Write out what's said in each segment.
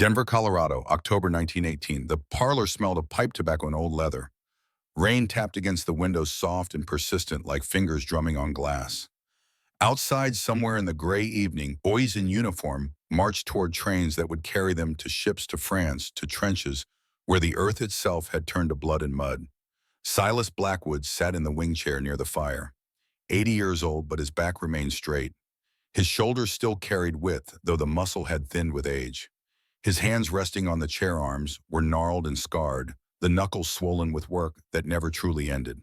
Denver, Colorado, October 1918. The parlor smelled of pipe tobacco and old leather. Rain tapped against the windows, soft and persistent, like fingers drumming on glass. Outside, somewhere in the gray evening, boys in uniform marched toward trains that would carry them to ships, to France, to trenches where the earth itself had turned to blood and mud. Silas Blackwood sat in the wing chair near the fire. 80 years old, but his back remained straight. His shoulders still carried width, though the muscle had thinned with age. His hands resting on the chair arms were gnarled and scarred, the knuckles swollen with work that never truly ended.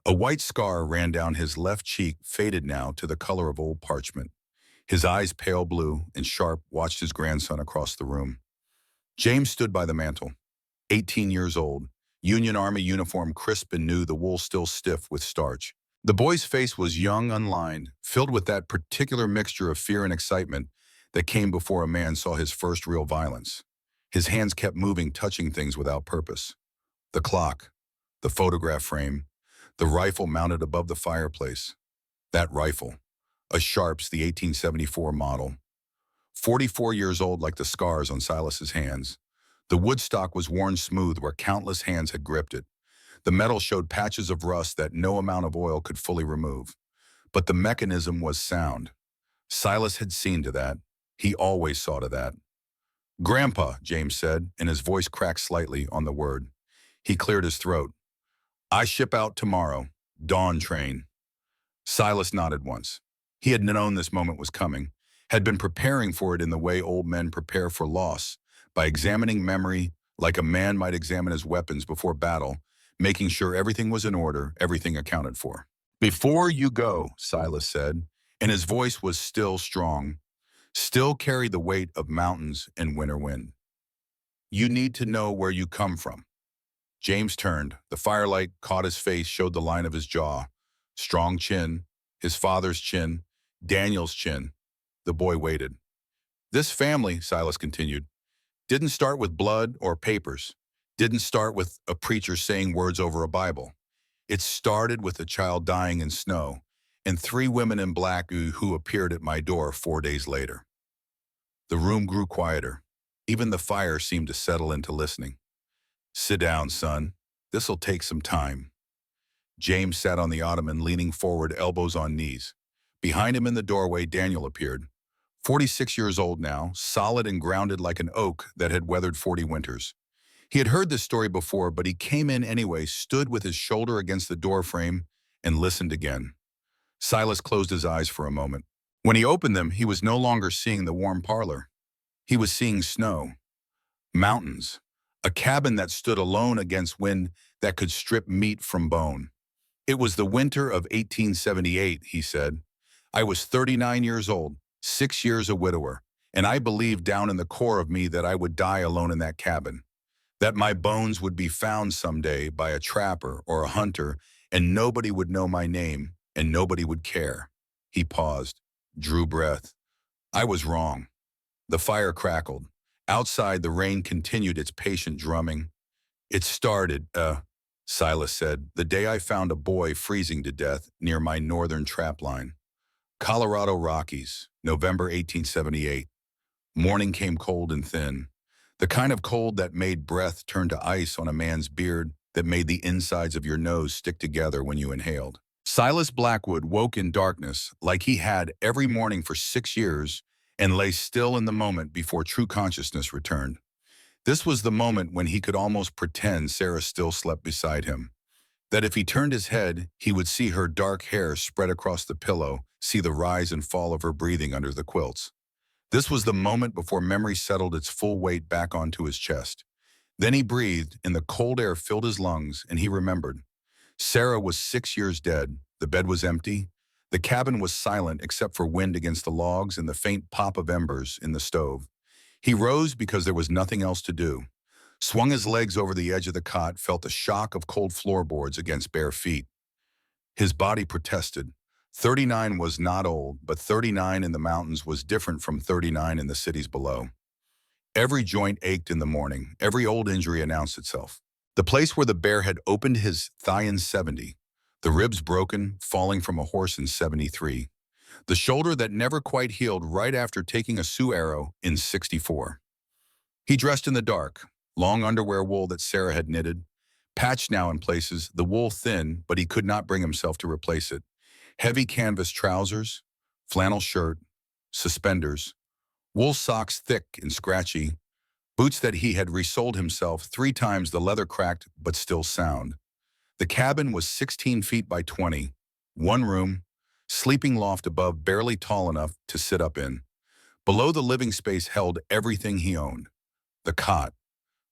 A white scar ran down his left cheek, faded now to the color of old parchment. His eyes, pale blue and sharp, watched his grandson across the room. James stood by the mantel, 18 years old, Union Army uniform crisp and new, the wool still stiff with starch. The boy's face was young, unlined, filled with that particular mixture of fear and excitement that came before a man saw his first real violence. His hands kept moving, touching things without purpose. The clock, the photograph frame, the rifle mounted above the fireplace. That rifle, a Sharps, the 1874 model. 44 years old, like the scars on Silas's hands. The wood stock was worn smooth where countless hands had gripped it. The metal showed patches of rust that no amount of oil could fully remove. But the mechanism was sound. Silas had seen to that. He always saw to that. "Grandpa," James said, and his voice cracked slightly on the word. He cleared his throat. "I ship out tomorrow. Dawn train." Silas nodded once. He had known this moment was coming, had been preparing for it in the way old men prepare for loss, by examining memory like a man might examine his weapons before battle, making sure everything was in order, everything accounted for. "Before you go," Silas said, and his voice was still strong, still carried the weight of mountains and winter wind. "You need to know where you come from." James turned. The firelight caught his face, showed the line of his jaw. Strong chin, his father's chin, Daniel's chin. The boy waited. "This family," Silas continued, "didn't start with blood or papers, didn't start with a preacher saying words over a Bible. It started with a child dying in snow and 3 women in black who appeared at my door 4 days later." The room grew quieter. Even the fire seemed to settle into listening. "Sit down, son. This'll take some time." James sat on the ottoman, leaning forward, elbows on knees. Behind him in the doorway, Daniel appeared. 46 years old now, solid and grounded like an oak that had weathered 40 winters. He had heard this story before, but he came in anyway, stood with his shoulder against the doorframe, and listened again. Silas closed his eyes for a moment. When he opened them, he was no longer seeing the warm parlor. He was seeing snow, mountains, a cabin that stood alone against wind that could strip meat from bone. "It was the winter of 1878, he said. "I was 39 years old, 6 years a widower, and I believed down in the core of me that I would die alone in that cabin, that my bones would be found someday by a trapper or a hunter, and nobody would know my name, and nobody would care." He paused, drew breath. "I was wrong." The fire crackled. Outside, the rain continued its patient drumming. "It started, Silas said, "the day I found a boy freezing to death near my northern trap line. Colorado Rockies, November 1878. Morning came cold and thin. The kind of cold that made breath turn to ice on a man's beard, that made the insides of your nose stick together when you inhaled. Silas Blackwood woke in darkness like he had every morning for 6 years and lay still in the moment before true consciousness returned. This was the moment when he could almost pretend Sarah still slept beside him, that if he turned his head, he would see her dark hair spread across the pillow, see the rise and fall of her breathing under the quilts. This was the moment before memory settled its full weight back onto his chest. Then he breathed, and the cold air filled his lungs, and he remembered. Sarah was 6 years dead. The bed was empty. The cabin was silent except for wind against the logs and the faint pop of embers in the stove. He rose because there was nothing else to do. Swung his legs over the edge of the cot, felt the shock of cold floorboards against bare feet. His body protested. 39 was not old, but 39 in the mountains was different from 39 in the cities below. Every joint ached in the morning. Every old injury announced itself. The place where the bear had opened his thigh in 70. The ribs broken, falling from a horse in 73. The shoulder that never quite healed right after taking a Sioux arrow in 64. He dressed in the dark, long underwear wool that Sarah had knitted, patched now in places, the wool thin, but he could not bring himself to replace it. Heavy canvas trousers, flannel shirt, suspenders, wool socks thick and scratchy, boots that he had resoled himself 3 times, the leather cracked but still sound. The cabin was 16 feet by 20, one room, sleeping loft above barely tall enough to sit up in. Below, the living space held everything he owned. The cot,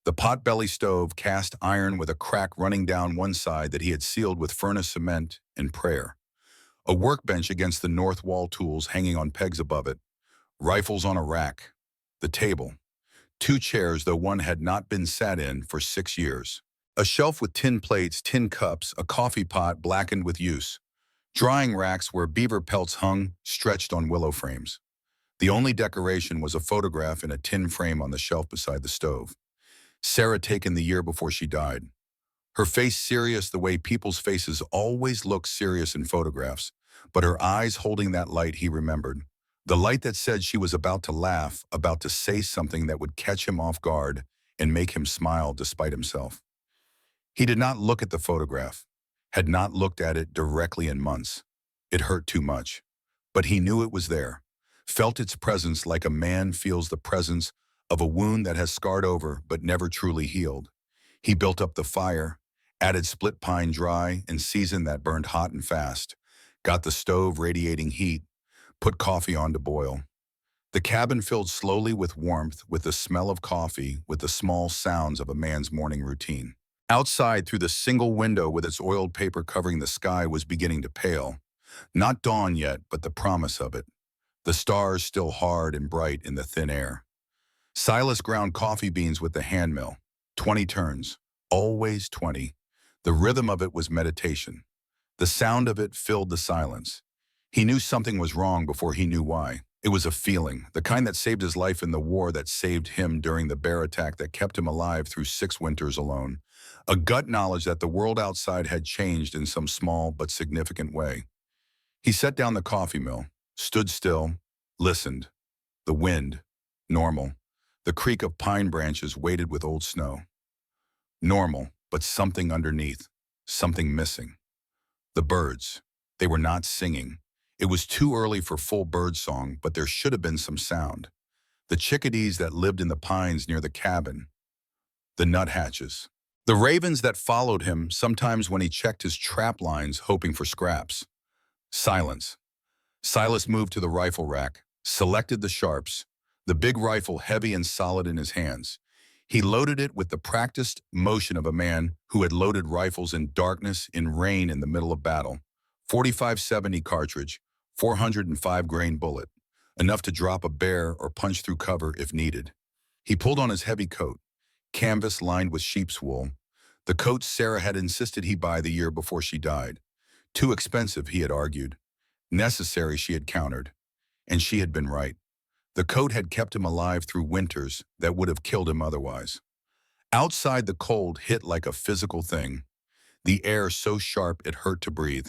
the potbelly stove, cast iron with a crack running down one side that he had sealed with furnace cement and prayer. A workbench against the north wall, tools hanging on pegs above it, rifles on a rack. The table, 2 chairs, though one had not been sat in for 6 years. A shelf with tin plates, tin cups, a coffee pot blackened with use. Drying racks where beaver pelts hung, stretched on willow frames. The only decoration was a photograph in a tin frame on the shelf beside the stove. Sarah, taken the year before she died. Her face serious the way people's faces always look serious in photographs, but her eyes holding that light he remembered. The light that said she was about to laugh, about to say something that would catch him off guard and make him smile despite himself. He did not look at the photograph, had not looked at it directly in months. It hurt too much. But he knew it was there, felt its presence like a man feels the presence of a wound that has scarred over but never truly healed. He built up the fire, added split pine dry and seasoned that burned hot and fast, got the stove radiating heat, put coffee on to boil. The cabin filled slowly with warmth, with the smell of coffee, with the small sounds of a man's morning routine. Outside, through the single window with its oiled paper covering the sky, was beginning to pale. Not dawn yet, but the promise of it. The stars still hard and bright in the thin air. Silas ground coffee beans with the hand mill. 20 turns. Always 20. The rhythm of it was meditation. The sound of it filled the silence. He knew something was wrong before he knew why. It was a feeling, the kind that saved his life in the war, that saved him during the bear attack, that kept him alive through 6 winters alone. A gut knowledge that the world outside had changed in some small but significant way. He set down the coffee mill, stood still, listened. The wind, normal. The creak of pine branches weighted with old snow. Normal, but something underneath, something missing. The birds, they were not singing. It was too early for full bird song, but there should have been some sound. The chickadees that lived in the pines near the cabin. The nuthatches. The ravens that followed him sometimes when he checked his trap lines hoping for scraps. Silence. Silas moved to the rifle rack, selected the sharps, the big rifle heavy and solid in his hands. He loaded it with the practiced motion of a man who had loaded rifles in darkness, in rain, in the middle of battle. 45-70 cartridge, 405-grain bullet, enough to drop a bear or punch through cover if needed. He pulled on his heavy coat, canvas lined with sheep's wool, the coat Sarah had insisted he buy the year before she died. Too expensive, he had argued. Necessary, she had countered. And she had been right. The coat had kept him alive through winters that would have killed him otherwise. Outside, the cold hit like a physical thing, the air so sharp it hurt to breathe.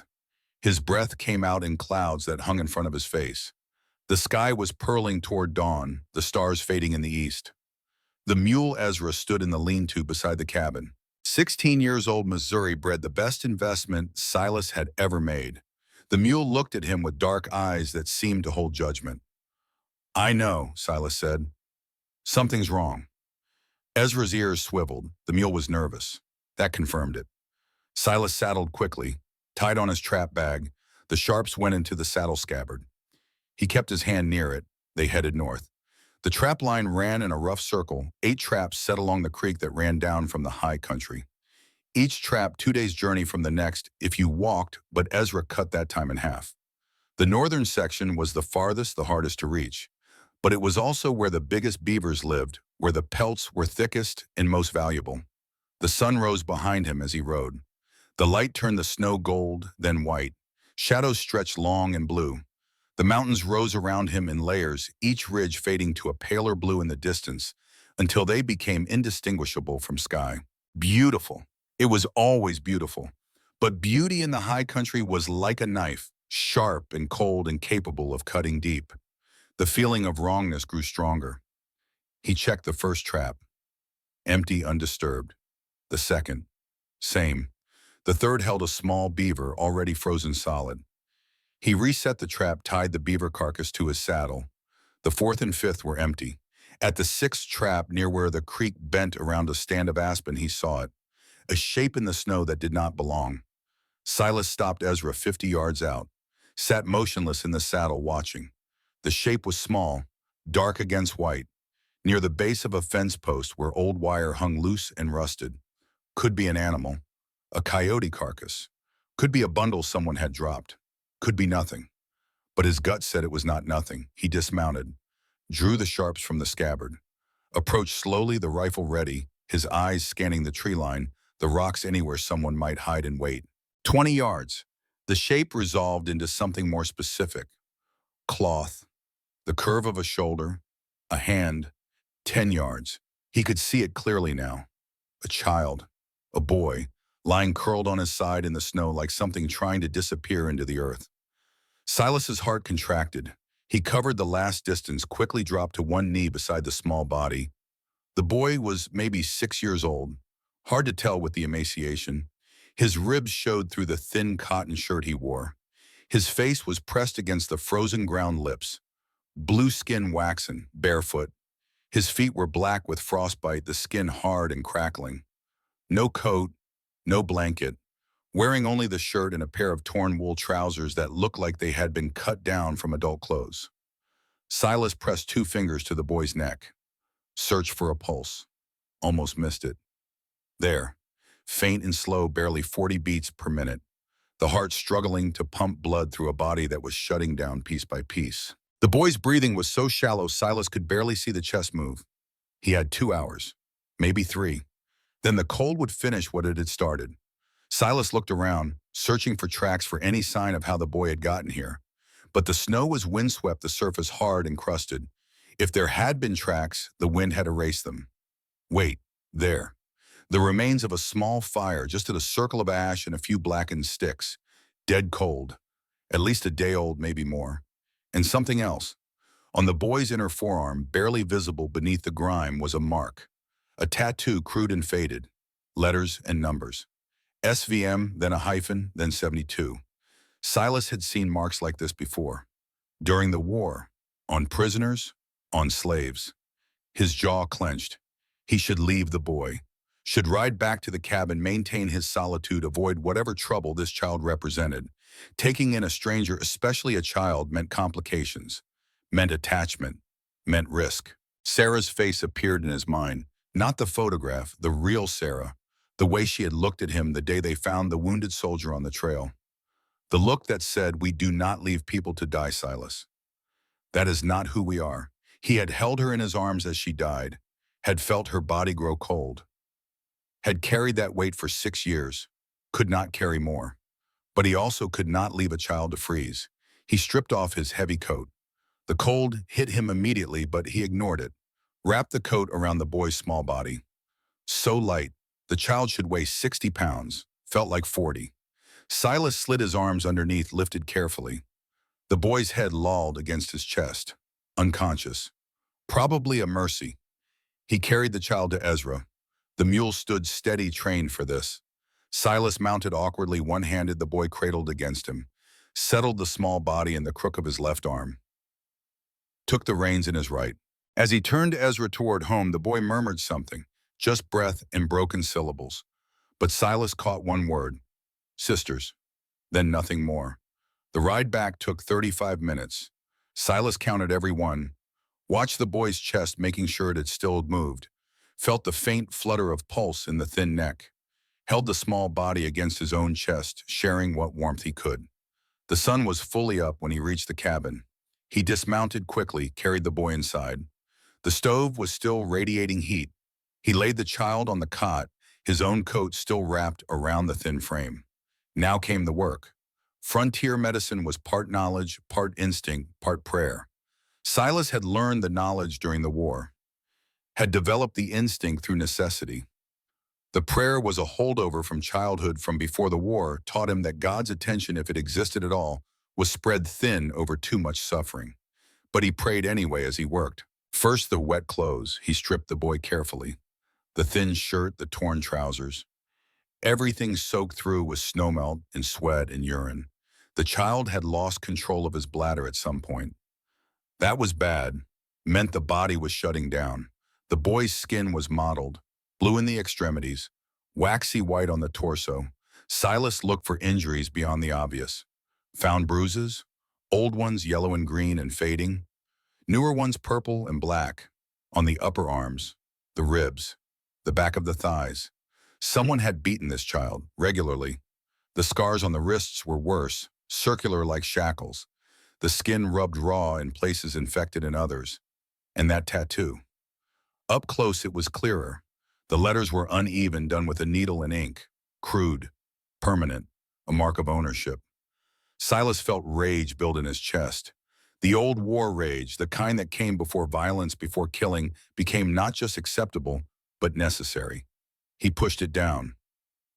His breath came out in clouds that hung in front of his face. The sky was purling toward dawn, the stars fading in the east. The mule Ezra stood in the lean-to beside the cabin. 16-year-old Missouri bred, the best investment Silas had ever made. The mule looked at him with dark eyes that seemed to hold judgment. "I know," Silas said. "Something's wrong." Ezra's ears swiveled. The mule was nervous. That confirmed it. Silas saddled quickly, tied on his trap bag. The sharps went into the saddle scabbard. He kept his hand near it. They headed north. The trap line ran in a rough circle, 8 traps set along the creek that ran down from the high country. Each trap 2 days' journey from the next if you walked, but Ezra cut that time in half. The northern section was the farthest, the hardest to reach. But it was also where the biggest beavers lived, where the pelts were thickest and most valuable. The sun rose behind him as he rode. The light turned the snow gold, then white. Shadows stretched long and blue. The mountains rose around him in layers, each ridge fading to a paler blue in the distance, until they became indistinguishable from sky. Beautiful. It was always beautiful. But beauty in the high country was like a knife, sharp and cold and capable of cutting deep. The feeling of wrongness grew stronger. He checked the first trap. Empty, undisturbed. The second. Same. The third held a small beaver already frozen solid. He reset the trap, tied the beaver carcass to his saddle. The fourth and fifth were empty. At the sixth trap, near where the creek bent around a stand of aspen, he saw it. A shape in the snow that did not belong. Silas stopped Ezra 50 yards out, sat motionless in the saddle watching. The shape was small, dark against white, near the base of a fence post where old wire hung loose and rusted. Could be an animal, a coyote carcass. Could be a bundle someone had dropped. Could be nothing. But his gut said it was not nothing. He dismounted, drew the sharps from the scabbard, approached slowly, the rifle ready, his eyes scanning the tree line, the rocks anywhere someone might hide and wait. 20 yards. The shape resolved into something more specific. Cloth, the curve of a shoulder, a hand. 10 yards. He could see it clearly now. A child, a boy, lying curled on his side in the snow like something trying to disappear into the earth. Silas's heart contracted. He covered the last distance, quickly dropped to one knee beside the small body. The boy was maybe 6 years old. Hard to tell with the emaciation. His ribs showed through the thin cotton shirt he wore. His face was pressed against the frozen ground lips. Blue skin waxen, barefoot. His feet were black with frostbite, the skin hard and crackling. No coat, no blanket, wearing only the shirt and a pair of torn wool trousers that looked like they had been cut down from adult clothes. Silas pressed 2 fingers to the boy's neck. Searched for a pulse. Almost missed it. There, faint and slow, barely 40 beats per minute. The heart struggling to pump blood through a body that was shutting down piece by piece. The boy's breathing was so shallow Silas could barely see the chest move. He had 2 hours, maybe 3. Then the cold would finish what it had started. Silas looked around, searching for tracks for any sign of how the boy had gotten here. But the snow was windswept, the surface hard and crusted. If there had been tracks, the wind had erased them. Wait, there. The remains of a small fire, just at a circle of ash and a few blackened sticks. Dead cold. At least a day old, maybe more. And something else. On the boy's inner forearm, barely visible beneath the grime, was a mark. A tattoo, crude and faded. Letters and numbers. SVM, then a hyphen, then 72. Silas had seen marks like this before. During the war. On prisoners. On slaves. His jaw clenched. He should leave the boy. Should ride back to the cabin, maintain his solitude, avoid whatever trouble this child represented. Taking in a stranger, especially a child, meant complications. Meant attachment. Meant risk. Sarah's face appeared in his mind. Not the photograph, the real Sarah. The way she had looked at him the day they found the wounded soldier on the trail. The look that said, "We do not leave people to die, Silas. That is not who we are." He had held her in his arms as she died, had felt her body grow cold, had carried that weight for 6 years, could not carry more. But he also could not leave a child to freeze. He stripped off his heavy coat. The cold hit him immediately, but he ignored it. Wrapped the coat around the boy's small body. So light, the child should weigh 60 pounds, felt like 40. Silas slid his arms underneath, lifted carefully. The boy's head lolled against his chest, unconscious. Probably a mercy. He carried the child to Ezra. The mule stood steady, trained for this. Silas mounted awkwardly, one-handed, the boy cradled against him, settled the small body in the crook of his left arm, took the reins in his right. As he turned Ezra toward home, the boy murmured something, just breath and broken syllables. But Silas caught one word, sisters, then nothing more. The ride back took 35 minutes. Silas counted every one, watched the boy's chest, making sure it had still moved, felt the faint flutter of pulse in the thin neck, held the small body against his own chest, sharing what warmth he could. The sun was fully up when he reached the cabin. He dismounted quickly, carried the boy inside. The stove was still radiating heat. He laid the child on the cot, his own coat still wrapped around the thin frame. Now came the work. Frontier medicine was part knowledge, part instinct, part prayer. Silas had learned the knowledge during the war, had developed the instinct through necessity. The prayer was a holdover from childhood from before the war, taught him that God's attention, if it existed at all, was spread thin over too much suffering. But he prayed anyway as he worked. First, the wet clothes. He stripped the boy carefully. The thin shirt, the torn trousers. Everything soaked through with snowmelt and sweat and urine. The child had lost control of his bladder at some point. That was bad. Meant the body was shutting down. The boy's skin was mottled, blue in the extremities, waxy white on the torso. Silas looked for injuries beyond the obvious. Found bruises, old ones yellow and green and fading, newer ones purple and black, on the upper arms, the ribs, the back of the thighs. Someone had beaten this child, regularly. The scars on the wrists were worse, circular like shackles. The skin rubbed raw in places infected in others. And that tattoo. Up close it was clearer. The letters were uneven, done with a needle and ink. Crude, permanent, a mark of ownership. Silas felt rage build in his chest. The old war rage, the kind that came before violence, before killing, became not just acceptable, but necessary. He pushed it down.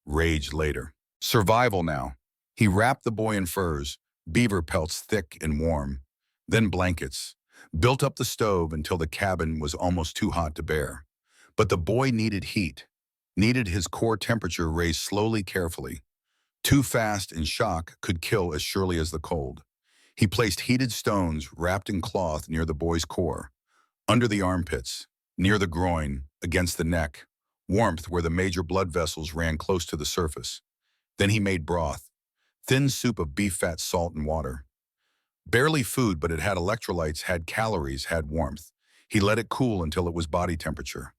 Rage later. Survival now. He wrapped the boy in furs, beaver pelts thick and warm, then blankets, built up the stove until the cabin was almost too hot to bear. But the boy needed heat, needed his core temperature raised slowly, carefully. Too fast and shock could kill as surely as the cold. He placed heated stones wrapped in cloth near the boy's core, under the armpits, near the groin, against the neck, warmth where the major blood vessels ran close to the surface. Then he made broth, thin soup of beef fat, salt, and water. Barely food, but it had electrolytes, had calories, had warmth. He let it cool until it was body temperature.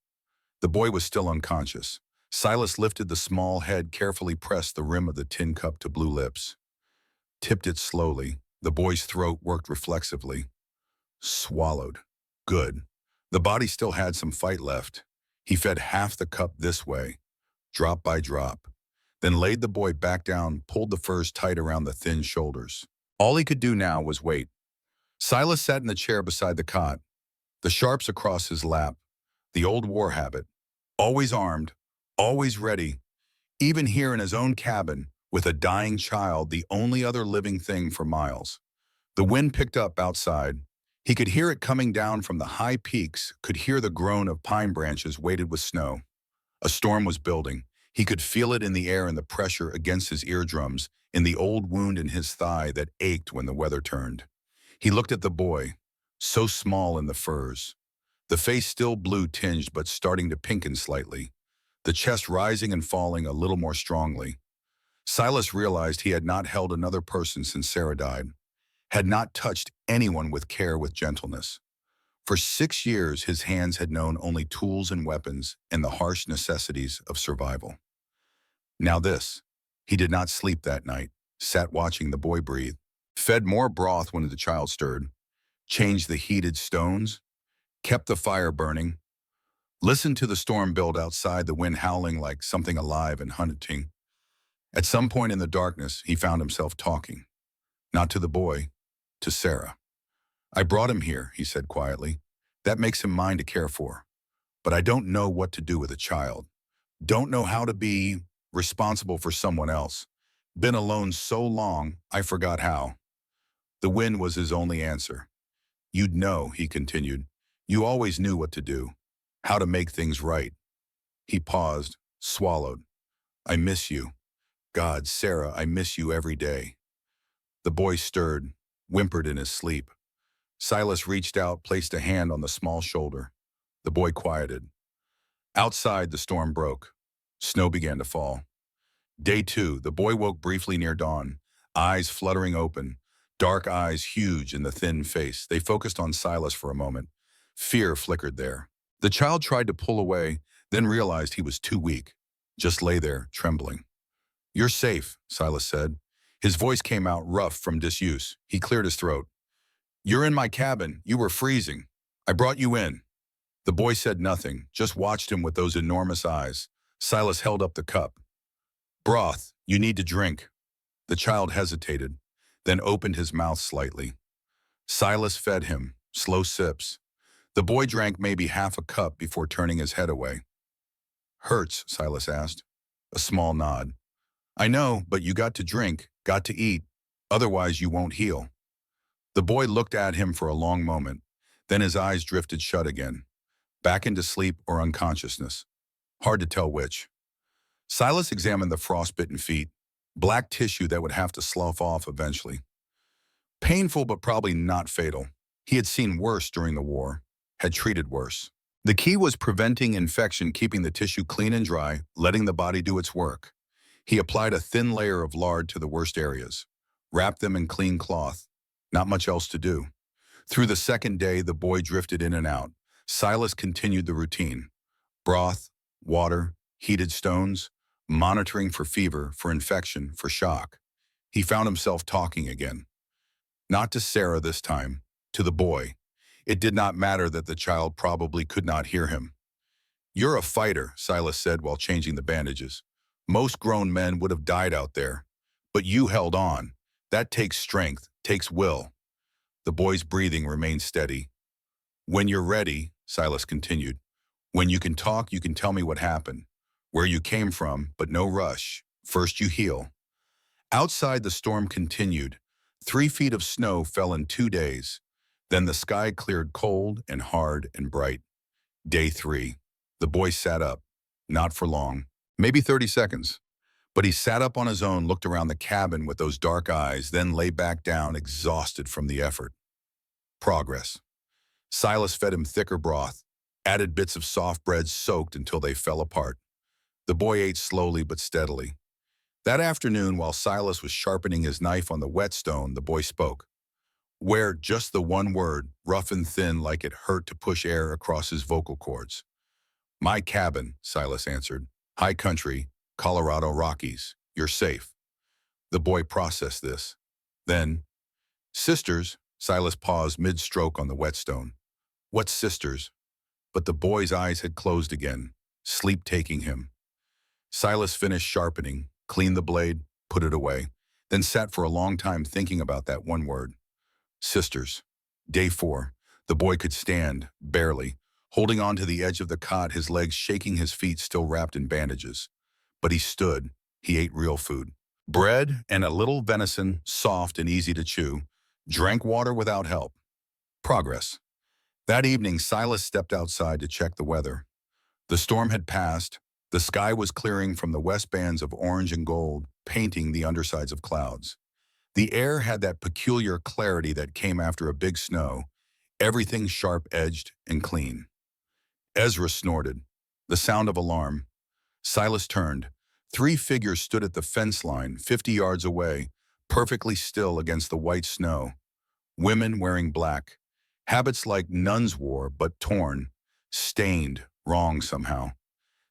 The boy was still unconscious. Silas lifted the small head, carefully pressed the rim of the tin cup to blue lips. Tipped it slowly. The boy's throat worked reflexively. Swallowed. Good. The body still had some fight left. He fed half the cup this way, drop by drop. Then laid the boy back down, pulled the furs tight around the thin shoulders. All he could do now was wait. Silas sat in the chair beside the cot, the sharps across his lap, the old war habit. Always armed, always ready, even here in his own cabin, with a dying child, the only other living thing for miles. The wind picked up outside. He could hear it coming down from the high peaks, could hear the groan of pine branches weighted with snow. A storm was building. He could feel it in the air and the pressure against his eardrums, in the old wound in his thigh that ached when the weather turned. He looked at the boy, so small in the furs. The face still blue-tinged but starting to pinken slightly. The chest rising and falling a little more strongly. Silas realized he had not held another person since Sarah died, had not touched anyone with care, with gentleness. For 6 years, his hands had known only tools and weapons and the harsh necessities of survival. Now this. He did not sleep that night, sat watching the boy breathe, fed more broth when the child stirred, changed the heated stones, kept the fire burning, listened to the storm build outside, the wind howling like something alive and hunting. At some point in the darkness, he found himself talking, not to the boy, to Sarah. "I brought him here," he said quietly. "That makes him mine to care for. But I don't know what to do with a child. Don't know how to be responsible for someone else. Been alone so long, I forgot how." The wind was his only answer. "You'd know," he continued. "You always knew what to do, how to make things right." He paused, swallowed. "I miss you. God, Sarah, I miss you every day." The boy stirred, whimpered in his sleep. Silas reached out, placed a hand on the small shoulder. The boy quieted. Outside, the storm broke. Snow began to fall. Day 2, the boy woke briefly near dawn, eyes fluttering open, dark eyes huge in the thin face. They focused on Silas for a moment. Fear flickered there. The child tried to pull away, then realized he was too weak. Just lay there, trembling. "You're safe," Silas said. His voice came out rough from disuse. He cleared his throat. "You're in my cabin. You were freezing. I brought you in." The boy said nothing, just watched him with those enormous eyes. Silas held up the cup. "Broth, you need to drink." The child hesitated, then opened his mouth slightly. Silas fed him, slow sips. The boy drank maybe half a cup before turning his head away. "Hurts?" Silas asked. A small nod. "I know, but you got to drink, got to eat. Otherwise you won't heal." The boy looked at him for a long moment, Then his eyes drifted shut again, back into sleep or unconsciousness. Hard to tell which. Silas examined the frostbitten feet, black tissue that would have to slough off eventually. Painful, but probably not fatal. He had seen worse during the war, had treated worse. The key was preventing infection, keeping the tissue clean and dry, letting the body do its work. He applied a thin layer of lard to the worst areas, wrapped them in clean cloth. Not much else to do. Through the second day, the boy drifted in and out. Silas continued the routine. Broth, water, heated stones, monitoring for fever, for infection, for shock. He found himself talking again. Not to Sarah this time, to the boy. It did not matter that the child probably could not hear him. "You're a fighter," Silas said while changing the bandages. "Most grown men would have died out there. But you held on. That takes strength, takes will." The boy's breathing remained steady. "When you're ready," Silas continued, "when you can talk, you can tell me what happened, where you came from, but no rush. First you heal." Outside, the storm continued. 3 feet of snow fell in 2 days. Then the sky cleared cold and hard and bright. Day 3. The boy sat up. Not for long. Maybe 30 seconds. But he sat up on his own, looked around the cabin with those dark eyes, then lay back down, exhausted from the effort. Progress. Silas fed him thicker broth, added bits of soft bread soaked until they fell apart. The boy ate slowly but steadily. That afternoon, while Silas was sharpening his knife on the whetstone, the boy spoke. Where just the one word, rough and thin like it hurt to push air across his vocal cords. "My cabin," Silas answered. "High country, Colorado Rockies. You're safe." The boy processed this. Then, "Sisters," Silas paused mid-stroke on the whetstone. "What sisters?" But the boy's eyes had closed again, sleep taking him. Silas finished sharpening, cleaned the blade, put it away, then sat for a long time thinking about that one word. Sisters. Day 4. The boy could stand, barely, holding on to the edge of the cot, his legs shaking, his feet still wrapped in bandages. But he stood. He ate real food. Bread and a little venison, soft and easy to chew. Drank water without help. Progress. That evening, Silas stepped outside to check the weather. The storm had passed. The sky was clearing from the west bands of orange and gold, painting the undersides of clouds. The air had that peculiar clarity that came after a big snow, everything sharp-edged and clean. Ezra snorted. The sound of alarm. Silas turned. 3 figures stood at the fence line, 50 yards away, perfectly still against the white snow. Women wearing black. Habits like nuns wore, but torn, stained, wrong somehow.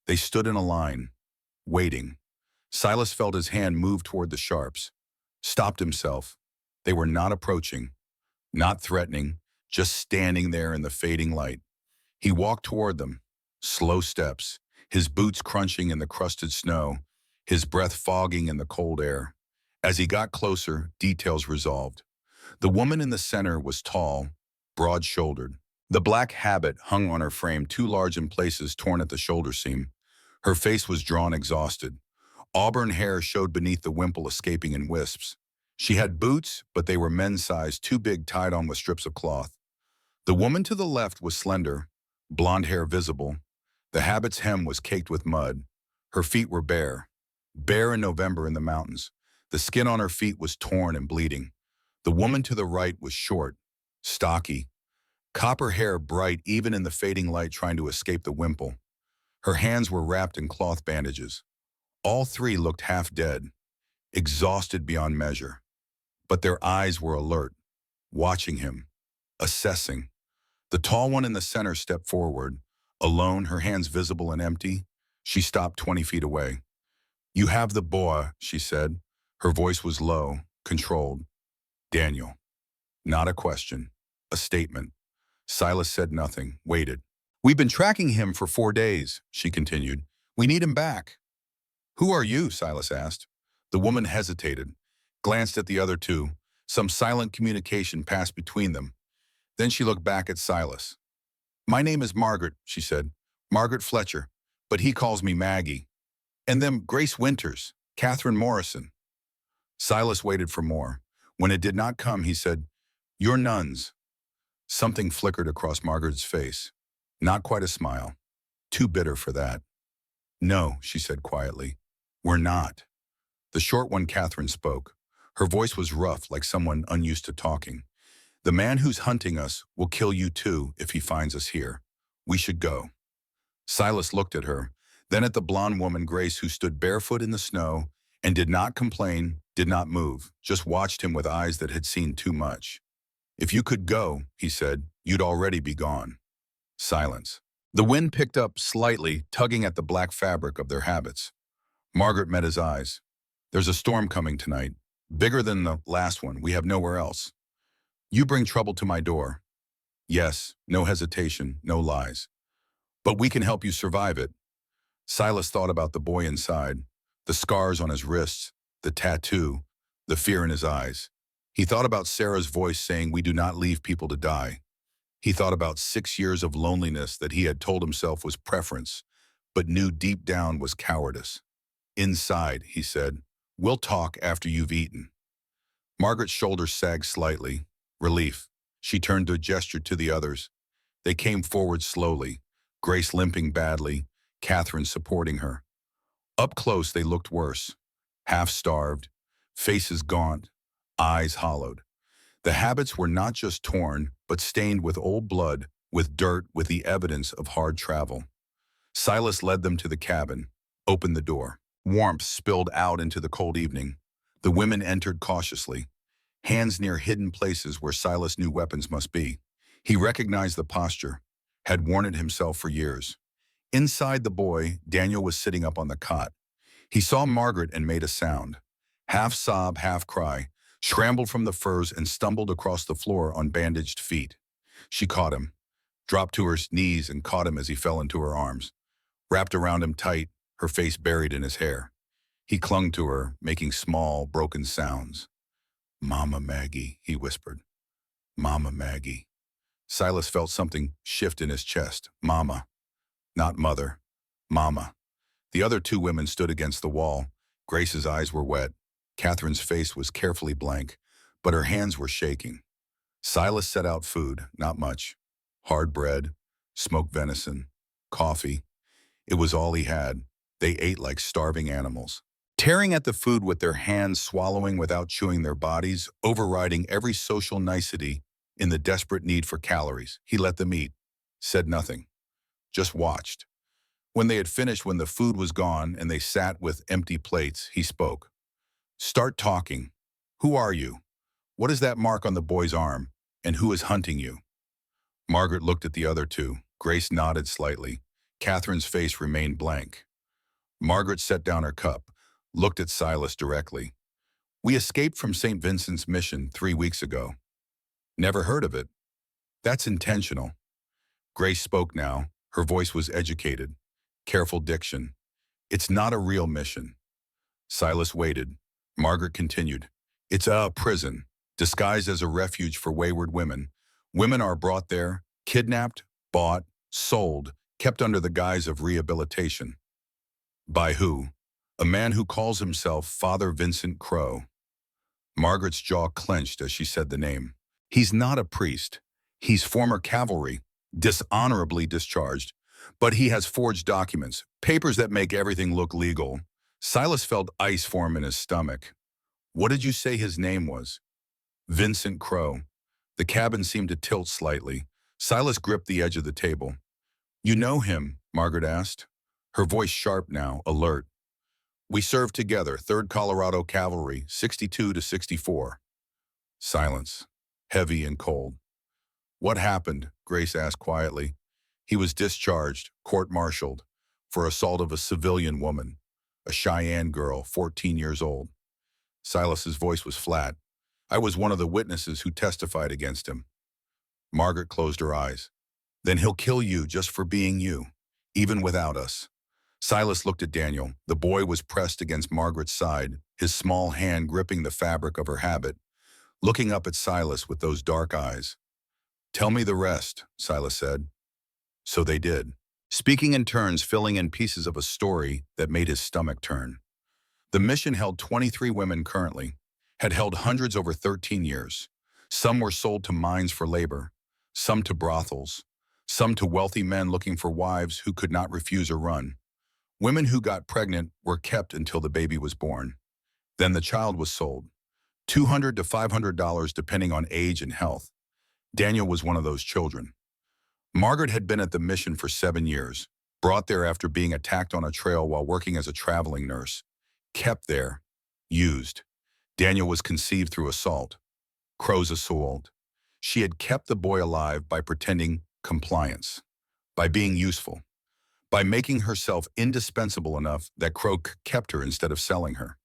They stood in a line, waiting. Silas felt his hand move toward the sharps. Stopped himself. They were not approaching, not threatening, just standing there in the fading light. He walked toward them, slow steps, his boots crunching in the crusted snow, his breath fogging in the cold air. As he got closer, details resolved. The woman in the center was tall, broad-shouldered. The black habit hung on her frame, too large in places, torn at the shoulder seam. Her face was drawn, exhausted. Auburn hair showed beneath the wimple, escaping in wisps. She had boots, but they were men's size, too big, tied on with strips of cloth. The woman to the left was slender, blonde hair visible. The habit's hem was caked with mud. Her feet were bare in November in the mountains. The skin on her feet was torn and bleeding. The woman to the right was short, stocky, copper hair bright even in the fading light, trying to escape the wimple. Her hands were wrapped in cloth bandages. All 3 looked half dead, exhausted beyond measure. But their eyes were alert, watching him, assessing. The tall one in the center stepped forward, alone, her hands visible and empty. She stopped 20 feet away. "You have the boy," she said. Her voice was low, controlled. "Daniel." Not a question, a statement. Silas said nothing, waited. "We've been tracking him for 4 days," she continued. "We need him back." "Who are you?" Silas asked. The woman hesitated, glanced at the other 2. Some silent communication passed between them. Then she looked back at Silas. "My name is Margaret," she said. "Margaret Fletcher, but he calls me Maggie. And them Grace Winters, Catherine Morrison." Silas waited for more. When it did not come, he said, "You're nuns." Something flickered across Margaret's face. Not quite a smile. Too bitter for that. No, she said quietly. We're not. The short one, Catherine, spoke. Her voice was rough, like someone unused to talking. The man who's hunting us will kill you too if he finds us here. We should go. Silas looked at her, then at the blonde woman, Grace, who stood barefoot in the snow and did not complain, did not move, just watched him with eyes that had seen too much. If you could go, he said, you'd already be gone. Silence. The wind picked up slightly, tugging at the black fabric of their habits. Margaret met his eyes. There's a storm coming tonight, bigger than the last one. We have nowhere else. You bring trouble to my door. Yes, no hesitation, no lies. But we can help you survive it. Silas thought about the boy inside, the scars on his wrists, the tattoo, the fear in his eyes. He thought about Sarah's voice saying, we do not leave people to die. He thought about 6 years of loneliness that he had told himself was preference, but knew deep down was cowardice. Inside, he said, we'll talk after you've eaten. Margaret's shoulders sagged slightly. Relief. She turned to gesture to the others. They came forward slowly, Grace limping badly, Catherine supporting her. Up close, they looked worse. Half-starved, faces gaunt, eyes hollowed. The habits were not just torn, but stained with old blood, with dirt, with the evidence of hard travel. Silas led them to the cabin, opened the door. Warmth spilled out into the cold evening. The women entered cautiously, hands near hidden places where Silas knew weapons must be. He recognized the posture, had worn it himself for years. Inside the boy, Daniel was sitting up on the cot. He saw Margaret and made a sound. Half sob, half cry, scrambled from the furs and stumbled across the floor on bandaged feet. She caught him, dropped to her knees and caught him as he fell into her arms, wrapped around him tight, her face buried in his hair. He clung to her, making small, broken sounds. Mama Maggie, he whispered. Mama Maggie. Silas felt something shift in his chest. Mama. Not mother. Mama. The other two women stood against the wall. Grace's eyes were wet. Catherine's face was carefully blank, but her hands were shaking. Silas set out food, not much. Hard bread, smoked venison, coffee. It was all he had. They ate like starving animals, tearing at the food with their hands, swallowing without chewing their bodies, overriding every social nicety in the desperate need for calories. He let them eat, said nothing, just watched. When they had finished, when the food was gone and they sat with empty plates, he spoke. Start talking. Who are you? What is that mark on the boy's arm? And who is hunting you? Margaret looked at the other two. Grace nodded slightly. Catherine's face remained blank. Margaret set down her cup, looked at Silas directly. We escaped from St. Vincent's mission 3 weeks ago. Never heard of it. That's intentional. Grace spoke now. Her voice was educated. Careful diction. It's not a real mission. Silas waited. Margaret continued. It's a prison, disguised as a refuge for wayward women. Women are brought there, kidnapped, bought, sold, kept under the guise of rehabilitation. By who? A man who calls himself Father Vincent Crow. Margaret's jaw clenched as she said the name. He's not a priest. He's former cavalry, dishonorably discharged. But he has forged documents, papers that make everything look legal. Silas felt ice form in his stomach. What did you say his name was? Vincent Crow. The cabin seemed to tilt slightly. Silas gripped the edge of the table. You know him? Margaret asked. Her voice sharp now, alert. We served together, 3rd Colorado Cavalry, 62 to 64. Silence, heavy and cold. What happened? Grace asked quietly. He was discharged, court-martialed, for assault of a civilian woman, a Cheyenne girl, 14 years old. Silas's voice was flat. I was one of the witnesses who testified against him. Margaret closed her eyes. Then he'll kill you just for being you, even without us. Silas looked at Daniel. The boy was pressed against Margaret's side, his small hand gripping the fabric of her habit, looking up at Silas with those dark eyes. Tell me the rest, Silas said. So they did, speaking in turns, filling in pieces of a story that made his stomach turn. The mission held 23 women currently, had held hundreds over 13 years. Some were sold to mines for labor. some to brothels, some to wealthy men looking for wives who could not refuse or run. Women who got pregnant were kept until the baby was born. Then the child was sold, $200 to $500 depending on age and health. Daniel was one of those children. Margaret had been at the mission for 7 years, brought there after being attacked on a trail while working as a traveling nurse, kept there, used. Daniel was conceived through assault. Crow's assault. She had kept the boy alive by pretending compliance, by being useful, by making herself indispensable enough that Crow kept her instead of selling her.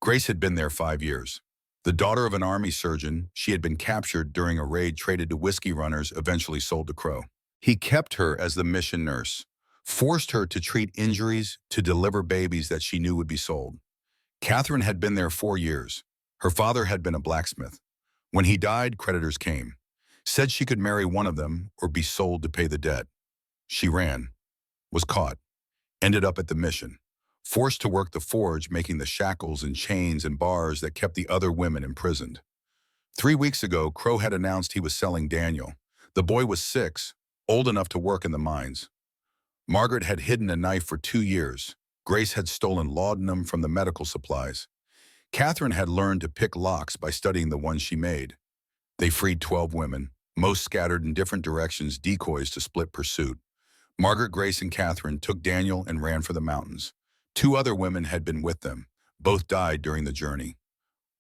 Grace had been there 5 years. The daughter of an army surgeon, she had been captured during a raid traded to whiskey runners, eventually sold to Crow. He kept her as the mission nurse, forced her to treat injuries, to deliver babies that she knew would be sold. Catherine had been there 4 years. Her father had been a blacksmith. When he died, creditors came, said she could marry one of them or be sold to pay the debt. She ran, was caught, ended up at the mission, forced to work the forge, making the shackles and chains and bars that kept the other women imprisoned. 3 weeks ago, Crow had announced he was selling Daniel. The boy was 6, old enough to work in the mines. Margaret had hidden a knife for 2 years. Grace had stolen laudanum from the medical supplies. Catherine had learned to pick locks by studying the ones she made. They freed 12 women, most scattered in different directions, decoys to split pursuit. Margaret, Grace, and Catherine took Daniel and ran for the mountains. 2 other women had been with them. Both died during the journey.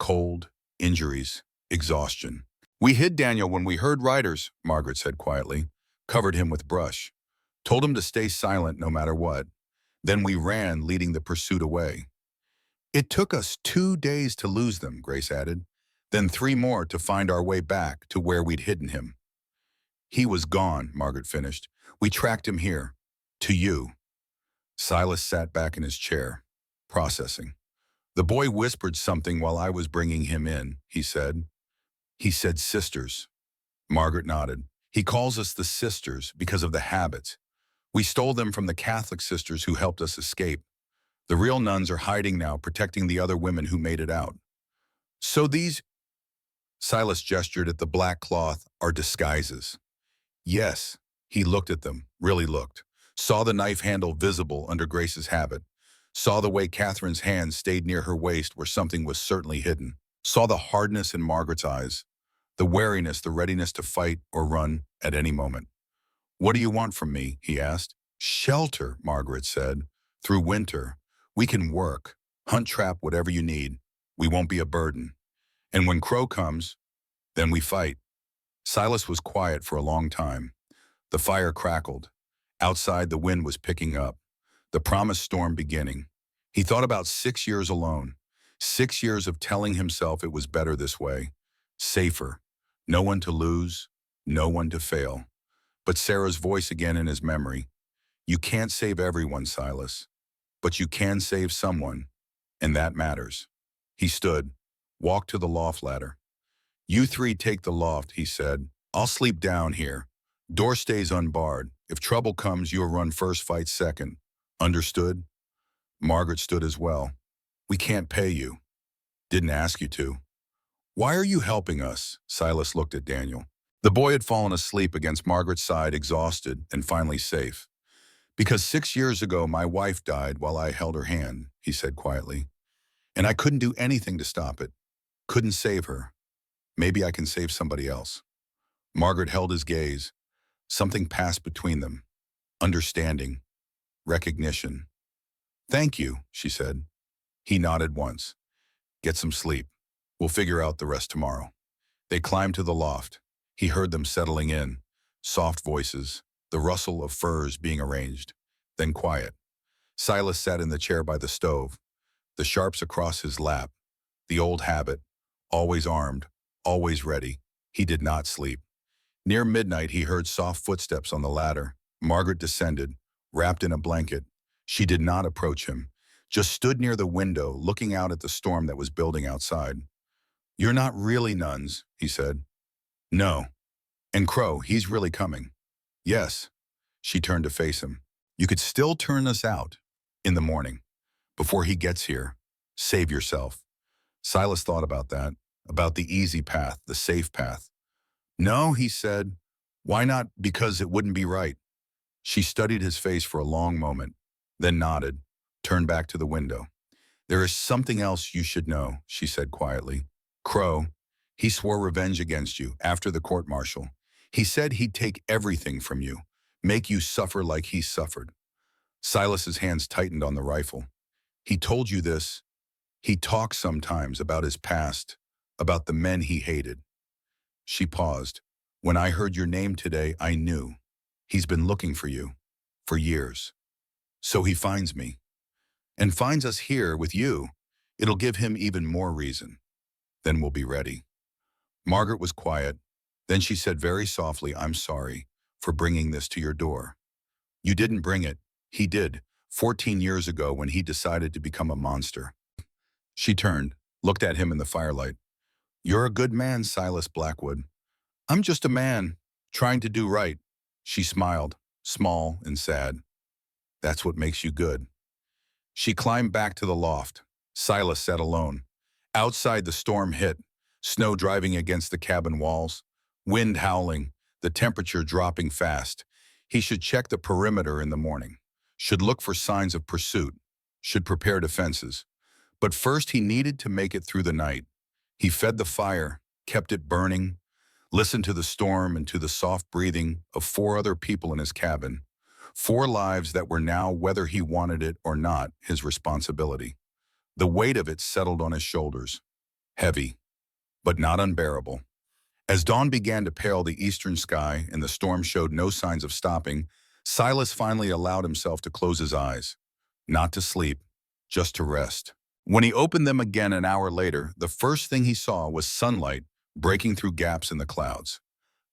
Cold, injuries, exhaustion. "We hid Daniel when we heard riders," Margaret said quietly, covered him with brush, told him to stay silent no matter what. Then we ran, leading the pursuit away. "It took us 2 days to lose them," Grace added, "then 3 more to find our way back to where we'd hidden him." "He was gone," Margaret finished. "We tracked him here. To you." Silas sat back in his chair, processing. "The boy whispered something while I was bringing him in," he said. "He said sisters." Margaret nodded. "He calls us the sisters because of the habits. We stole them from the Catholic sisters who helped us escape. The real nuns are hiding now, protecting the other women who made it out. So these," Silas gestured at the black cloth, "are disguises." "Yes." He looked at them, really looked. Saw the knife handle visible under Grace's habit. Saw the way Catherine's hand stayed near her waist where something was certainly hidden. Saw the hardness in Margaret's eyes, the wariness, the readiness to fight or run at any moment. "What do you want from me?" he asked. "Shelter," Margaret said. "Through winter. We can work, hunt, trap, whatever you need. We won't be a burden. And when Crow comes, then we fight." Silas was quiet for a long time. The fire crackled. Outside, the wind was picking up. The promised storm beginning. He thought about 6 years alone. 6 years of telling himself it was better this way. Safer. No one to lose. No one to fail. But Sarah's voice again in his memory. "You can't save everyone, Silas. But you can save someone. And that matters." He stood, walked to the loft ladder. "You 3 take the loft," he said. "I'll sleep down here. Door stays unbarred. If trouble comes, you'll run first, fight second. Understood?" Margaret stood as well. "We can't pay you." "Didn't ask you to." "Why are you helping us?" Silas looked at Daniel. The boy had fallen asleep against Margaret's side, exhausted and finally safe. "Because 6 years ago my wife died while I held her hand," he said quietly. "And I couldn't do anything to stop it. Couldn't save her. Maybe I can save somebody else." Margaret held his gaze. Something passed between them. Understanding. Recognition. "Thank you," she said. He nodded once. "Get some sleep. We'll figure out the rest tomorrow." They climbed to the loft. He heard them settling in. Soft voices. The rustle of furs being arranged. Then quiet. Silas sat in the chair by the stove. The sharps across his lap. The old habit. Always armed. Always ready. He did not sleep. Near midnight, he heard soft footsteps on the ladder. Margaret descended, wrapped in a blanket. She did not approach him, just stood near the window, looking out at the storm that was building outside. "You're not really nuns," he said. "No. And Crow, he's really coming." "Yes." She turned to face him. "You could still turn us out in the morning, before he gets here. Save yourself." Silas thought about that, about the easy path, the safe path. "No," he said. Why not? Because it wouldn't be right. She studied his face for a long moment, then nodded, turned back to the window. There is something else you should know, she said quietly. Crow, he swore revenge against you after the court-martial. He said he'd take everything from you, make you suffer like he suffered. Silas's hands tightened on the rifle. He told you this. He talks sometimes about his past, about the men he hated. She paused. When I heard your name today, I knew. He's been looking for you, for years. So he finds me, and finds us here with you. It'll give him even more reason. Then we'll be ready. Margaret was quiet. Then she said very softly, I'm sorry for bringing this to your door. You didn't bring it. He did, 14 years ago when he decided to become a monster. She turned, looked at him in the firelight. You're a good man, Silas Blackwood. I'm just a man, trying to do right. She smiled, small and sad. That's what makes you good. She climbed back to the loft. Silas sat alone. Outside the storm hit, snow driving against the cabin walls, wind howling, the temperature dropping fast. He should check the perimeter in the morning, should look for signs of pursuit, should prepare defenses. But first he needed to make it through the night. He fed the fire, kept it burning, listened to the storm and to the soft breathing of 4 other people in his cabin. 4 lives that were now, whether he wanted it or not, his responsibility. The weight of it settled on his shoulders. Heavy, but not unbearable. As dawn began to pale the eastern sky and the storm showed no signs of stopping, Silas finally allowed himself to close his eyes. Not to sleep, just to rest. When he opened them again an hour later, the first thing he saw was sunlight breaking through gaps in the clouds.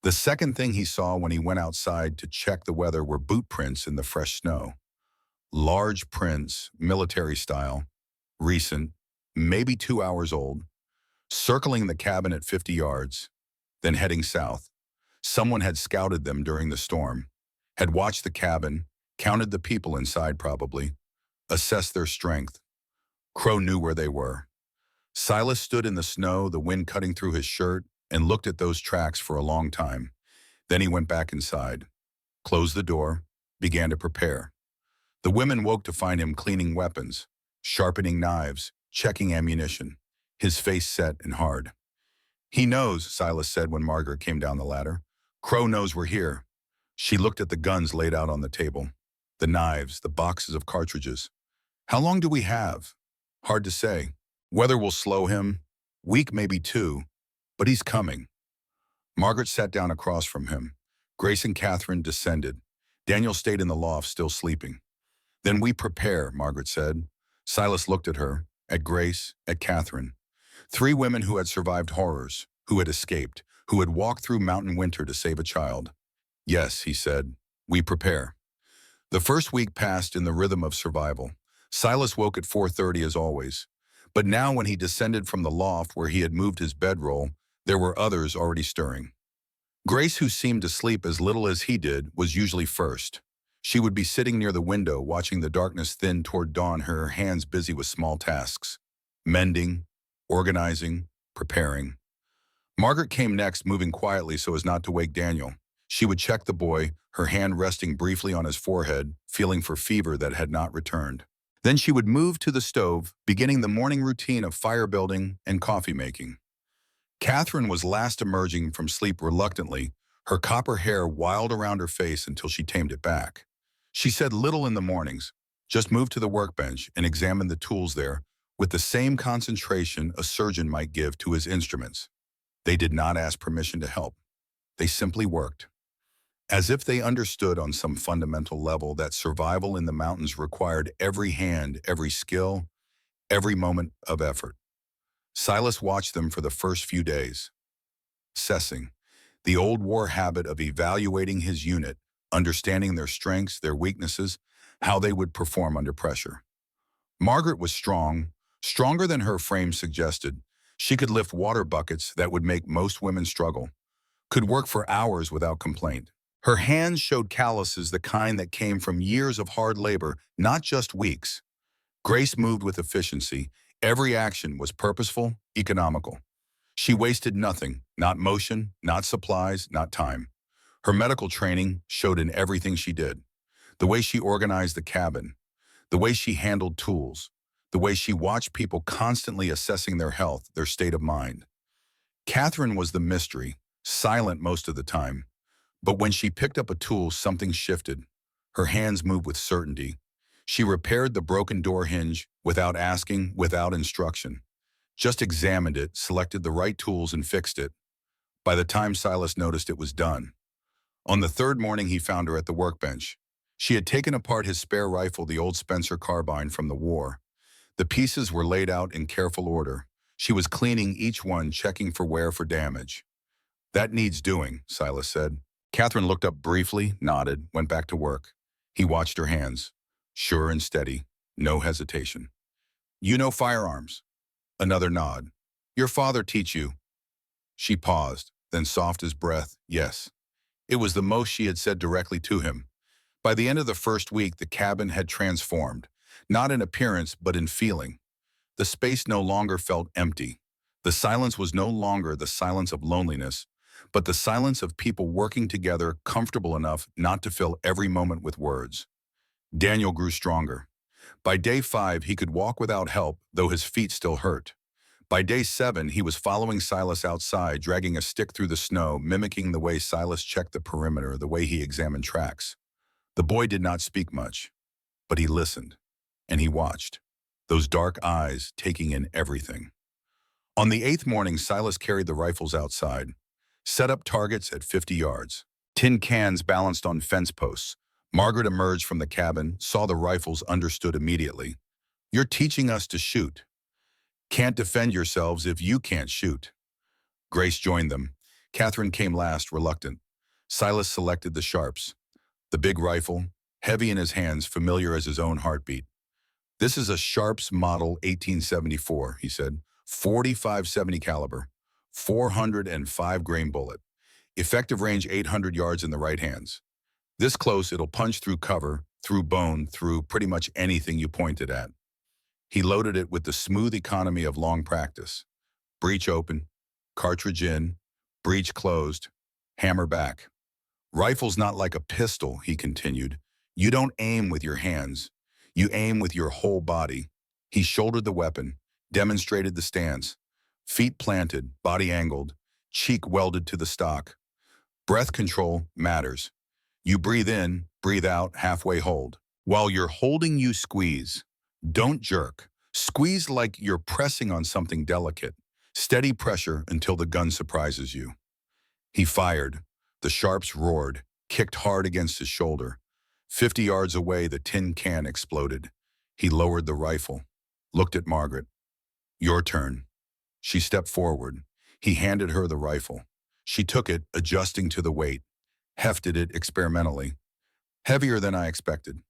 The second thing he saw when he went outside to check the weather were boot prints in the fresh snow. Large prints, military style, recent, maybe 2 hours old, circling the cabin at 50 yards, then heading south. Someone had scouted them during the storm, had watched the cabin, counted the people inside probably, assessed their strength. Crow knew where they were. Silas stood in the snow, the wind cutting through his shirt, and looked at those tracks for a long time. Then he went back inside, closed the door, began to prepare. The women woke to find him cleaning weapons, sharpening knives, checking ammunition, his face set and hard. He knows, Silas said when Margaret came down the ladder. Crow knows we're here. She looked at the guns laid out on the table, the knives, the boxes of cartridges. How long do we have? Hard to say. Weather will slow him. Week, maybe 2. But he's coming. Margaret sat down across from him. Grace and Catherine descended. Daniel stayed in the loft, still sleeping. Then we prepare, Margaret said. Silas looked at her, at Grace, at Catherine. 3 women who had survived horrors, who had escaped, who had walked through mountain winter to save a child. Yes, he said, we prepare. The first week passed in the rhythm of survival. Silas woke at 4:30 as always. But now when he descended from the loft where he had moved his bedroll, there were others already stirring. Grace, who seemed to sleep as little as he did, was usually first. She would be sitting near the window, watching the darkness thin toward dawn, her hands busy with small tasks. Mending, organizing, preparing. Margaret came next, moving quietly so as not to wake Daniel. She would check the boy, her hand resting briefly on his forehead, feeling for fever that had not returned. Then she would move to the stove, beginning the morning routine of fire building and coffee making. Catherine was last emerging from sleep reluctantly, her copper hair wild around her face until she tamed it back. She said little in the mornings, just moved to the workbench and examined the tools there with the same concentration a surgeon might give to his instruments. They did not ask permission to help. They simply worked. As if they understood on some fundamental level that survival in the mountains required every hand, every skill, every moment of effort. Silas watched them for the first few days, assessing the old war habit of evaluating his unit, understanding their strengths, their weaknesses, how they would perform under pressure. Margaret was strong, stronger than her frame suggested. She could lift water buckets that would make most women struggle, could work for hours without complaint. Her hands showed calluses, the kind that came from years of hard labor, not just weeks. Grace moved with efficiency. Every action was purposeful, economical. She wasted nothing, not motion, not supplies, not time. Her medical training showed in everything she did. The way she organized the cabin, the way she handled tools, the way she watched people constantly assessing their health, their state of mind. Catherine was the mystery, silent most of the time. But when she picked up a tool, something shifted. Her hands moved with certainty. She repaired the broken door hinge without asking, without instruction. Just examined it, selected the right tools, and fixed it. By the time Silas noticed, it was done. On the third morning, he found her at the workbench. She had taken apart his spare rifle, the old Spencer carbine from the war. The pieces were laid out in careful order. She was cleaning each one, checking for wear, for damage. "That needs doing," Silas said. Catherine looked up briefly, nodded, went back to work. He watched her hands. Sure and steady, no hesitation. "You know firearms?" Another nod. "Your father teach you?" She paused, then soft as breath, "Yes." It was the most she had said directly to him. By the end of the first week, the cabin had transformed, not in appearance but in feeling. The space no longer felt empty. The silence was no longer the silence of loneliness, but the silence of people working together, comfortable enough not to fill every moment with words. Daniel grew stronger. By day 5, he could walk without help, though his feet still hurt. By day 7, he was following Silas outside, dragging a stick through the snow, mimicking the way Silas checked the perimeter, the way he examined tracks. The boy did not speak much, but he listened, and he watched, those dark eyes taking in everything. On the 8th morning, Silas carried the rifles outside, set up targets at 50 yards. Tin cans balanced on fence posts. Margaret emerged from the cabin, saw the rifles, understood immediately. "You're teaching us to shoot. Can't defend yourselves if you can't shoot." Grace joined them. Catherine came last, reluctant. Silas selected the sharps. The big rifle, heavy in his hands, familiar as his own heartbeat. "This is a Sharps Model 1874, he said. 45-70 caliber, 405 grain bullet. Effective range 800 yards in the right hands. This close, it'll punch through cover, through bone, through pretty much anything you point it at." He loaded it with the smooth economy of long practice. Breech open, cartridge in, breech closed, hammer back. "Rifle's not like a pistol," he continued. "You don't aim with your hands. You aim with your whole body." He shouldered the weapon, demonstrated the stance. Feet planted, body angled, cheek welded to the stock. Breath control matters. You breathe in, breathe out, halfway hold. While you're holding, you squeeze. Don't jerk. Squeeze like you're pressing on something delicate. Steady pressure until the gun surprises you. He fired. The sharps roared, kicked hard against his shoulder. 50 yards away, the tin can exploded. He lowered the rifle, looked at Margaret. "Your turn." She stepped forward. He handed her the rifle. She took it, adjusting to the weight, hefted it experimentally. "Heavier than I expected."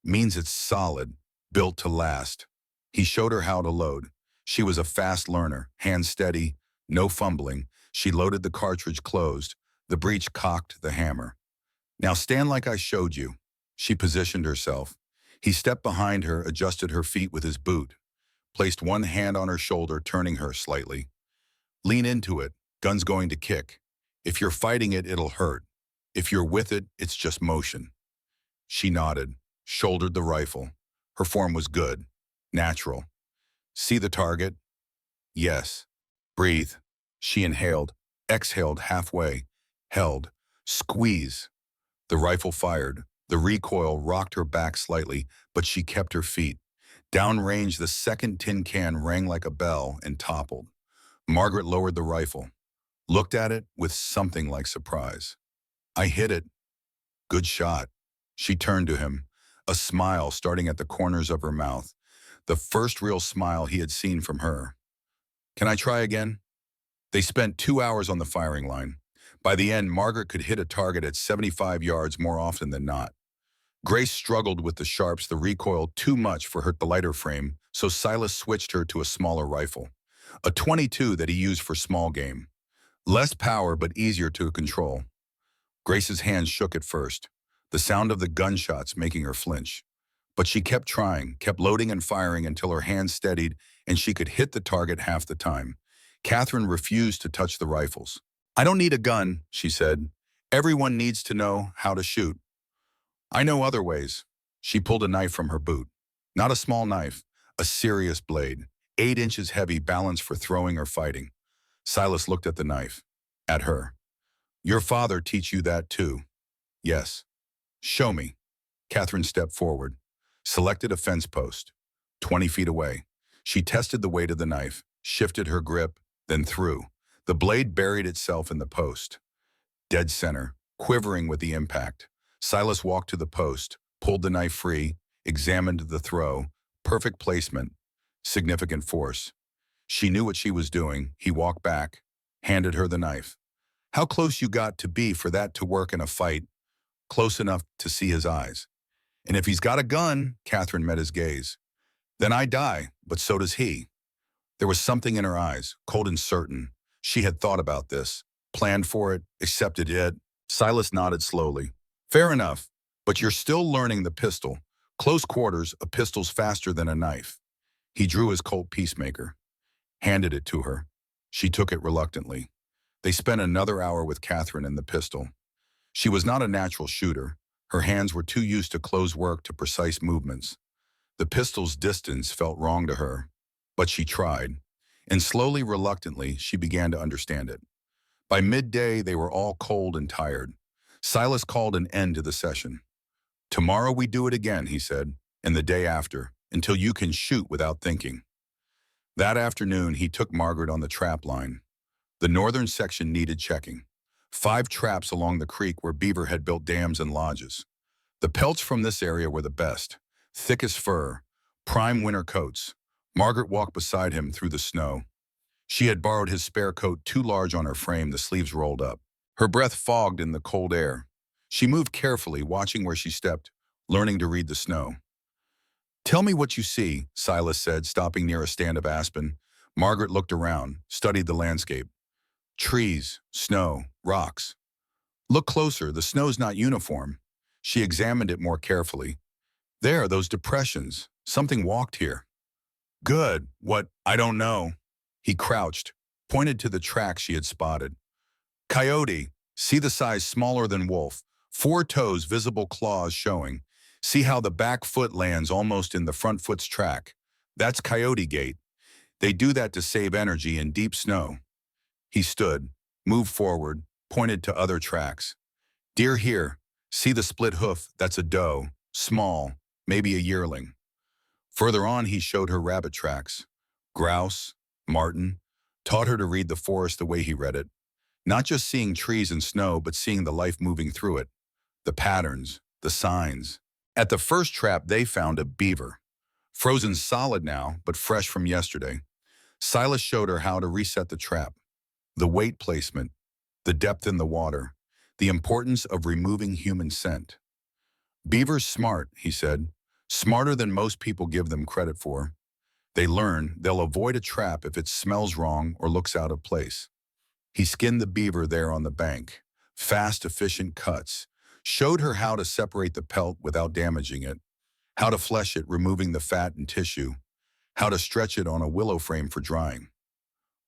"Means it's solid, built to last." He showed her how to load. She was a fast learner, hands steady, no fumbling. She loaded the cartridge, closed, the breech cocked, the hammer. "Now stand like I showed you." She positioned herself. He stepped behind her, adjusted her feet with his boot, placed one hand on her shoulder, turning her slightly. "Lean into it. Gun's going to kick. If you're fighting it, it'll hurt. If you're with it, it's just motion." She nodded, shouldered the rifle. Her form was good, natural. "See the target?" "Yes." "Breathe." She inhaled, exhaled halfway, held. "Squeeze." The rifle fired. The recoil rocked her back slightly, but she kept her feet. Downrange, the second tin can rang like a bell and toppled. Margaret lowered the rifle, looked at it with something like surprise. "I hit it." "Good shot." She turned to him, a smile starting at the corners of her mouth, the first real smile he had seen from her. "Can I try again?" They spent 2 hours on the firing line. By the end, Margaret could hit a target at 75 yards more often than not. Grace struggled with the sharps, the recoil too much for her lighter frame, so Silas switched her to a smaller rifle, a .22 that he used for small game. Less power, but easier to control. Grace's hands shook at first, the sound of the gunshots making her flinch. But she kept trying, kept loading and firing until her hands steadied and she could hit the target half the time. Catherine refused to touch the rifles. "I don't need a gun," she said. Everyone needs to know how to shoot. I know other ways. She pulled a knife from her boot. Not a small knife, a serious blade, 8 inches heavy, balanced for throwing or fighting. Silas looked at the knife. At her. Your father teach you that too? Yes. Show me. Catherine stepped forward, selected a fence post, 20 feet away. She tested the weight of the knife, shifted her grip, then threw. The blade buried itself in the post. Dead center, quivering with the impact. Silas walked to the post, pulled the knife free, examined the throw. Perfect placement, significant force. She knew what she was doing. He walked back, handed her the knife. How close you got to be for that to work in a fight? Close enough to see his eyes. And if he's got a gun, Catherine met his gaze. Then I die, but so does he. There was something in her eyes, cold and certain. She had thought about this, planned for it, accepted it. Silas nodded slowly. Fair enough, but you're still learning the pistol. Close quarters, a pistol's faster than a knife. He drew his Colt Peacemaker, handed it to her. She took it reluctantly. They spent another hour with Catherine and the pistol. She was not a natural shooter. Her hands were too used to close work to precise movements. The pistol's distance felt wrong to her, but she tried, and slowly, reluctantly, she began to understand it. By midday, they were all cold and tired. Silas called an end to the session. Tomorrow we do it again, he said, and the day after, until you can shoot without thinking. That afternoon, he took Margaret on the trap line. The northern section needed checking. 5 traps along the creek where beaver had built dams and lodges. The pelts from this area were the best, thick as fur, prime winter coats. Margaret walked beside him through the snow. She had borrowed his spare coat, too large on her frame, the sleeves rolled up. Her breath fogged in the cold air. She moved carefully, watching where she stepped, learning to read the snow. Tell me what you see, Silas said, stopping near a stand of aspen. Margaret looked around, studied the landscape. Trees, snow, rocks. Look closer, the snow's not uniform. She examined it more carefully. There, those depressions. Something walked here. Good. What? I don't know. He crouched, pointed to the tracks she had spotted. Coyote. See the size smaller than wolf. 4 toes, visible claws showing. See how the back foot lands almost in the front foot's track. That's coyote gait. They do that to save energy in deep snow. He stood, moved forward, pointed to other tracks. Deer here. See the split hoof? That's a doe. Small, maybe a yearling. Further on, he showed her rabbit tracks. Grouse, marten, taught her to read the forest the way he read it. Not just seeing trees and snow, but seeing the life moving through it. The patterns, the signs. At the first trap, they found a beaver. Frozen solid now, but fresh from yesterday. Silas showed her how to reset the trap. The weight placement, the depth in the water, the importance of removing human scent. Beaver's smart, he said. Smarter than most people give them credit for. They learn they'll avoid a trap if it smells wrong or looks out of place. He skinned the beaver there on the bank. Fast, efficient cuts. Showed her how to separate the pelt without damaging it. How to flesh it, removing the fat and tissue. How to stretch it on a willow frame for drying.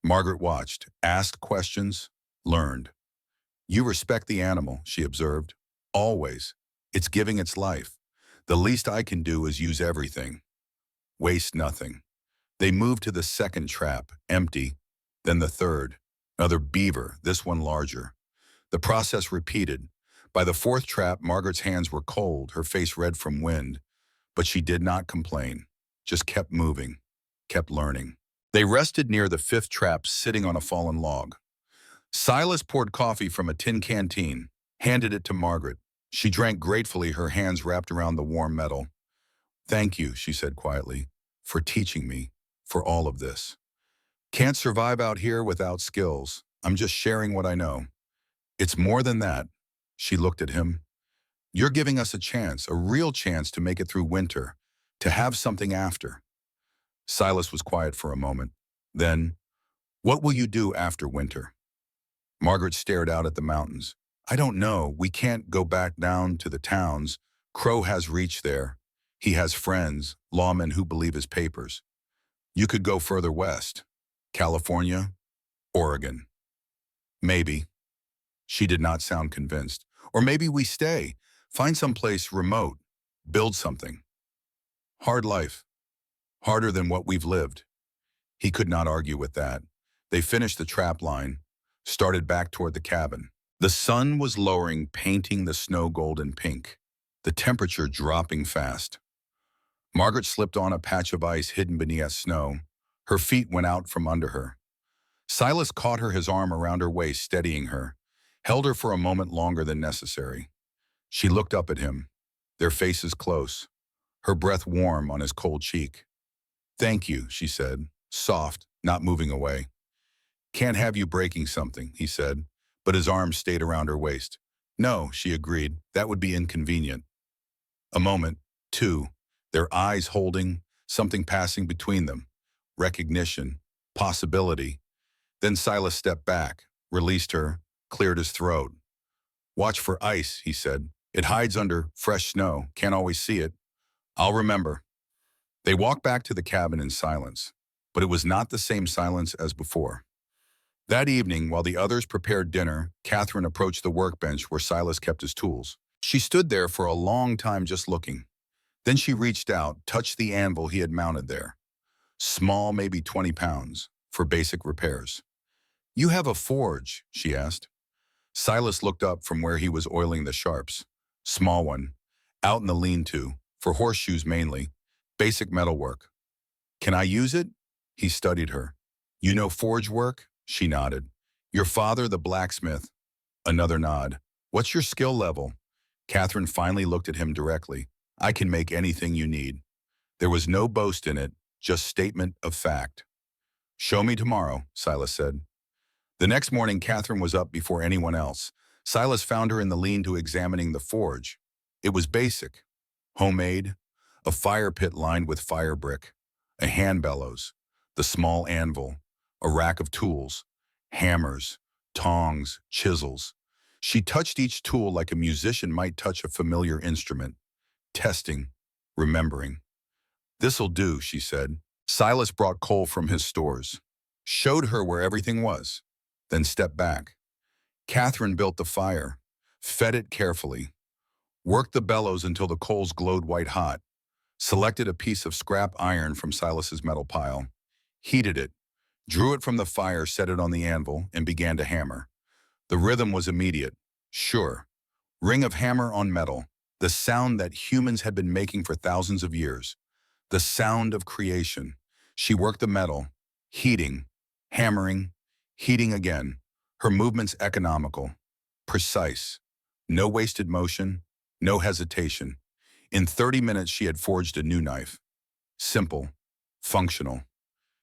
Margaret watched, asked questions, learned. You respect the animal, she observed. Always. It's giving its life. The least I can do is use everything. Waste nothing. They moved to the second trap, empty. Then the third. Another beaver, this one larger. The process repeated. By the 4th trap, Margaret's hands were cold, her face red from wind. But she did not complain. Just kept moving. Kept learning. They rested near the 5th trap, sitting on a fallen log. Silas poured coffee from a tin canteen, handed it to Margaret. She drank gratefully, her hands wrapped around the warm metal. Thank you, she said quietly, for teaching me, for all of this. Can't survive out here without skills. I'm just sharing what I know. It's more than that. She looked at him. You're giving us a chance, a real chance to make it through winter, to have something after. Silas was quiet for a moment. Then, what will you do after winter? Margaret stared out at the mountains. I don't know. We can't go back down to the towns. Crow has reached there. He has friends, lawmen who believe his papers. You could go further west. California, Oregon. Maybe. She did not sound convinced. Or maybe we stay, find some place remote, build something. Hard life, harder than what we've lived. He could not argue with that. They finished the trap line, started back toward the cabin. The sun was lowering, painting the snow golden pink, the temperature dropping fast. Margaret slipped on a patch of ice hidden beneath snow. Her feet went out from under her. Silas caught her, his arm around her waist, steadying her, held her for a moment longer than necessary. She looked up at him, their faces close, her breath warm on his cold cheek. "Thank you," she said, soft, not moving away. "Can't have you breaking something," he said, but his arms stayed around her waist. "No," she agreed, "that would be inconvenient." A moment, two, their eyes holding, something passing between them. Recognition, possibility. Then Silas stepped back, released her, cleared his throat. "Watch for ice," he said. "It hides under fresh snow, can't always see it." "I'll remember." They walked back to the cabin in silence, but it was not the same silence as before. That evening, while the others prepared dinner, Catherine approached the workbench where Silas kept his tools. She stood there for a long time just looking. Then she reached out, touched the anvil he had mounted there. Small, maybe 20 pounds, for basic repairs. "You have a forge?" she asked. Silas looked up from where he was oiling the sharps. "Small one, out in the lean-to, for horseshoes mainly, basic metalwork." "Can I use it?" He studied her. "You know forge work?" She nodded. "Your father, the blacksmith?" Another nod. "What's your skill level?" Catherine finally looked at him directly. "I can make anything you need." There was no boast in it, just statement of fact. "Show me tomorrow," Silas said. The next morning, Catherine was up before anyone else. Silas found her in the lean-to examining the forge. It was basic. Homemade, a fire pit lined with fire brick, a hand bellows, the small anvil, a rack of tools, hammers, tongs, chisels. She touched each tool like a musician might touch a familiar instrument, testing, remembering. "This'll do," she said. Silas brought coal from his stores, showed her where everything was, then stepped back. Catherine built the fire, fed it carefully, worked the bellows until the coals glowed white hot, selected a piece of scrap iron from Silas's metal pile, heated it, drew it from the fire, set it on the anvil, and began to hammer. The rhythm was immediate, sure. Ring of hammer on metal, the sound that humans had been making for thousands of years. The sound of creation. She worked the metal, heating, hammering, heating again. Her movements economical, precise. No wasted motion, no hesitation. In 30 minutes, she had forged a new knife. Simple, functional.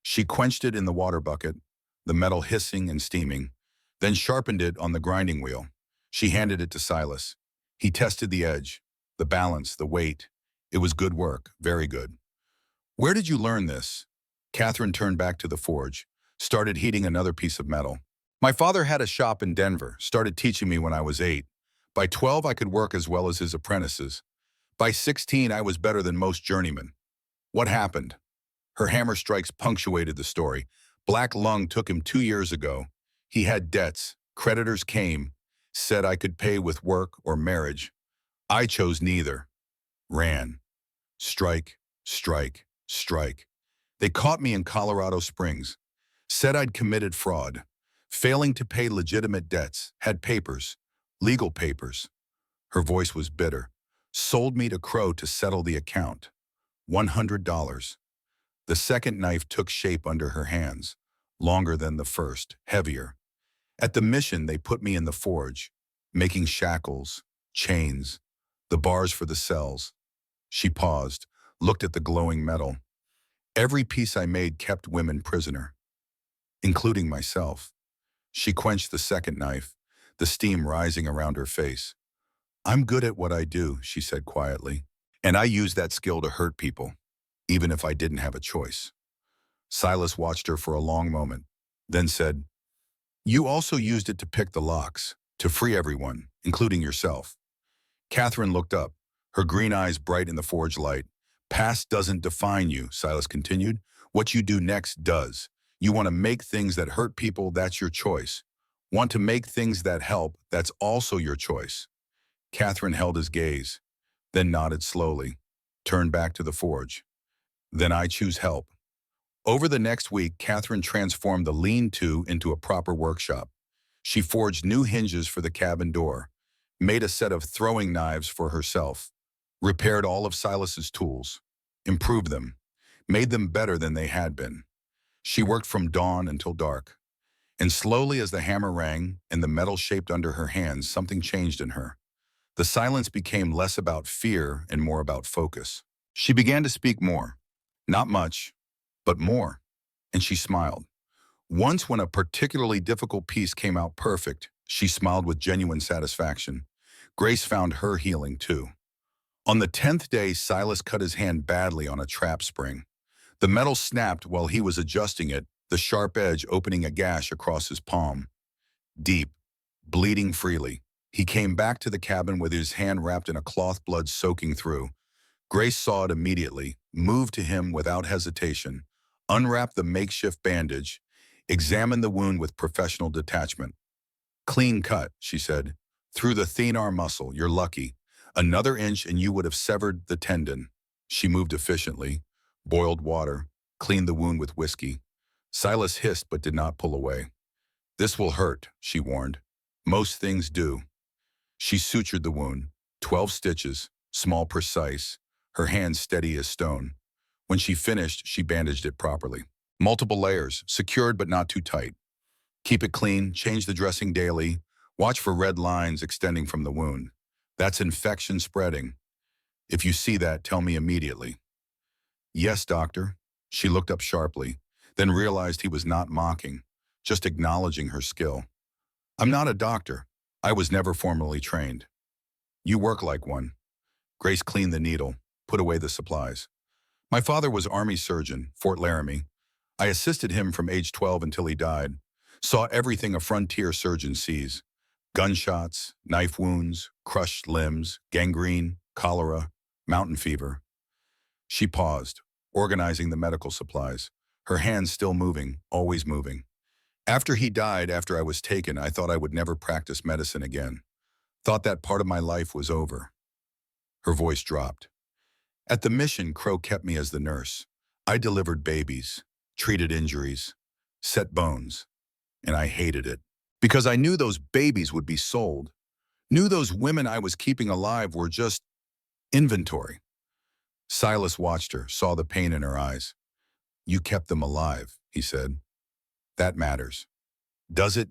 She quenched it in the water bucket, the metal hissing and steaming, then sharpened it on the grinding wheel. She handed it to Silas. He tested the edge, the balance, the weight. It was good work, very good. "Where did you learn this?" Catherine turned back to the forge, started heating another piece of metal. "My father had a shop in Denver, started teaching me when I was 8. By 12, I could work as well as his apprentices. By 16, I was better than most journeymen." "What happened?" Her hammer strikes punctuated the story. "Black lung took him 2 years ago. He had debts. Creditors came, said I could pay with work or marriage. I chose neither. Ran. Strike, strike, strike. They caught me in Colorado Springs. Said I'd committed fraud. Failing to pay legitimate debts. Had papers. Legal papers." Her voice was bitter. "Sold me to Crow to settle the account. $100. The second knife took shape under her hands. Longer than the first. Heavier. At the mission, they put me in the forge, making shackles, chains, the bars for the cells." She paused, looked at the glowing metal. "Every piece I made kept women prisoner, including myself." She quenched the second knife, the steam rising around her face. "I'm good at what I do," she said quietly, "and I use that skill to hurt people, even if I didn't have a choice." Silas watched her for a long moment, then said, "You also used it to pick the locks, to free everyone, including yourself." Catherine looked up, her green eyes bright in the forge light. "Past doesn't define you," Silas continued. "What you do next does. You want to make things that hurt people, that's your choice. Want to make things that help, that's also your choice. Catherine held his gaze, then nodded slowly, turned back to the forge. Then I choose help. Over the next week, Catherine transformed the lean-to into a proper workshop. She forged new hinges for the cabin door, made a set of throwing knives for herself, repaired all of Silas's tools, improved them, made them better than they had been. She worked from dawn until dark. And slowly as the hammer rang and the metal shaped under her hands, something changed in her. The silence became less about fear and more about focus. She began to speak more. Not much, but more. And she smiled. Once when a particularly difficult piece came out perfect, she smiled with genuine satisfaction. Grace found her healing too. On the 10th day, Silas cut his hand badly on a trap spring. The metal snapped while he was adjusting it, the sharp edge opening a gash across his palm. Deep, bleeding freely. He came back to the cabin with his hand wrapped in a cloth, blood soaking through. Grace saw it immediately, moved to him without hesitation, unwrapped the makeshift bandage, examined the wound with professional detachment. Clean cut, she said. Through the thenar muscle, you're lucky. Another inch and you would have severed the tendon. She moved efficiently, boiled water, cleaned the wound with whiskey. Silas hissed but did not pull away. This will hurt, she warned. Most things do. She sutured the wound, 12 stitches, small, precise, her hands steady as stone. When she finished, she bandaged it properly. Multiple layers, secured but not too tight. Keep it clean, change the dressing daily, watch for red lines extending from the wound. That's infection spreading. If you see that, tell me immediately. Yes, doctor. She looked up sharply, then realized he was not mocking, just acknowledging her skill. I'm not a doctor. I was never formally trained. You work like one. Grace cleaned the needle, put away the supplies. My father was Army surgeon, Fort Laramie. I assisted him from age 12 until he died. Saw everything a frontier surgeon sees. Gunshots, knife wounds, crushed limbs, gangrene, cholera, mountain fever. She paused, organizing the medical supplies, her hands still moving, always moving. After he died, after I was taken, I thought I would never practice medicine again. Thought that part of my life was over. Her voice dropped. At the mission, Crow kept me as the nurse. I delivered babies, treated injuries, set bones, and I hated it. Because I knew those babies would be sold. Knew those women I was keeping alive were just inventory. Silas watched her, saw the pain in her eyes. You kept them alive, he said. That matters. Does it?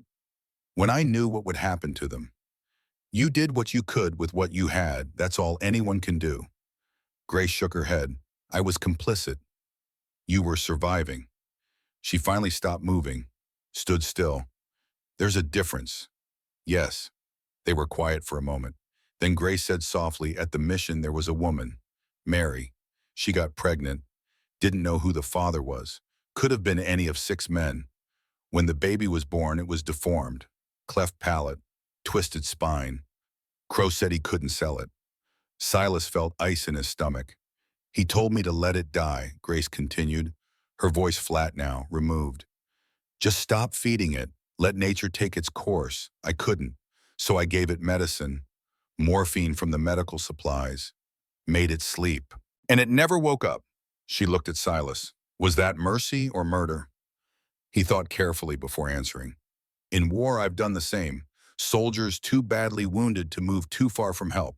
When I knew what would happen to them. You did what you could with what you had. That's all anyone can do. Grace shook her head. I was complicit. You were surviving. She finally stopped moving, stood still. There's a difference. Yes. They were quiet for a moment. Then Grace said softly, at the mission there was a woman, Mary. She got pregnant, didn't know who the father was. Could have been any of 6 men. When the baby was born, it was deformed. Cleft palate, twisted spine. Crow said he couldn't sell it. Silas felt ice in his stomach. He told me to let it die, Grace continued, her voice flat now, removed. Just stop feeding it. Let nature take its course. I couldn't, so I gave it medicine, morphine from the medical supplies, made it sleep. And it never woke up. She looked at Silas. Was that mercy or murder? He thought carefully before answering. In war, I've done the same. Soldiers too badly wounded to move too far from help.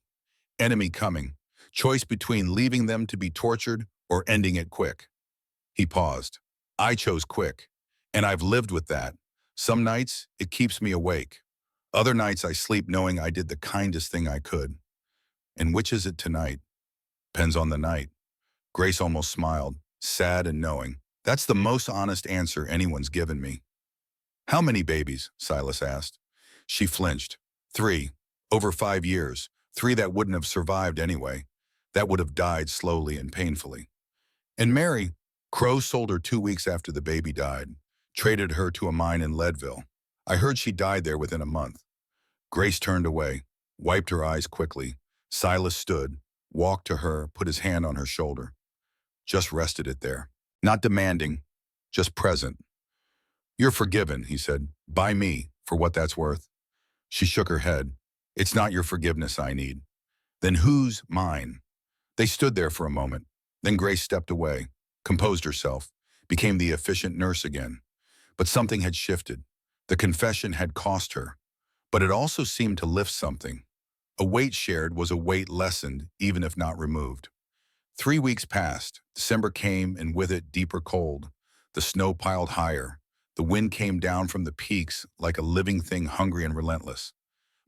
Enemy coming. Choice between leaving them to be tortured or ending it quick. He paused. I chose quick, and I've lived with that. Some nights, it keeps me awake. Other nights, I sleep knowing I did the kindest thing I could. And which is it tonight? Depends on the night. Grace almost smiled, sad and knowing. That's the most honest answer anyone's given me. How many babies? Silas asked. She flinched. 3. Over 5 years. 3 that wouldn't have survived anyway. That would have died slowly and painfully. And Mary, Crow sold her 2 weeks after the baby died. Traded her to a mine in Leadville. I heard she died there within a month. Grace turned away, wiped her eyes quickly. Silas stood, walked to her, put his hand on her shoulder. Just rested it there. Not demanding, just present. You're forgiven, he said. By me, for what that's worth. She shook her head. It's not your forgiveness I need. Then whose? Mine. They stood there for a moment. Then Grace stepped away, composed herself, became the efficient nurse again. But something had shifted. The confession had cost her. But it also seemed to lift something. A weight shared was a weight lessened, even if not removed. 3 weeks passed. December came, and with it deeper cold. The snow piled higher. The wind came down from the peaks like a living thing hungry and relentless.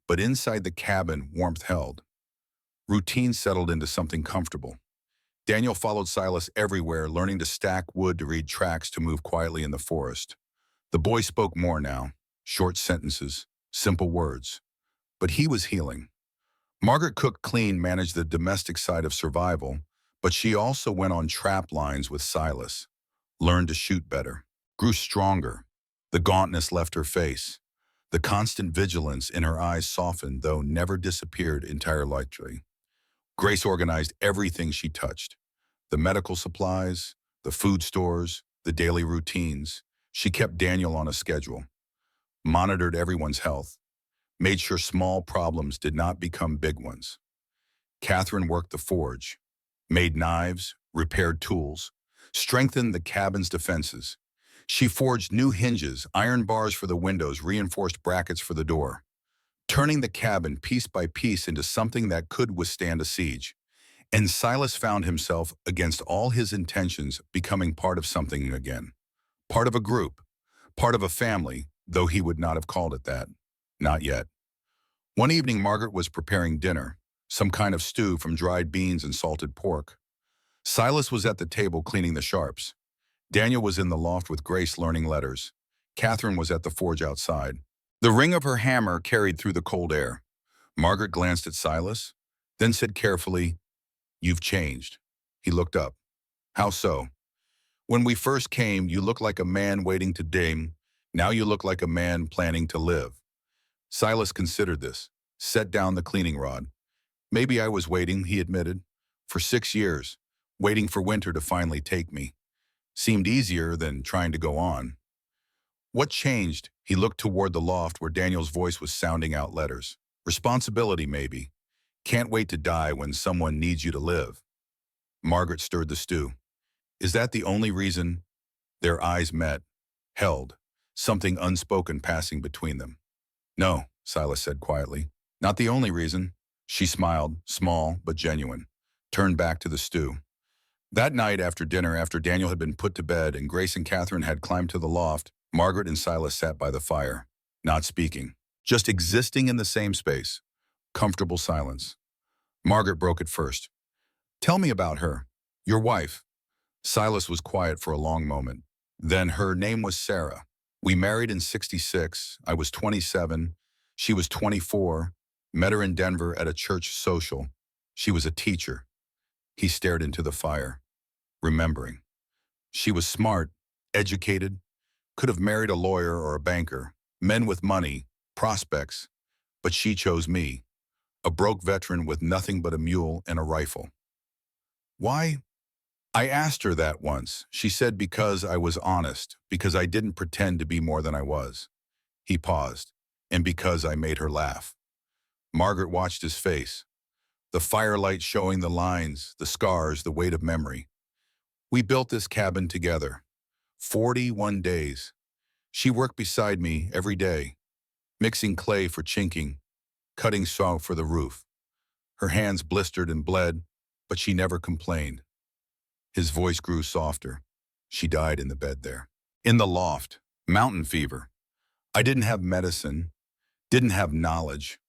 But inside the cabin, warmth held. Routine settled into something comfortable. Daniel followed Silas everywhere, learning to stack wood to read tracks to move quietly in the forest. The boy spoke more now, short sentences, simple words. But he was healing. Margaret cooked clean, managed the domestic side of survival, but she also went on trap lines with Silas, learned to shoot better, grew stronger. The gauntness left her face. The constant vigilance in her eyes softened, though never disappeared entirely. Grace organized everything she touched. The medical supplies, the food stores, the daily routines. She kept Daniel on a schedule, monitored everyone's health, made sure small problems did not become big ones. Catherine worked the forge, made knives, repaired tools, strengthened the cabin's defenses. She forged new hinges, iron bars for the windows, reinforced brackets for the door, turning the cabin piece by piece into something that could withstand a siege. And Silas found himself, against all his intentions, becoming part of something again. Part of a group, part of a family, though he would not have called it that. Not yet. One evening, Margaret was preparing dinner, some kind of stew from dried beans and salted pork. Silas was at the table cleaning the sharps. Daniel was in the loft with Grace learning letters. Catherine was at the forge outside. The ring of her hammer carried through the cold air. Margaret glanced at Silas, then said carefully, "You've changed." He looked up. "How so?" "When we first came, you looked like a man waiting to dame. Now you look like a man planning to live." Silas considered this, set down the cleaning rod. "Maybe I was waiting," he admitted. "For 6 years, waiting for winter to finally take me. Seemed easier than trying to go on." "What changed?" He looked toward the loft where Daniel's voice was sounding out letters. "Responsibility, maybe. Can't wait to die when someone needs you to live." Margaret stirred the stew. "Is that the only reason?" Their eyes met, held, something unspoken passing between them. "No," Silas said quietly. "Not the only reason." She smiled, small but genuine, turned back to the stew. That night after dinner, after Daniel had been put to bed and Grace and Catherine had climbed to the loft, Margaret and Silas sat by the fire, not speaking, just existing in the same space. Comfortable silence. Margaret broke it first. "Tell me about her. Your wife." Silas was quiet for a long moment. "Then her name was Sarah. We married in '66. I was 27. She was 24. Met her in Denver at a church social. She was a teacher." He stared into the fire, remembering. "She was smart, educated, could have married a lawyer or a banker, men with money, prospects, but she chose me, a broke veteran with nothing but a mule and a rifle." "Why?" "I asked her that once. She said because I was honest, because I didn't pretend to be more than I was." He paused. "And because I made her laugh." Margaret watched his face, the firelight showing the lines, the scars, the weight of memory. "We built this cabin together. 41 days. She worked beside me every day, mixing clay for chinking, cutting saw for the roof. Her hands blistered and bled, but she never complained." His voice grew softer. "She died in the bed there. In the loft. Mountain fever. I didn't have medicine, didn't have knowledge.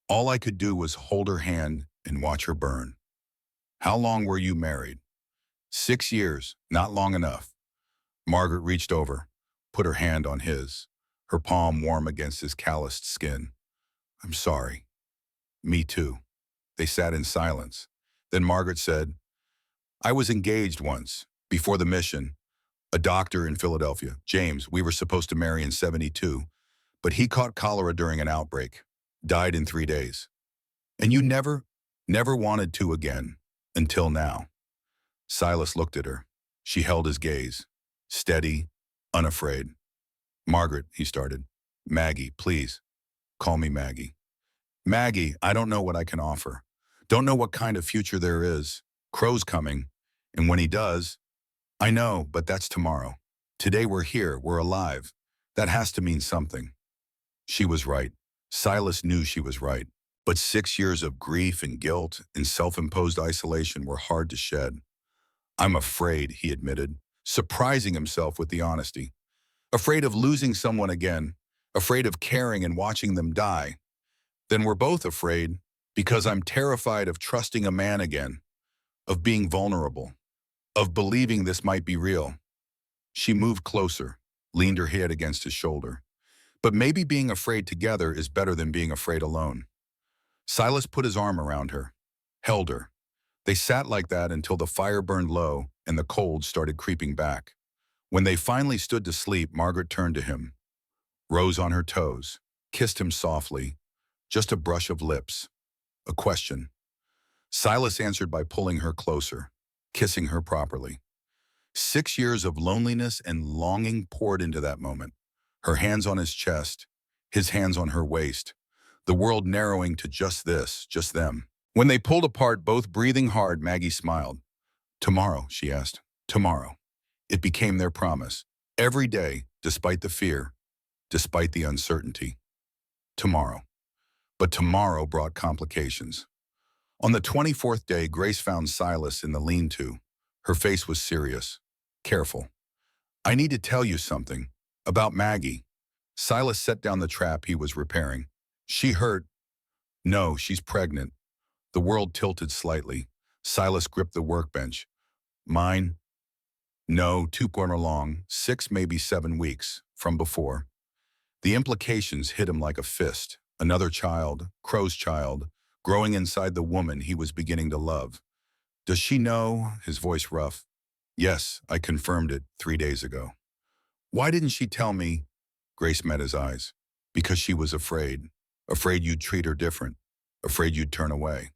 All I could do was hold her hand and watch her burn." "How long were you married?" 6 years, not long enough." Margaret reached over, put her hand on his, her palm warm against his calloused skin. "I'm sorry." "Me too." They sat in silence. Then Margaret said, "I was engaged once, before the mission. A doctor in Philadelphia, James, we were supposed to marry in '72, but he caught cholera during an outbreak, died in 3 days. And you never wanted to again, until now." Silas looked at her. She held his gaze, steady, unafraid. "Margaret," he started. Maggie, please, call me Maggie. Maggie, I don't know what I can offer. Don't know what kind of future there is. Crow's coming, and when he does, I know, but that's tomorrow. Today we're here, we're alive. That has to mean something. She was right. Silas knew she was right. But 6 years of grief and guilt and self-imposed isolation were hard to shed. I'm afraid, he admitted, surprising himself with the honesty. Afraid of losing someone again, afraid of caring and watching them die. Then we're both afraid because I'm terrified of trusting a man again, of being vulnerable, of believing this might be real. She moved closer, leaned her head against his shoulder. But maybe being afraid together is better than being afraid alone. Silas put his arm around her, held her. They sat like that until the fire burned low and the cold started creeping back. When they finally stood to sleep, Margaret turned to him, rose on her toes, kissed him softly, just a brush of lips, a question. Silas answered by pulling her closer, kissing her properly. 6 years of loneliness and longing poured into that moment. Her hands on his chest, his hands on her waist, the world narrowing to just this, just them. When they pulled apart, both breathing hard, Maggie smiled. Tomorrow, she asked. Tomorrow. It became their promise. Every day, despite the fear, despite the uncertainty. Tomorrow. But tomorrow brought complications. On the 24th day, Grace found Silas in the lean-to. Her face was serious, careful. I need to tell you something about Maggie. Silas set down the trap he was repairing. She hurt. No, she's pregnant. The world tilted slightly. Silas gripped the workbench. Mine? No, 2 along, 6, maybe 7 weeks from before. The implications hit him like a fist. Another child, Crow's child, growing inside the woman he was beginning to love. Does she know? His voice rough. Yes, I confirmed it 3 days ago. Why didn't she tell me? Grace met his eyes. Because she was afraid. Afraid you'd treat her different. Afraid you'd turn away.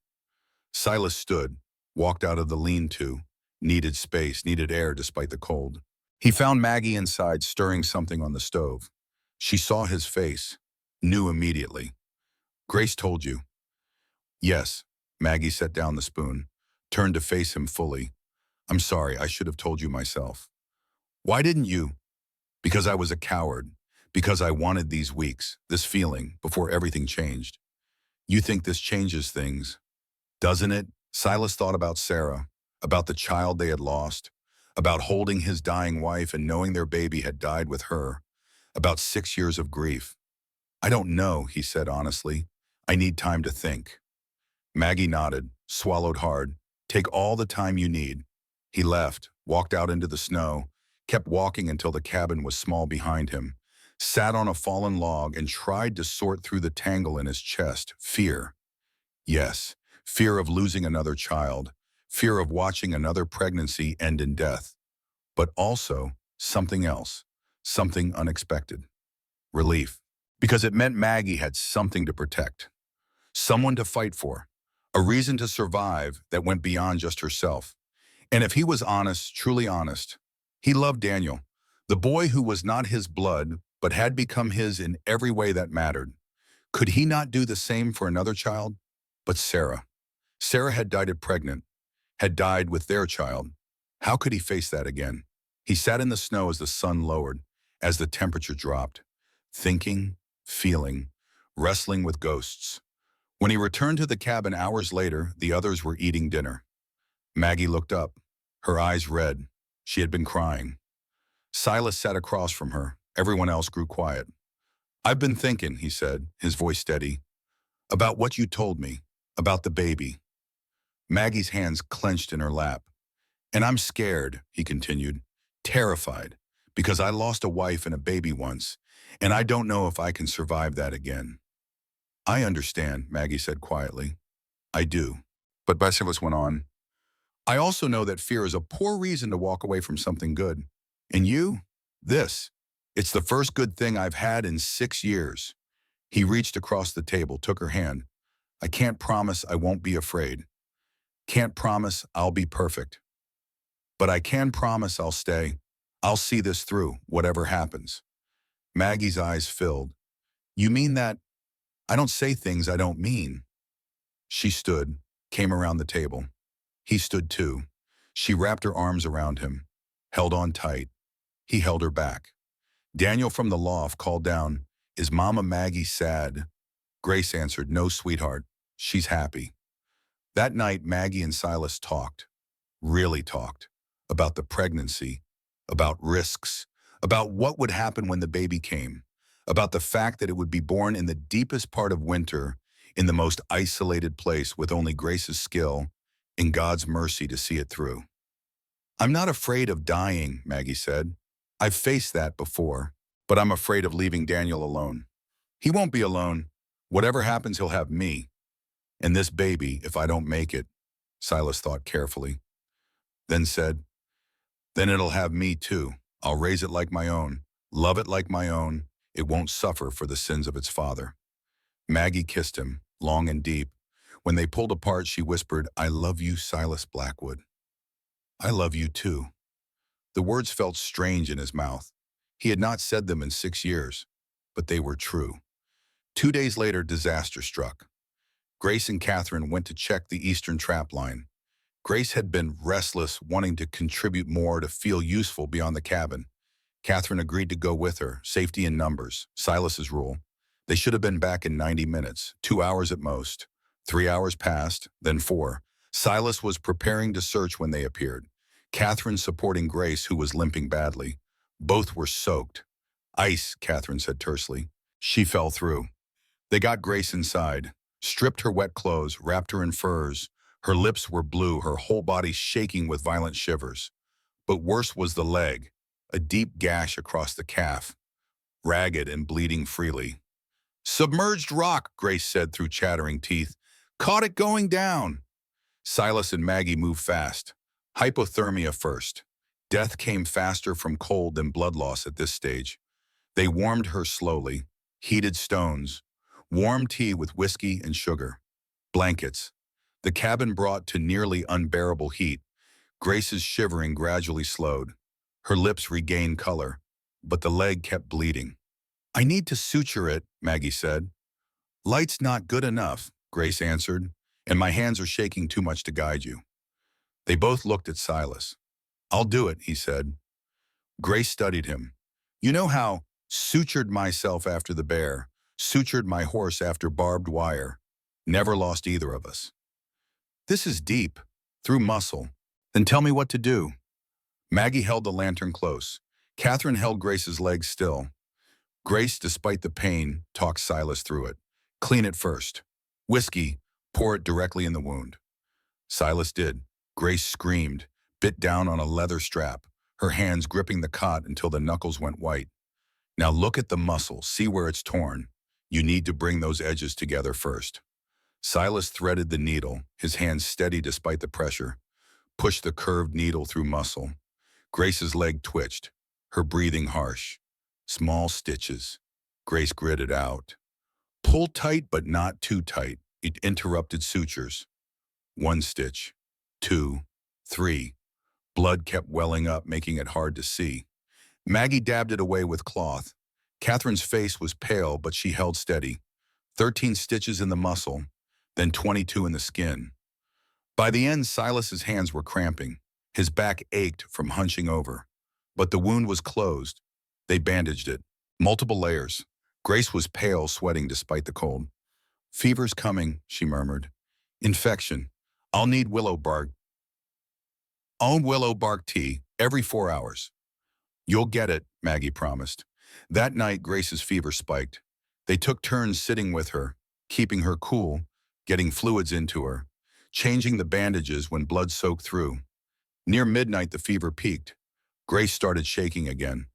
Silas stood, walked out of the lean-to, needed space, needed air despite the cold. He found Maggie inside stirring something on the stove. She saw his face, knew immediately. Grace told you. Yes. Maggie set down the spoon, turned to face him fully. I'm sorry, I should have told you myself. Why didn't you? Because I was a coward. Because I wanted these weeks, this feeling, before everything changed. You think this changes things, doesn't it? Silas thought about Sarah, about the child they had lost, about holding his dying wife and knowing their baby had died with her, about 6 years of grief. I don't know, he said honestly. I need time to think. Maggie nodded, swallowed hard. Take all the time you need. He left, walked out into the snow, kept walking until the cabin was small behind him, sat on a fallen log and tried to sort through the tangle in his chest. Fear. Yes, fear of losing another child, fear of watching another pregnancy end in death, but also something else, something unexpected. Relief. Because it meant Maggie had something to protect, someone to fight for, a reason to survive that went beyond just herself. And if he was honest, truly honest, he loved Daniel, the boy who was not his blood, but had become his in every way that mattered. Could he not do the same for another child? But Sarah. Sarah had died pregnant, had died with their child. How could he face that again? He sat in the snow as the sun lowered, as the temperature dropped, thinking, feeling, wrestling with ghosts. When he returned to the cabin hours later, the others were eating dinner. Maggie looked up, her eyes red. She had been crying. Silas sat across from her. Everyone else grew quiet. I've been thinking, he said, his voice steady, about what you told me, about the baby. Maggie's hands clenched in her lap. And I'm scared, he continued, terrified, because I lost a wife and a baby once, and I don't know if I can survive that again. I understand, Maggie said quietly. I do. But Basilis went on. I also know that fear is a poor reason to walk away from something good. And you? This. It's the first good thing I've had in 6 years. He reached across the table, took her hand. I can't promise I won't be afraid. Can't promise I'll be perfect. But I can promise I'll stay. I'll see this through, whatever happens. Maggie's eyes filled. You mean that I don't say things I don't mean? She stood, came around the table. He stood too. She wrapped her arms around him, held on tight. He held her back. Daniel from the loft called down, "Is Mama Maggie sad?" Grace answered, "No, sweetheart. She's happy." That night, Maggie and Silas talked, really talked, about the pregnancy, about risks, about what would happen when the baby came, about the fact that it would be born in the deepest part of winter, in the most isolated place with only Grace's skill and God's mercy to see it through. "I'm not afraid of dying," Maggie said. "I've faced that before, but I'm afraid of leaving Daniel alone. He won't be alone. Whatever happens, he'll have me. And this baby, if I don't make it," Silas thought carefully, then said, "then it'll have me too. I'll raise it like my own, love it like my own. It won't suffer for the sins of its father." Maggie kissed him, long and deep. When they pulled apart, she whispered, "I love you, Silas Blackwood. I love you too." The words felt strange in his mouth. He had not said them in 6 years, but they were true. 2 days later, disaster struck. Grace and Catherine went to check the eastern trap line. Grace had been restless, wanting to contribute more, to feel useful beyond the cabin. Catherine agreed to go with her, safety in numbers, Silas's rule. They should have been back in 90 minutes, 2 hours at most. 3 hours passed, then 4. Silas was preparing to search when they appeared. Catherine supporting Grace, who was limping badly. Both were soaked. "Ice," Catherine said tersely. She fell through. They got Grace inside, stripped her wet clothes, wrapped her in furs. Her lips were blue, her whole body shaking with violent shivers. But worse was the leg, a deep gash across the calf, ragged and bleeding freely. "Submerged rock," Grace said through chattering teeth. "Caught it going down." Silas and Maggie moved fast. Hypothermia first. Death came faster from cold than blood loss at this stage. They warmed her slowly. Heated stones. Warm tea with whiskey and sugar. Blankets. The cabin brought to nearly unbearable heat. Grace's shivering gradually slowed. Her lips regained color, but the leg kept bleeding. "I need to suture it," Maggie said. "Light's not good enough," Grace answered, "and my hands are shaking too much to guide you." They both looked at Silas. "I'll do it," he said. Grace studied him. "You know how sutured myself after the bear, sutured my horse after barbed wire. Never lost either of us. This is deep, through muscle. Then tell me what to do." Maggie held the lantern close. Catherine held Grace's legs still. Grace, despite the pain, talked Silas through it. "Clean it first. Whiskey, pour it directly in the wound." Silas did. Grace screamed, bit down on a leather strap, her hands gripping the cot until the knuckles went white. "Now look at the muscle, see where it's torn. You need to bring those edges together first." Silas threaded the needle, his hands steady despite the pressure, pushed the curved needle through muscle. Grace's leg twitched, her breathing harsh. Small stitches. Grace gritted out. "Pull tight but not too tight." It interrupted sutures. 1 stitch. 2. 3. Blood kept welling up, making it hard to see. Maggie dabbed it away with cloth. Catherine's face was pale, but she held steady. 13 stitches in the muscle, then 22 in the skin. By the end, Silas's hands were cramping. His back ached from hunching over. But the wound was closed. They bandaged it. Multiple layers. Grace was pale, sweating despite the cold. "Fever's coming," she murmured. "Infection. I'll need willow bark. Willow bark tea every 4 hours." "You'll get it," Maggie promised. That night, Grace's fever spiked. They took turns sitting with her, keeping her cool, getting fluids into her, changing the bandages when blood soaked through. Near midnight, the fever peaked. Grace started shaking again.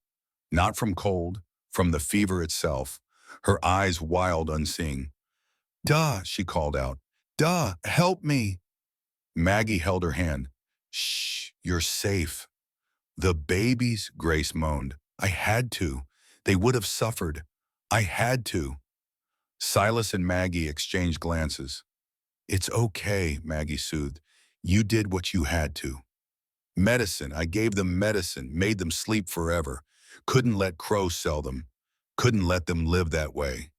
Not from cold, from the fever itself, her eyes wild, unseeing. "Duh," she called out. "Duh, help me." Maggie held her hand. "Shh, you're safe." "The babies," Grace moaned. "I had to. They would have suffered. I had to." Silas and Maggie exchanged glances. "It's okay," Maggie soothed. "You did what you had to." "Medicine. I gave them medicine, made them sleep forever. Couldn't let Crow sell them. Couldn't let them live that way."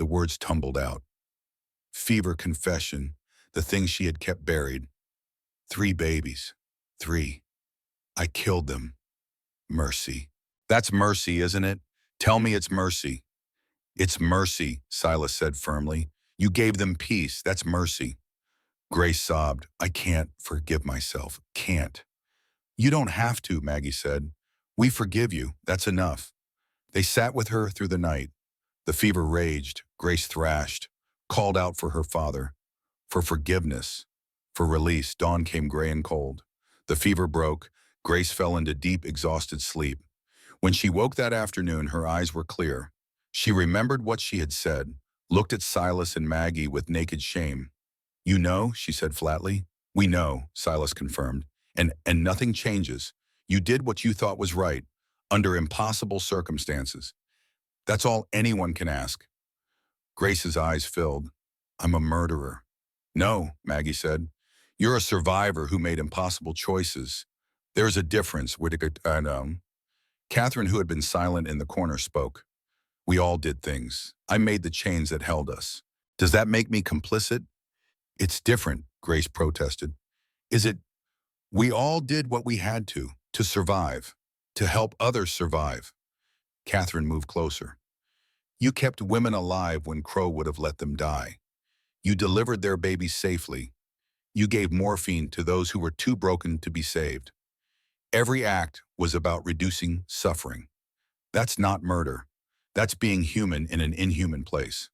the words tumbled out. Fever, confession, the things she had kept buried. 3 babies. 3. I killed them. Mercy. That's mercy, isn't it? Tell me it's mercy. It's mercy, Silas said firmly. You gave them peace. That's mercy. Grace sobbed. I can't forgive myself. Can't. You don't have to, Maggie said. We forgive you. That's enough. They sat with her through the night. The fever raged. Grace thrashed, called out for her father, for forgiveness, for release. Dawn came gray and cold. The fever broke. Grace fell into deep, exhausted sleep. When she woke that afternoon, her eyes were clear. She remembered what she had said, looked at Silas and Maggie with naked shame. You know, she said flatly. We know, Silas confirmed. And nothing changes. You did what you thought was right, under impossible circumstances. That's all anyone can ask. Grace's eyes filled. I'm a murderer. No, Maggie said. You're a survivor who made impossible choices. There's a difference. Catherine, who had been silent in the corner, spoke. We all did things. I made the chains that held us. Does that make me complicit? It's different, Grace protested. Is it? We all did what we had to survive, to help others survive. Catherine moved closer. You kept women alive when Crow would have let them die. You delivered their babies safely. You gave morphine to those who were too broken to be saved. Every act was about reducing suffering. That's not murder. That's being human in an inhuman place.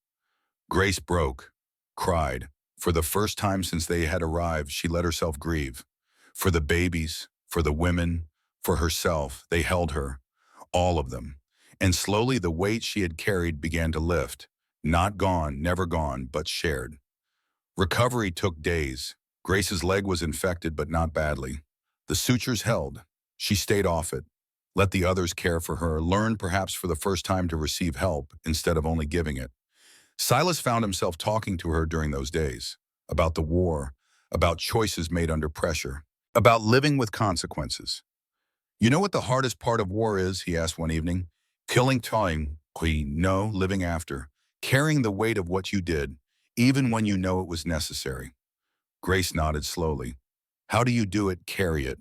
Grace broke, cried. For the first time since they had arrived, she let herself grieve. For the babies, for the women, for herself, they held her, all of them. And slowly the weight she had carried began to lift. Not gone, never gone, but shared. Recovery took days. Grace's leg was infected, but not badly. The sutures held. She stayed off it. Let the others care for her, learned perhaps for the first time to receive help instead of only giving it. Silas found himself talking to her during those days, about the war, about choices made under pressure, about living with consequences. You know what the hardest part of war is, he asked one evening? Killing time, no, living after, carrying the weight of what you did, even when you know it was necessary. Grace nodded slowly. How do you do it? Carry it.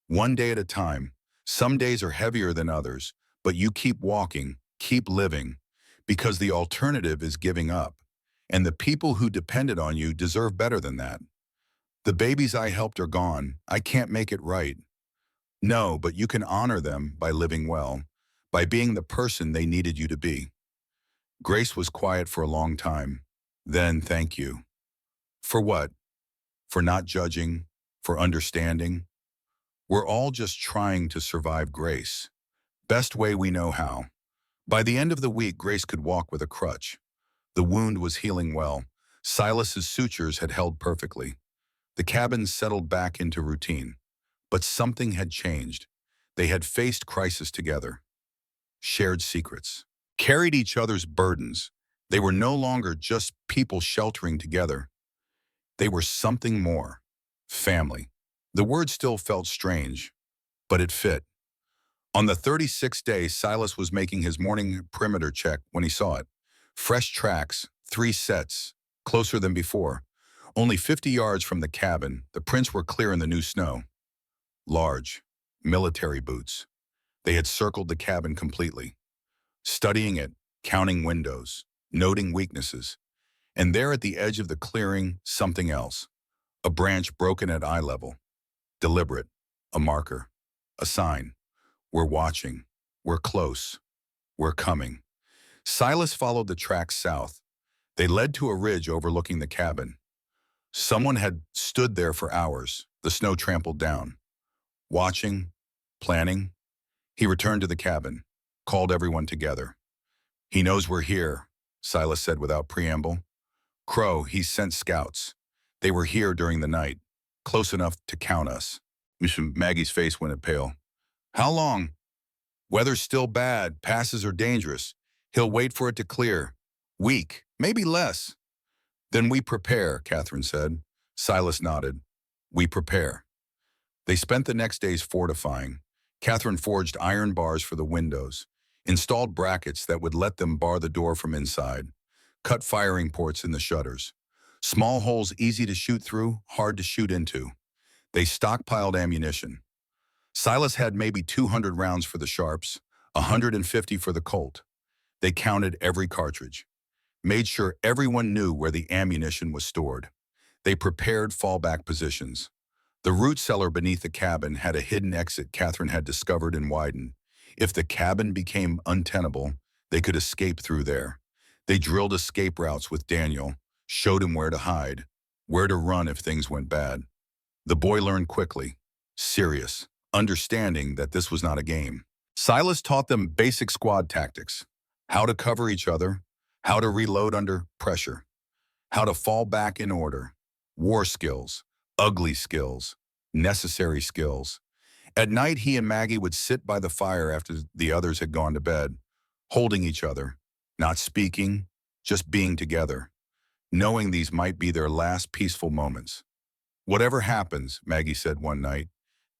One day at a time. Some days are heavier than others, but you keep walking, keep living, because the alternative is giving up. And the people who depended on you deserve better than that. The babies I helped are gone. I can't make it right. No, but you can honor them by living well, by being the person they needed you to be. Grace was quiet for a long time. Then, thank you. For what? For not judging, for understanding. We're all just trying to survive, Grace. Best way we know how. By the end of the week, Grace could walk with a crutch. The wound was healing well. Silas's sutures had held perfectly. The cabin settled back into routine. But something had changed. They had faced crisis together. Shared secrets. Carried each other's burdens. They were no longer just people sheltering together. They were something more. Family. The word still felt strange, but it fit. On the 36th day, Silas was making his morning perimeter check when he saw it. Fresh tracks, 3 sets, closer than before. Only 50 yards from the cabin, the prints were clear in the new snow. Large, military boots. They had circled the cabin completely. Studying it, counting windows, noting weaknesses. And there at the edge of the clearing, something else. A branch broken at eye level. Deliberate. A marker. A sign. We're watching. We're close. We're coming. Silas followed the tracks south. They led to a ridge overlooking the cabin. Someone had stood there for hours, the snow trampled down. Watching, planning. He returned to the cabin, called everyone together. He knows we're here, Silas said without preamble. Crow, he's sent scouts. They were here during the night, close enough to count us. Maggie's face went pale. How long? Weather's still bad, passes are dangerous. He'll wait for it to clear. Week, maybe less. Then we prepare, Catherine said. Silas nodded. We prepare. They spent the next days fortifying. Catherine forged iron bars for the windows, installed brackets that would let them bar the door from inside. cut firing ports in the shutters. Small holes easy to shoot through, hard to shoot into. They stockpiled ammunition. Silas had maybe 200 rounds for the Sharps, 150 for the Colt. They counted every cartridge, made sure everyone knew where the ammunition was stored. They prepared fallback positions. The root cellar beneath the cabin had a hidden exit Catherine had discovered and widened. If the cabin became untenable, they could escape through there. They drilled escape routes with Daniel, showed him where to hide, where to run if things went bad. The boy learned quickly, serious, understanding that this was not a game. Silas taught them basic squad tactics, how to cover each other, how to reload under pressure, how to fall back in order, war skills, ugly skills, necessary skills. At night, he and Maggie would sit by the fire after the others had gone to bed, holding each other, not speaking, just being together, knowing these might be their last peaceful moments. "Whatever happens," Maggie said one night,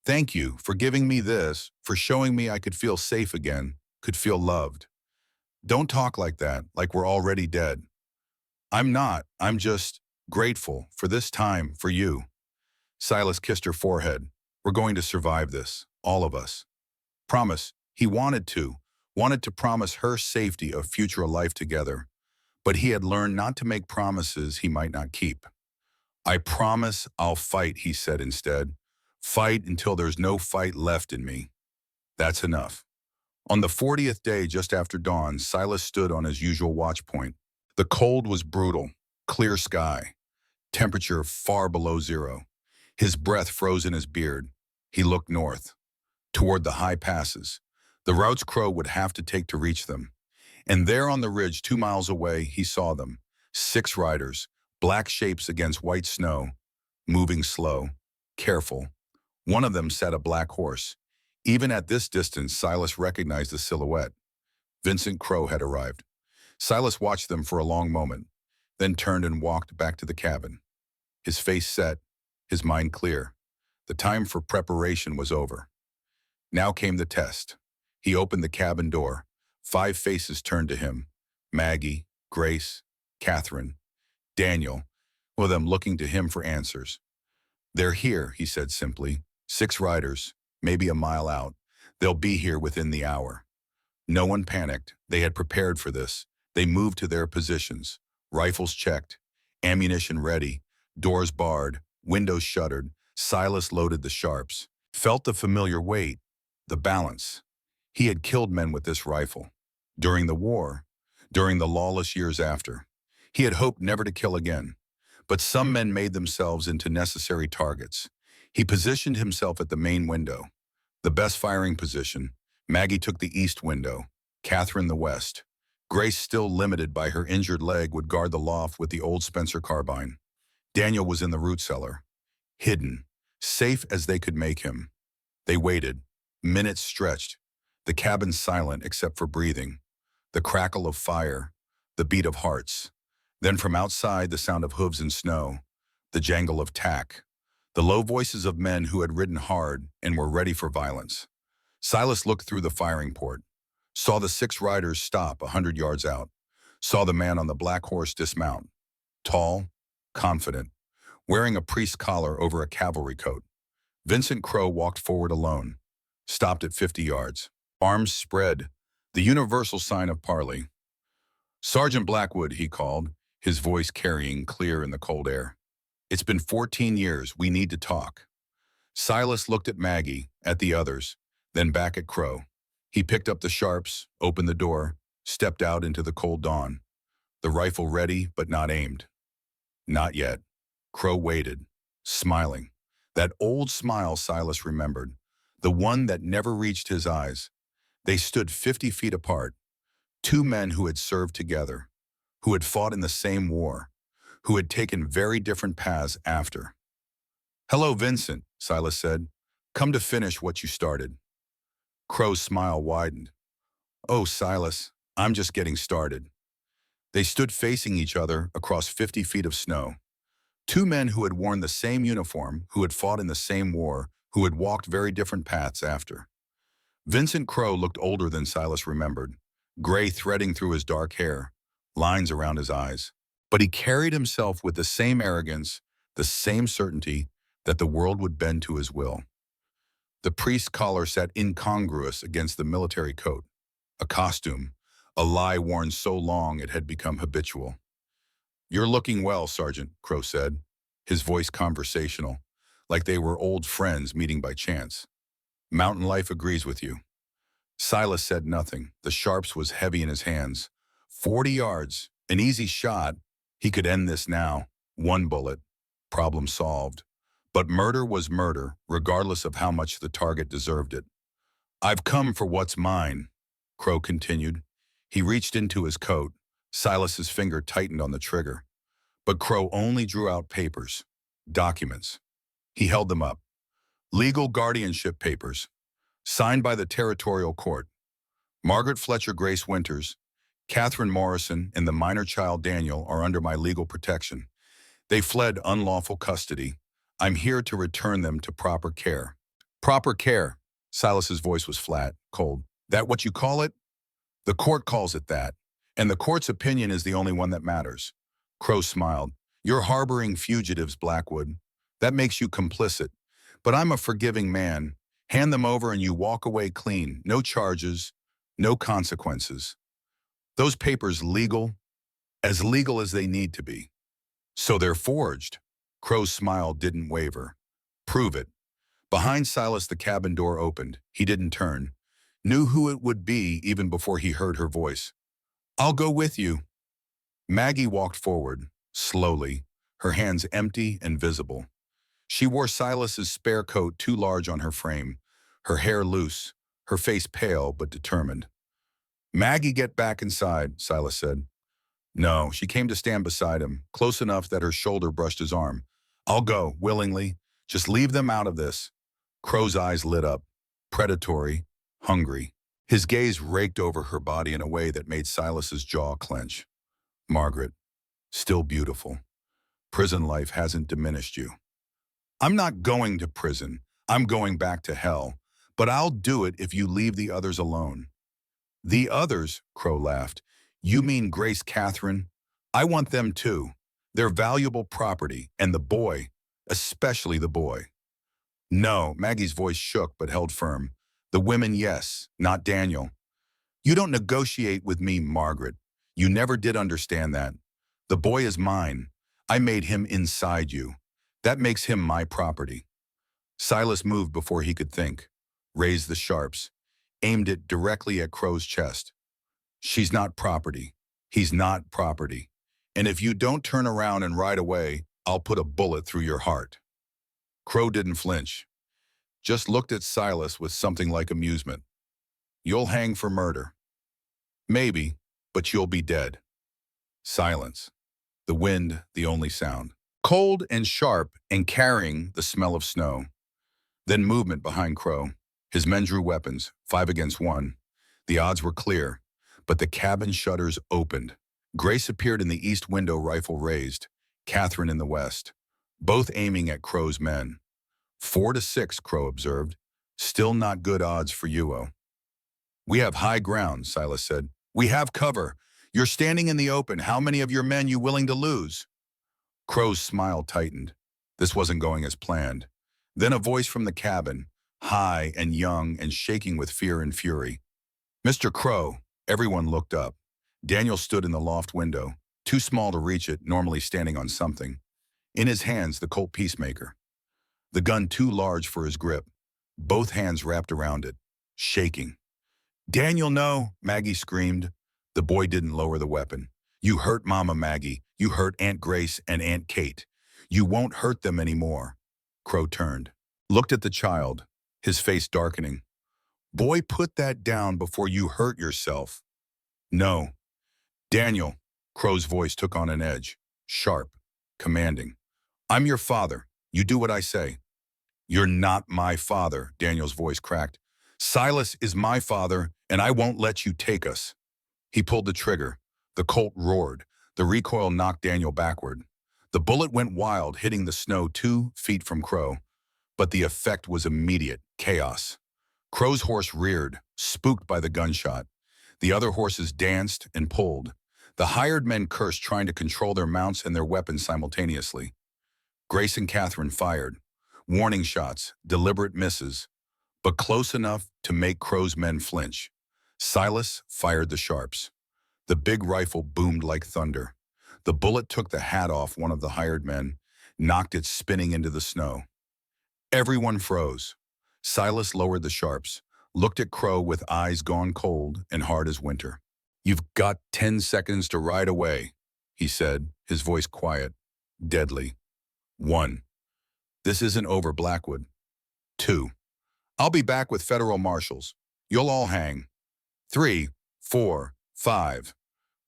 "thank you for giving me this, for showing me I could feel safe again, could feel loved. Don't talk like that, like we're already dead." "I'm not. I'm just grateful for this time, for you." Silas kissed her forehead. "We're going to survive this, all of us." Promise. He wanted to promise her safety of future life together. But he had learned not to make promises he might not keep. "I promise I'll fight," he said instead. "Fight until there's no fight left in me. That's enough." On the 40th day, just after dawn, Silas stood on his usual watch point. The cold was brutal, clear sky, temperature far below zero. His breath froze in his beard. He looked north, toward the high passes, the routes Crow would have to take to reach them. And there on the ridge 2 miles away, he saw them, 6 riders, black shapes against white snow, moving slow, careful. One of them sat a black horse. Even at this distance, Silas recognized the silhouette. Vincent Crow had arrived. Silas watched them for a long moment, then turned and walked back to the cabin. His face set, his mind clear. The time for preparation was over. Now came the test. He opened the cabin door. 5 faces turned to him. Maggie, Grace, Catherine, Daniel, with them looking to him for answers. "They're here," he said simply. 6 riders, maybe a mile out. They'll be here within the hour. No one panicked. They had prepared for this. They moved to their positions. Rifles checked, ammunition ready, doors barred, windows shuttered. Silas loaded the Sharps. Felt the familiar weight, the balance. He had killed men with this rifle. During the war, during the lawless years after. He had hoped never to kill again. But some men made themselves into necessary targets. He positioned himself at the main window, the best firing position. Maggie took the east window, Catherine the west. Grace, still limited by her injured leg, would guard the loft with the old Spencer carbine. Daniel was in the root cellar, hidden, safe as they could make him. They waited. Minutes stretched. The cabin silent except for breathing, the crackle of fire, the beat of hearts. Then from outside, the sound of hooves in snow, the jangle of tack, the low voices of men who had ridden hard and were ready for violence. Silas looked through the firing port, saw the 6 riders stop 100 yards out, saw the man on the black horse dismount, tall, confident, wearing a priest's collar over a cavalry coat. Vincent Crow walked forward alone, stopped at 50 yards, arms spread, the universal sign of parley. "Sergeant Blackwood," he called, his voice carrying clear in the cold air. "It's been 14 years. We need to talk." Silas looked at Maggie, at the others, then back at Crow. He picked up the Sharps, opened the door, stepped out into the cold dawn, the rifle ready but not aimed. Not yet. Crow waited, smiling. That old smile Silas remembered, the one that never reached his eyes. They stood 50 feet apart, 2 men who had served together, who had fought in the same war, who had taken very different paths after. "Hello, Vincent," Silas said. "Come to finish what you started." Crow's smile widened. "Oh, Silas, I'm just getting started." They stood facing each other across 50 feet of snow. 2 men who had worn the same uniform, who had fought in the same war, who had walked very different paths after. Vincent Crow looked older than Silas remembered, gray threading through his dark hair, lines around his eyes. But he carried himself with the same arrogance, the same certainty that the world would bend to his will. The priest's collar sat incongruous against the military coat, a costume, a lie worn so long it had become habitual. "You're looking well, Sergeant," Crow said, his voice conversational, like they were old friends meeting by chance. "Mountain life agrees with you." Silas said nothing. The sharps was heavy in his hands. 40 yards, an easy shot. He could end this now. One bullet. Problem solved. But murder was murder, regardless of how much the target deserved it. "I've come for what's mine," Crow continued. He reached into his coat. Silas's finger tightened on the trigger. But Crow only drew out papers. Documents. He held them up. Legal guardianship papers. Signed by the territorial court. Margaret Fletcher Grace Winters, Catherine Morrison, and the minor child Daniel are under my legal protection. They fled unlawful custody. I'm here to return them to proper care. Proper care. Silas's voice was flat, cold. That what you call it? The court calls it that. And the court's opinion is the only one that matters. Crow smiled. You're harboring fugitives, Blackwood. That makes you complicit. But I'm a forgiving man. Hand them over and you walk away clean. No charges, no consequences. Those papers legal as they need to be. So they're forged. Crow's smile didn't waver. Prove it. Behind Silas, the cabin door opened. He didn't turn. Knew who it would be even before he heard her voice. "I'll go with you." Maggie walked forward, slowly, her hands empty and visible. She wore Silas's spare coat too large on her frame, her hair loose, her face pale but determined. "Maggie, get back inside," Silas said. No, she came to stand beside him, close enough that her shoulder brushed his arm. "I'll go, willingly. Just leave them out of this." Crow's eyes lit up, predatory, hungry. His gaze raked over her body in a way that made Silas's jaw clench. "Margaret, still beautiful. Prison life hasn't diminished you." "I'm not going to prison. I'm going back to hell. But I'll do it if you leave the others alone." "The others?" Crow laughed. "You mean Grace Catherine? I want them too. They're valuable property, and the boy, especially the boy." "No," Maggie's voice shook but held firm. "The women, yes, not Daniel." "You don't negotiate with me, Margaret. You never did understand that. The boy is mine. I made him inside you. That makes him my property." Silas moved before he could think, raised the sharps, aimed it directly at Crow's chest. "She's not property. He's not property. And if you don't turn around and ride away, I'll put a bullet through your heart." Crow didn't flinch, just looked at Silas with something like amusement. "You'll hang for murder." "Maybe, but you'll be dead." Silence. The wind, the only sound. Cold and sharp and carrying the smell of snow. Then movement behind Crow. His men drew weapons, 5 against 1. The odds were clear, but the cabin shutters opened. Grace appeared in the east window, rifle raised, Catherine in the west, both aiming at Crow's men. 4-6, Crow observed. "Still not good odds for you-o." "We have high ground," Silas said. "We have cover. You're standing in the open. How many of your men you willing to lose?" Crow's smile tightened. This wasn't going as planned. Then a voice from the cabin, high and young and shaking with fear and fury. "Mr. Crow." Everyone looked up. Daniel stood in the loft window, too small to reach it, normally standing on something. In his hands, the Colt Peacemaker. The gun too large for his grip, both hands wrapped around it, shaking. "Daniel, no," Maggie screamed. The boy didn't lower the weapon. "You hurt Mama Maggie. You hurt Aunt Grace and Aunt Kate. You won't hurt them anymore." Crow turned, looked at the child, his face darkening. "Boy, put that down before you hurt yourself." "No." "Daniel," Crow's voice took on an edge, sharp, commanding. "I'm your father. You do what I say." "You're not my father," Daniel's voice cracked. "Silas is my father, and I won't let you take us." He pulled the trigger. The Colt roared. The recoil knocked Daniel backward. The bullet went wild, hitting the snow 2 feet from Crow. But the effect was immediate, chaos. Crow's horse reared, spooked by the gunshot. The other horses danced and pulled. The hired men cursed, trying to control their mounts and their weapons simultaneously. Grace and Catherine fired. Warning shots, deliberate misses, but close enough to make Crow's men flinch. Silas fired the sharps. The big rifle boomed like thunder. The bullet took the hat off one of the hired men, knocked it spinning into the snow. Everyone froze. Silas lowered the sharps, looked at Crow with eyes gone cold and hard as winter. "You've got 10 seconds to ride away," he said, his voice quiet, deadly. 1. This isn't over, Blackwood. 2. I'll be back with federal marshals. You'll all hang. 3, 4, 5.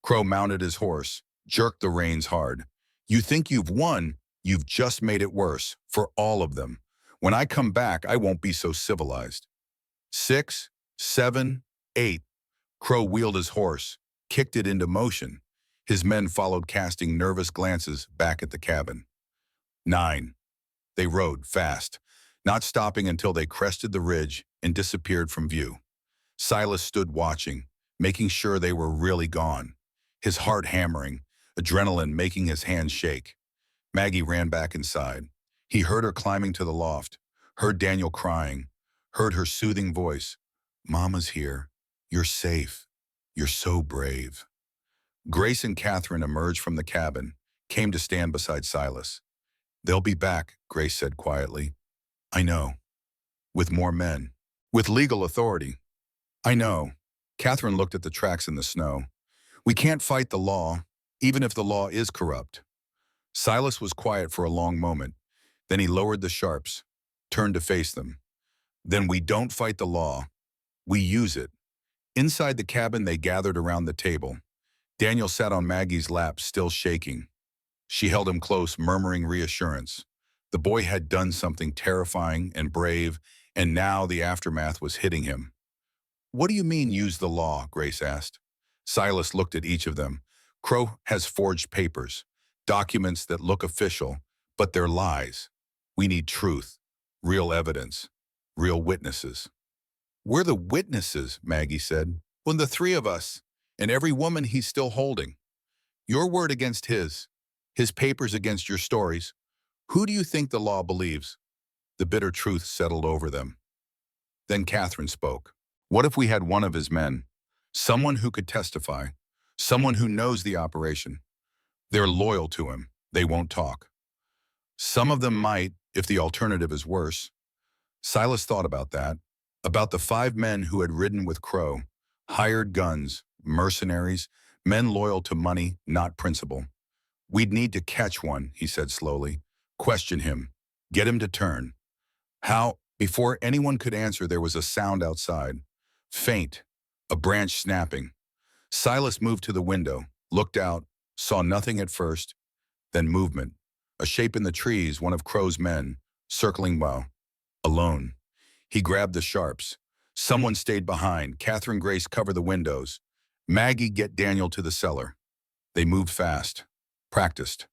Crow mounted his horse, jerked the reins hard. "You think you've won? You've just made it worse, for all of them. When I come back, I won't be so civilized." 6, 7, 8. Crow wheeled his horse, kicked it into motion. His men followed, casting nervous glances back at the cabin. 9. They rode fast, not stopping until they crested the ridge and disappeared from view. Silas stood watching, making sure they were really gone, his heart hammering, adrenaline making his hands shake. Maggie ran back inside. He heard her climbing to the loft, heard Daniel crying, heard her soothing voice. "Mama's here. You're safe. You're so brave." Grace and Catherine emerged from the cabin, came to stand beside Silas. "They'll be back," Grace said quietly. "I know. With more men. With legal authority." "I know." Catherine looked at the tracks in the snow. "We can't fight the law, even if the law is corrupt." Silas was quiet for a long moment. Then he lowered the sharps, turned to face them. "Then we don't fight the law. We use it." Inside the cabin, they gathered around the table. Daniel sat on Maggie's lap, still shaking. She held him close, murmuring reassurance. The boy had done something terrifying and brave, and now the aftermath was hitting him. "What do you mean, use the law?" Grace asked. Silas looked at each of them. "Crow has forged papers, documents that look official, but they're lies. We need truth, real evidence, real witnesses." "We're the witnesses," Maggie said. "When the three of us, and every woman he's still holding. Your word against his papers against your stories. Who do you think the law believes?" The bitter truth settled over them. Then Catherine spoke. "What if we had one of his men? Someone who could testify. Someone who knows the operation. They're loyal to him. They won't talk. Some of them might, if the alternative is worse." Silas thought about that. About the 5 men who had ridden with Crow. Hired guns, mercenaries, men loyal to money, not principle. "We'd need to catch one," he said slowly. "Question him. Get him to turn." "How?" Before anyone could answer, there was a sound outside. Faint. A branch snapping. Silas moved to the window, looked out, saw nothing at first, then movement. A shape in the trees, one of Crow's men, circling well. Alone. He grabbed the sharps. Someone stayed behind. Catherine, Grace, cover the windows. Maggie, get Daniel to the cellar. They moved fast. Practiced.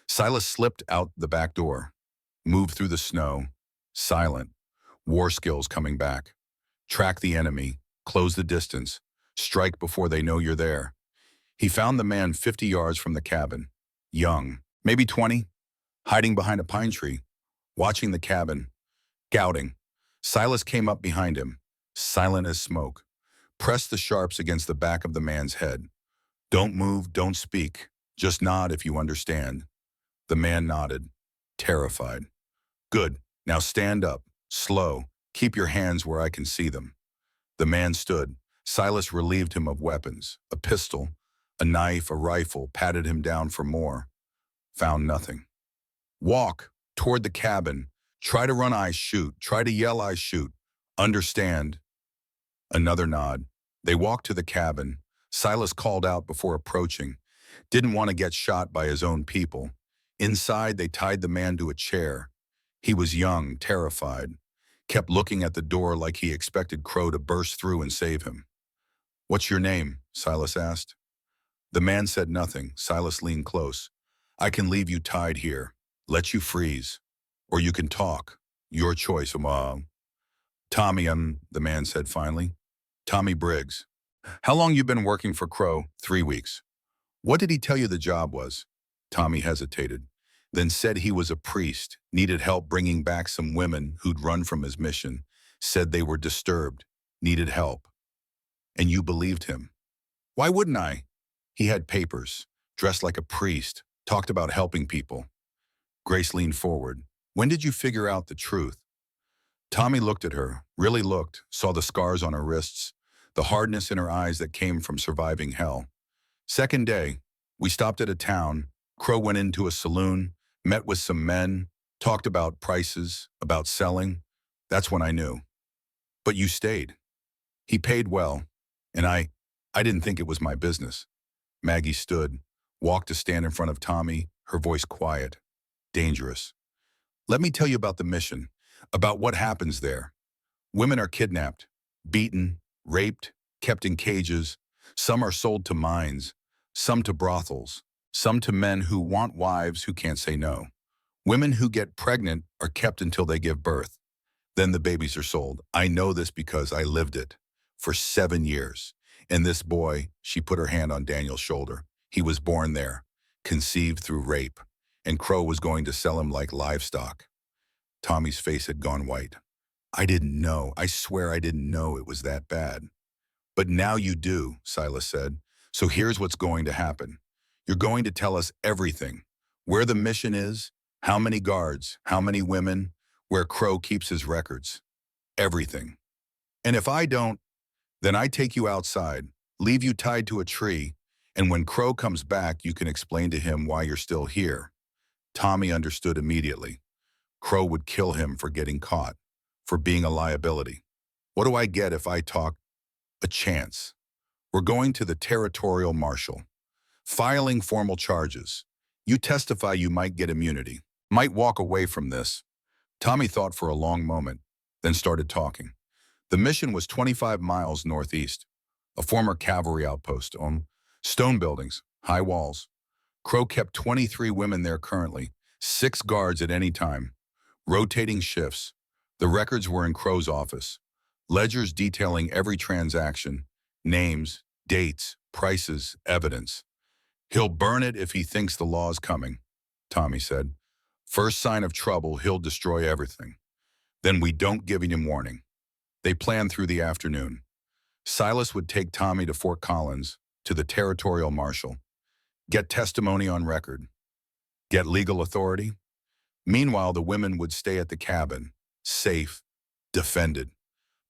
Silas slipped out the back door. Moved through the snow. Silent. War skills coming back. Track the enemy. Close the distance. Strike before they know you're there. He found the man 50 yards from the cabin. Young. Maybe 20. Hiding behind a pine tree. Watching the cabin. Gouting. Silas came up behind him. Silent as smoke. Pressed the sharps against the back of the man's head. "Don't move, don't speak. Just nod if you understand." The man nodded, terrified. "Good. Now stand up. Slow. Keep your hands where I can see them." The man stood. Silas relieved him of weapons. A pistol, a knife, a rifle, patted him down for more. Found nothing. "Walk toward the cabin. Try to run, I shoot. Try to yell, I shoot. Understand?" Another nod. They walked to the cabin. Silas called out before approaching. Didn't want to get shot by his own people. Inside, they tied the man to a chair. He was young, terrified. Kept looking at the door like he expected Crow to burst through and save him. "What's your name?" Silas asked. The man said nothing. Silas leaned close. "I can leave you tied here. Let you freeze. Or you can talk. Your choice, Tommy, the man said finally. "Tommy Briggs." "How long you been working for Crow?" 3 weeks. What did he tell you the job was? Tommy hesitated, then said he was a priest, needed help bringing back some women who'd run from his mission, said they were disturbed, needed help. And you believed him. Why wouldn't I? He had papers, dressed like a priest, talked about helping people. Grace leaned forward. When did you figure out the truth? Tommy looked at her, really looked, saw the scars on her wrists, the hardness in her eyes that came from surviving hell. Second day, we stopped at a town. Crow went into a saloon, met with some men, talked about prices, about selling. That's when I knew. But you stayed. He paid well, and I didn't think it was my business. Maggie stood, walked to stand in front of Tommy, her voice quiet, dangerous. Let me tell you about the mission, about what happens there. Women are kidnapped, beaten, raped, kept in cages. Some are sold to mines, some to brothels, some to men who want wives who can't say no. Women who get pregnant are kept until they give birth. Then the babies are sold. I know this because I lived it for 7 years. And this boy, she put her hand on Daniel's shoulder. He was born there, conceived through rape, and Crow was going to sell him like livestock. Tommy's face had gone white. I didn't know. I swear I didn't know it was that bad. But now you do, Silas said. So here's what's going to happen. You're going to tell us everything. Where the mission is, how many guards, how many women, where Crow keeps his records. Everything. And if I don't, then I take you outside, leave you tied to a tree, and when Crow comes back, you can explain to him why you're still here. Tommy understood immediately. Crow would kill him for getting caught, for being a liability. What do I get if I talk? A chance. We're going to the territorial marshal. Filing formal charges. You testify you might get immunity, might walk away from this. Tommy thought for a long moment, then started talking. The mission was 25 miles northeast, a former cavalry outpost on stone buildings, high walls. Crow kept 23 women there currently, 6 guards at any time, rotating shifts. The records were in Crow's office, ledgers detailing every transaction, names, dates, prices, evidence. He'll burn it if he thinks the law's coming, Tommy said. First sign of trouble, he'll destroy everything. Then we don't give him warning. They planned through the afternoon. Silas would take Tommy to Fort Collins, to the territorial marshal. Get testimony on record. Get legal authority. Meanwhile, the women would stay at the cabin, safe, defended.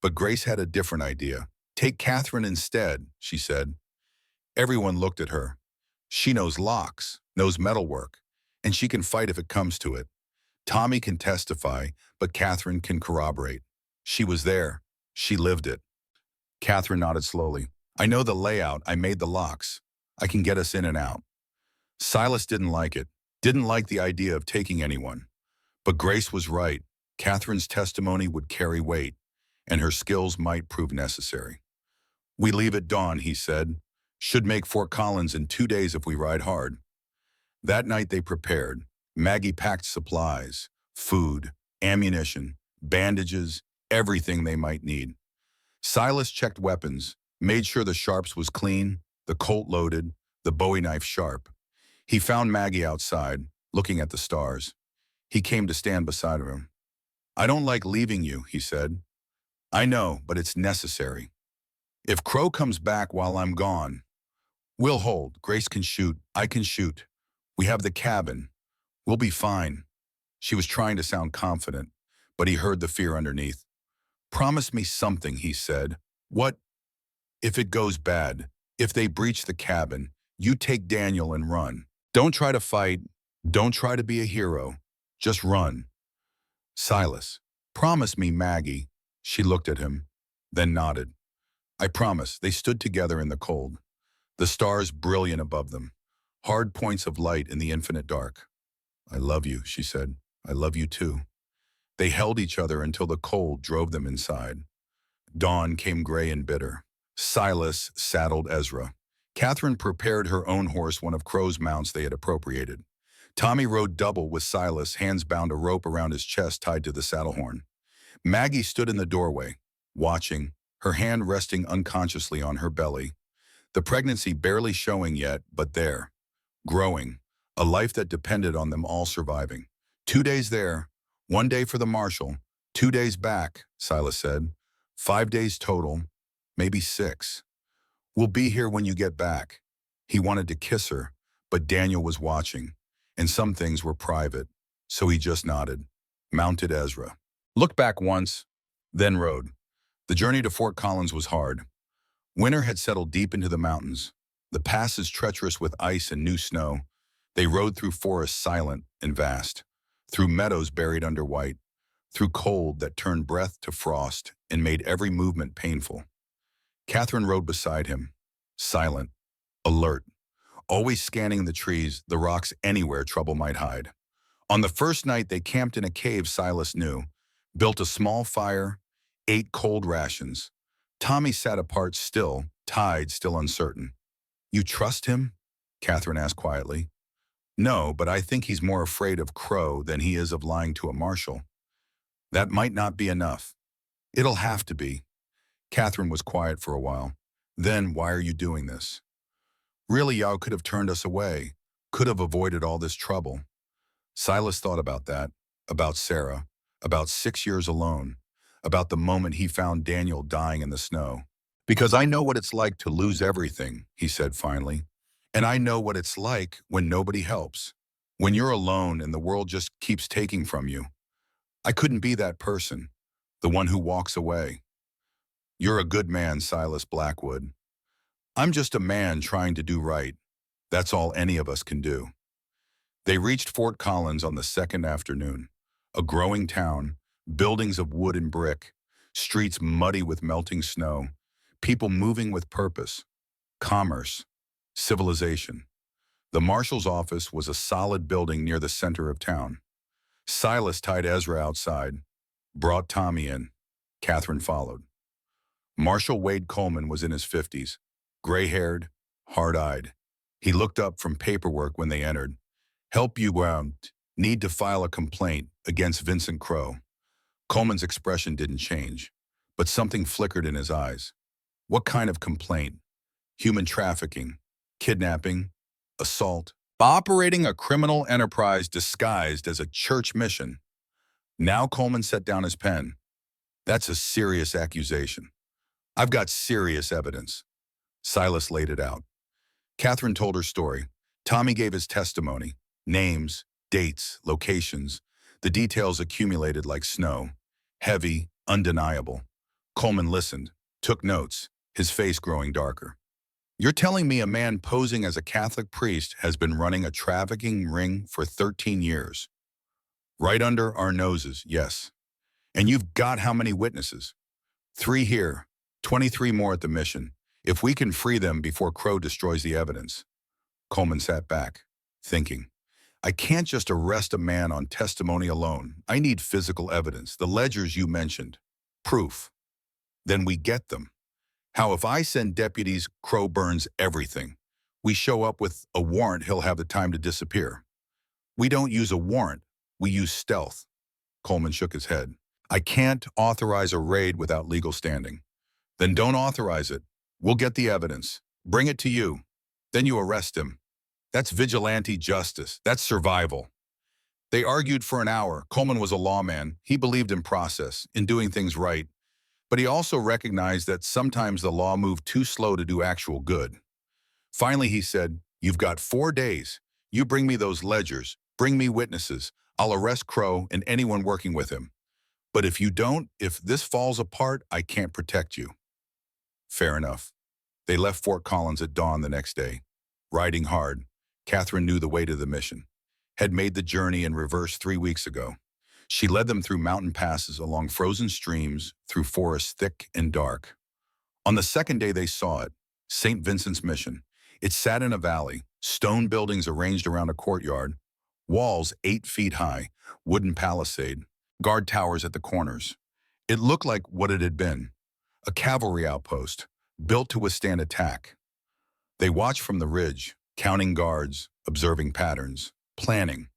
But Grace had a different idea. Take Catherine instead, she said. Everyone looked at her. She knows locks, knows metalwork, and she can fight if it comes to it. Tommy can testify, but Catherine can corroborate. She was there. She lived it. Catherine nodded slowly. I know the layout. I made the locks. I can get us in and out. Silas didn't like it, didn't like the idea of taking anyone. But Grace was right. Catherine's testimony would carry weight, and her skills might prove necessary. We leave at dawn, he said. Should make Fort Collins in 2 days if we ride hard. That night they prepared. Maggie packed supplies, food, ammunition, bandages, everything they might need. Silas checked weapons, made sure the sharps was clean, the Colt loaded, the Bowie knife sharp. He found Maggie outside, looking at the stars. He came to stand beside her. I don't like leaving you, he said. I know, but it's necessary. If Crow comes back while I'm gone, we'll hold. Grace can shoot. I can shoot. We have the cabin. We'll be fine. She was trying to sound confident, but he heard the fear underneath. Promise me something, he said. What? If it goes bad, if they breach the cabin, you take Daniel and run. Don't try to fight. Don't try to be a hero. Just run. Silas, promise me, Maggie. She looked at him, then nodded. I promise. They stood together in the cold, the stars brilliant above them, hard points of light in the infinite dark. I love you, she said. I love you too. They held each other until the cold drove them inside. Dawn came gray and bitter. Silas saddled Ezra. Catherine prepared her own horse, one of Crow's mounts they had appropriated. Tommy rode double with Silas, hands bound a rope around his chest tied to the saddle horn. Maggie stood in the doorway, watching, her hand resting unconsciously on her belly. The pregnancy barely showing yet, but there, growing, a life that depended on them all surviving. 2 days there, 1 day for the marshal, 2 days back, Silas said. 5 days total, maybe 6. We'll be here when you get back. He wanted to kiss her, but Daniel was watching, and some things were private, so he just nodded, mounted Ezra. Looked back once, then rode. The journey to Fort Collins was hard. Winter had settled deep into the mountains. The passes treacherous with ice and new snow. They rode through forests silent and vast, through meadows buried under white, through cold that turned breath to frost and made every movement painful. Catherine rode beside him, silent, alert, always scanning the trees, the rocks, anywhere trouble might hide. On the first night, they camped in a cave Silas knew, built a small fire, ate cold rations. Tommy sat apart still, tied, still uncertain. You trust him? Catherine asked quietly. No, but I think he's more afraid of Crow than he is of lying to a marshal. That might not be enough. It'll have to be. Catherine was quiet for a while. Then, why are you doing this? Really, Yao could have turned us away, could have avoided all this trouble. Silas thought about that, about Sarah, about 6 years alone, about the moment he found Daniel dying in the snow. Because I know what it's like to lose everything, he said finally. And I know what it's like when nobody helps, when you're alone and the world just keeps taking from you. I couldn't be that person, the one who walks away. You're a good man, Silas Blackwood. I'm just a man trying to do right. That's all any of us can do. They reached Fort Collins on the second afternoon, a growing town, buildings of wood and brick, streets muddy with melting snow, people moving with purpose, commerce, civilization. The marshal's office was a solid building near the center of town. Silas tied Ezra outside, brought Tommy in. Catherine followed. Marshal Wade Coleman was in his 50s, gray-haired, hard-eyed. He looked up from paperwork when they entered. Help you need to file a complaint against Vincent Crow. Coleman's expression didn't change, but something flickered in his eyes. What kind of complaint? Human trafficking, kidnapping, assault, operating a criminal enterprise disguised as a church mission. Now Coleman set down his pen. That's a serious accusation. I've got serious evidence. Silas laid it out. Catherine told her story. Tommy gave his testimony. Names, dates, locations. The details accumulated like snow. Heavy, undeniable. Coleman listened, took notes, his face growing darker. You're telling me a man posing as a Catholic priest has been running a trafficking ring for 13 years? Right under our noses, yes. And you've got how many witnesses? 3 here, 23 more at the mission. If we can free them before Crow destroys the evidence. Coleman sat back, thinking. I can't just arrest a man on testimony alone. I need physical evidence, the ledgers you mentioned. Proof. Then we get them. How if I send deputies, Crow burns everything. We show up with a warrant, he'll have the time to disappear. We don't use a warrant, we use stealth. Coleman shook his head. I can't authorize a raid without legal standing. Then don't authorize it. We'll get the evidence. Bring it to you. Then you arrest him. That's vigilante justice. That's survival. They argued for an hour. Coleman was a lawman. He believed in process, in doing things right. But he also recognized that sometimes the law moved too slow to do actual good. Finally, he said, you've got 4 days. You bring me those ledgers. Bring me witnesses. I'll arrest Crow and anyone working with him. But if you don't, if this falls apart, I can't protect you. Fair enough. They left Fort Collins at dawn the next day. Riding hard, Catherine knew the way to the mission. Had made the journey in reverse 3 weeks ago. She led them through mountain passes, along frozen streams, through forests thick and dark. On the second day they saw it, St. Vincent's Mission. It sat in a valley, stone buildings arranged around a courtyard, walls 8 feet high, wooden palisade, guard towers at the corners. It looked like what it had been, a cavalry outpost, built to withstand attack. They watched from the ridge, counting guards, observing patterns, planning.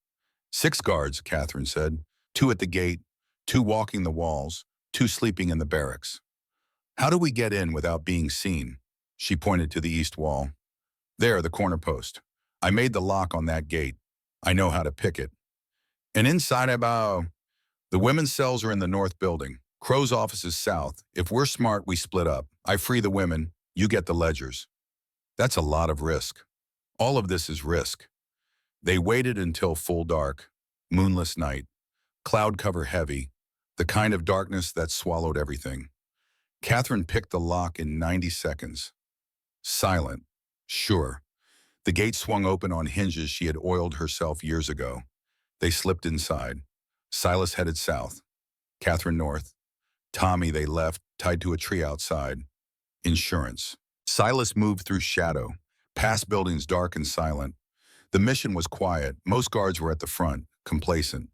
6 guards, Catherine said, 2 at the gate, 2 walking the walls, 2 sleeping in the barracks. How do we get in without being seen? She pointed to the east wall. There, the corner post. I made the lock on that gate. I know how to pick it. And inside about, the women's cells are in the north building. Crow's office is south. If we're smart, we split up. I free the women, you get the ledgers. That's a lot of risk. All of this is risk. They waited until full dark, moonless night, cloud cover heavy, the kind of darkness that swallowed everything. Catherine picked the lock in 90 seconds. Silent. Sure. The gate swung open on hinges she had oiled herself years ago. They slipped inside. Silas headed south. Catherine north. Tommy they left, tied to a tree outside. Insurance. Silas moved through shadow, past buildings dark and silent. The mission was quiet. Most guards were at the front, complacent.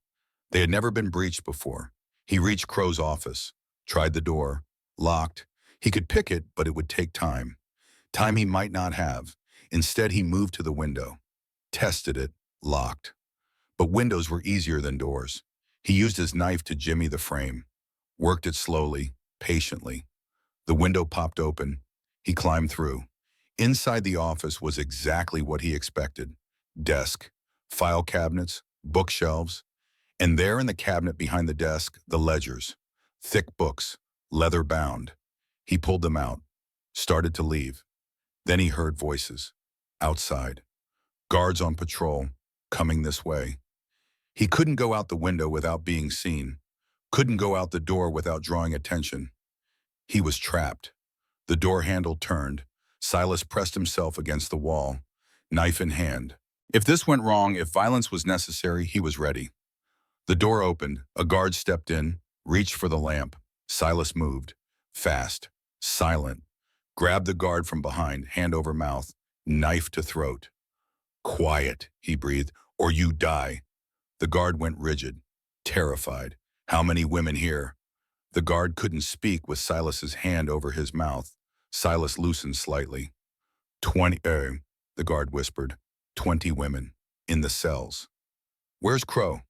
They had never been breached before. He reached Crow's office, tried the door, locked. He could pick it, but it would take time. Time he might not have. Instead, he moved to the window, tested it, locked. But windows were easier than doors. He used his knife to jimmy the frame, worked it slowly, patiently. The window popped open. He climbed through. Inside the office was exactly what he expected. Desk, file cabinets, bookshelves, and there in the cabinet behind the desk, the ledgers. Thick books, leather bound. He pulled them out, started to leave. Then he heard voices. Outside. Guards on patrol, coming this way. He couldn't go out the window without being seen. Couldn't go out the door without drawing attention. He was trapped. The door handle turned. Silas pressed himself against the wall, knife in hand. If this went wrong, if violence was necessary, he was ready. The door opened. A guard stepped in, reached for the lamp. Silas moved. Fast. Silent. Grabbed the guard from behind, hand over mouth, knife to throat. Quiet, he breathed, or you die. The guard went rigid, terrified. How many women here? The guard couldn't speak with Silas's hand over his mouth. Silas loosened slightly. 20, the guard whispered. 20 women, in the cells. Where's Crow?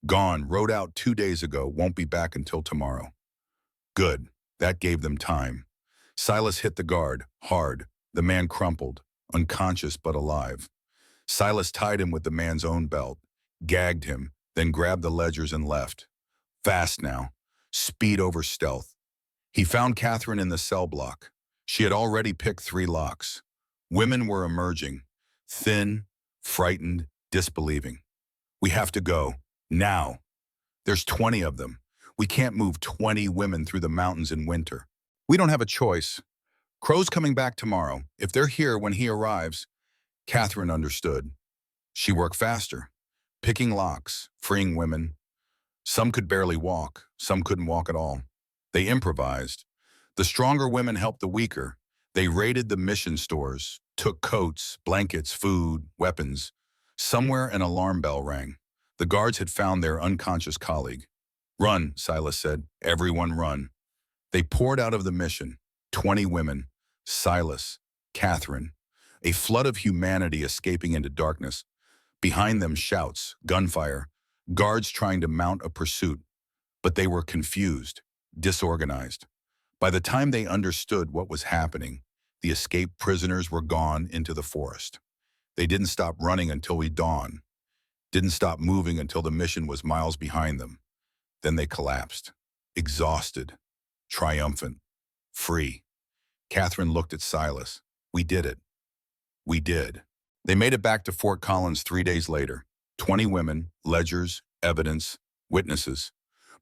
Gone, rode out 2 days ago, won't be back until tomorrow. Good, that gave them time. Silas hit the guard, hard. The man crumpled, unconscious but alive. Silas tied him with the man's own belt, gagged him, then grabbed the ledgers and left. Fast now, speed over stealth. He found Catherine in the cell block. She had already picked 3 locks. Women were emerging, thin, frightened, disbelieving. We have to go, now. There's 20 of them. We can't move 20 women through the mountains in winter. We don't have a choice. Crow's coming back tomorrow. If they're here when he arrives, Catherine understood. She worked faster, picking locks, freeing women. Some could barely walk, some couldn't walk at all. They improvised. The stronger women helped the weaker. They raided the mission stores, took coats, blankets, food, weapons. Somewhere an alarm bell rang. The guards had found their unconscious colleague. Run, Silas said. Everyone run. They poured out of the mission. 20 women. Silas, Catherine. A flood of humanity escaping into darkness. Behind them shouts, gunfire, guards trying to mount a pursuit. But they were confused, disorganized. By the time they understood what was happening, the escaped prisoners were gone into the forest. They didn't stop running until dawn. Didn't stop moving until the mission was miles behind them. Then they collapsed, exhausted, triumphant, free. Catherine looked at Silas. We did it. We did. They made it back to Fort Collins 3 days later. 20 women, ledgers, evidence, witnesses.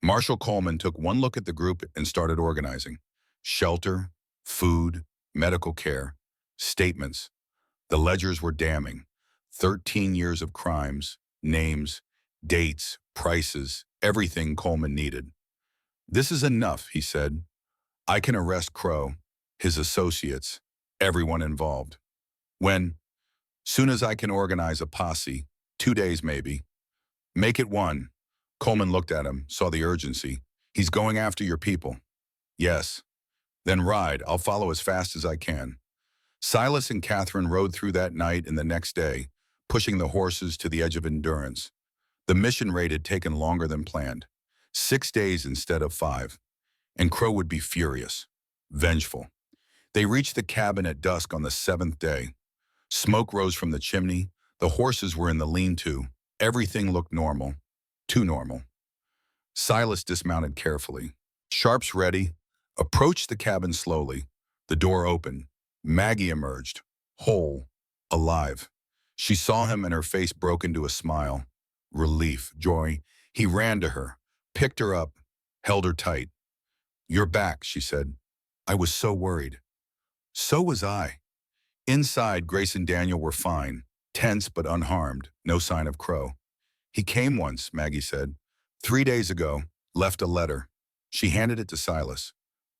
Marshal Coleman took one look at the group and started organizing. Shelter, food, medical care, statements. The ledgers were damning. 13 years of crimes, names, dates, prices, everything Coleman needed. This is enough, he said. I can arrest Crow, his associates, everyone involved. When? Soon as I can organize a posse, 2 days maybe. Make it 1. Coleman looked at him, saw the urgency. He's going after your people. Yes. Then ride, I'll follow as fast as I can. Silas and Catherine rode through that night and the next day, pushing the horses to the edge of endurance. The mission raid had taken longer than planned. 6 days instead of 5. And Crow would be furious, vengeful. They reached the cabin at dusk on the seventh day. Smoke rose from the chimney. The horses were in the lean-to. Everything looked normal. Too normal. Silas dismounted carefully. Sharps ready, approached the cabin slowly. The door opened. Maggie emerged, whole, alive. She saw him and her face broke into a smile. Relief, joy. He ran to her, picked her up, held her tight. "You're back," she said. "I was so worried." So was I. Inside, Grace and Daniel were fine, tense but unharmed, no sign of Crow. "He came once," Maggie said. "3 days ago, left a letter." She handed it to Silas.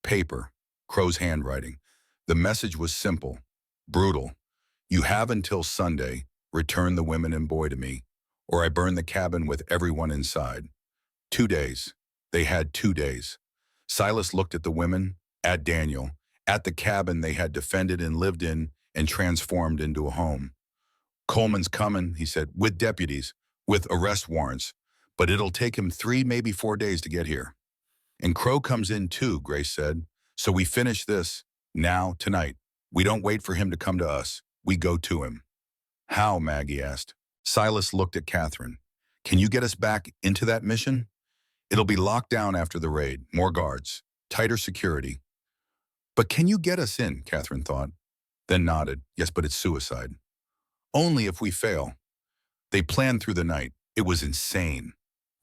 Paper, Crow's handwriting. The message was simple, brutal. "You have until Sunday, return the women and boy to me, or I burn the cabin with everyone inside." 2 days. They had 2 days. Silas looked at the women, at Daniel, at the cabin they had defended and lived in and transformed into a home. "Coleman's coming," he said, "with deputies, with arrest warrants, but it'll take him 3, maybe 4 days to get here." "And Crow comes in too," Grace said. "So we finish this, now, tonight. We don't wait for him to come to us. We go to him." "How?" Maggie asked. Silas looked at Catherine. "Can you get us back into that mission?" "It'll be locked down after the raid, more guards, tighter security." "But can you get us in?" Catherine thought, then nodded. "Yes, but it's suicide." "Only if we fail." They planned through the night. It was insane,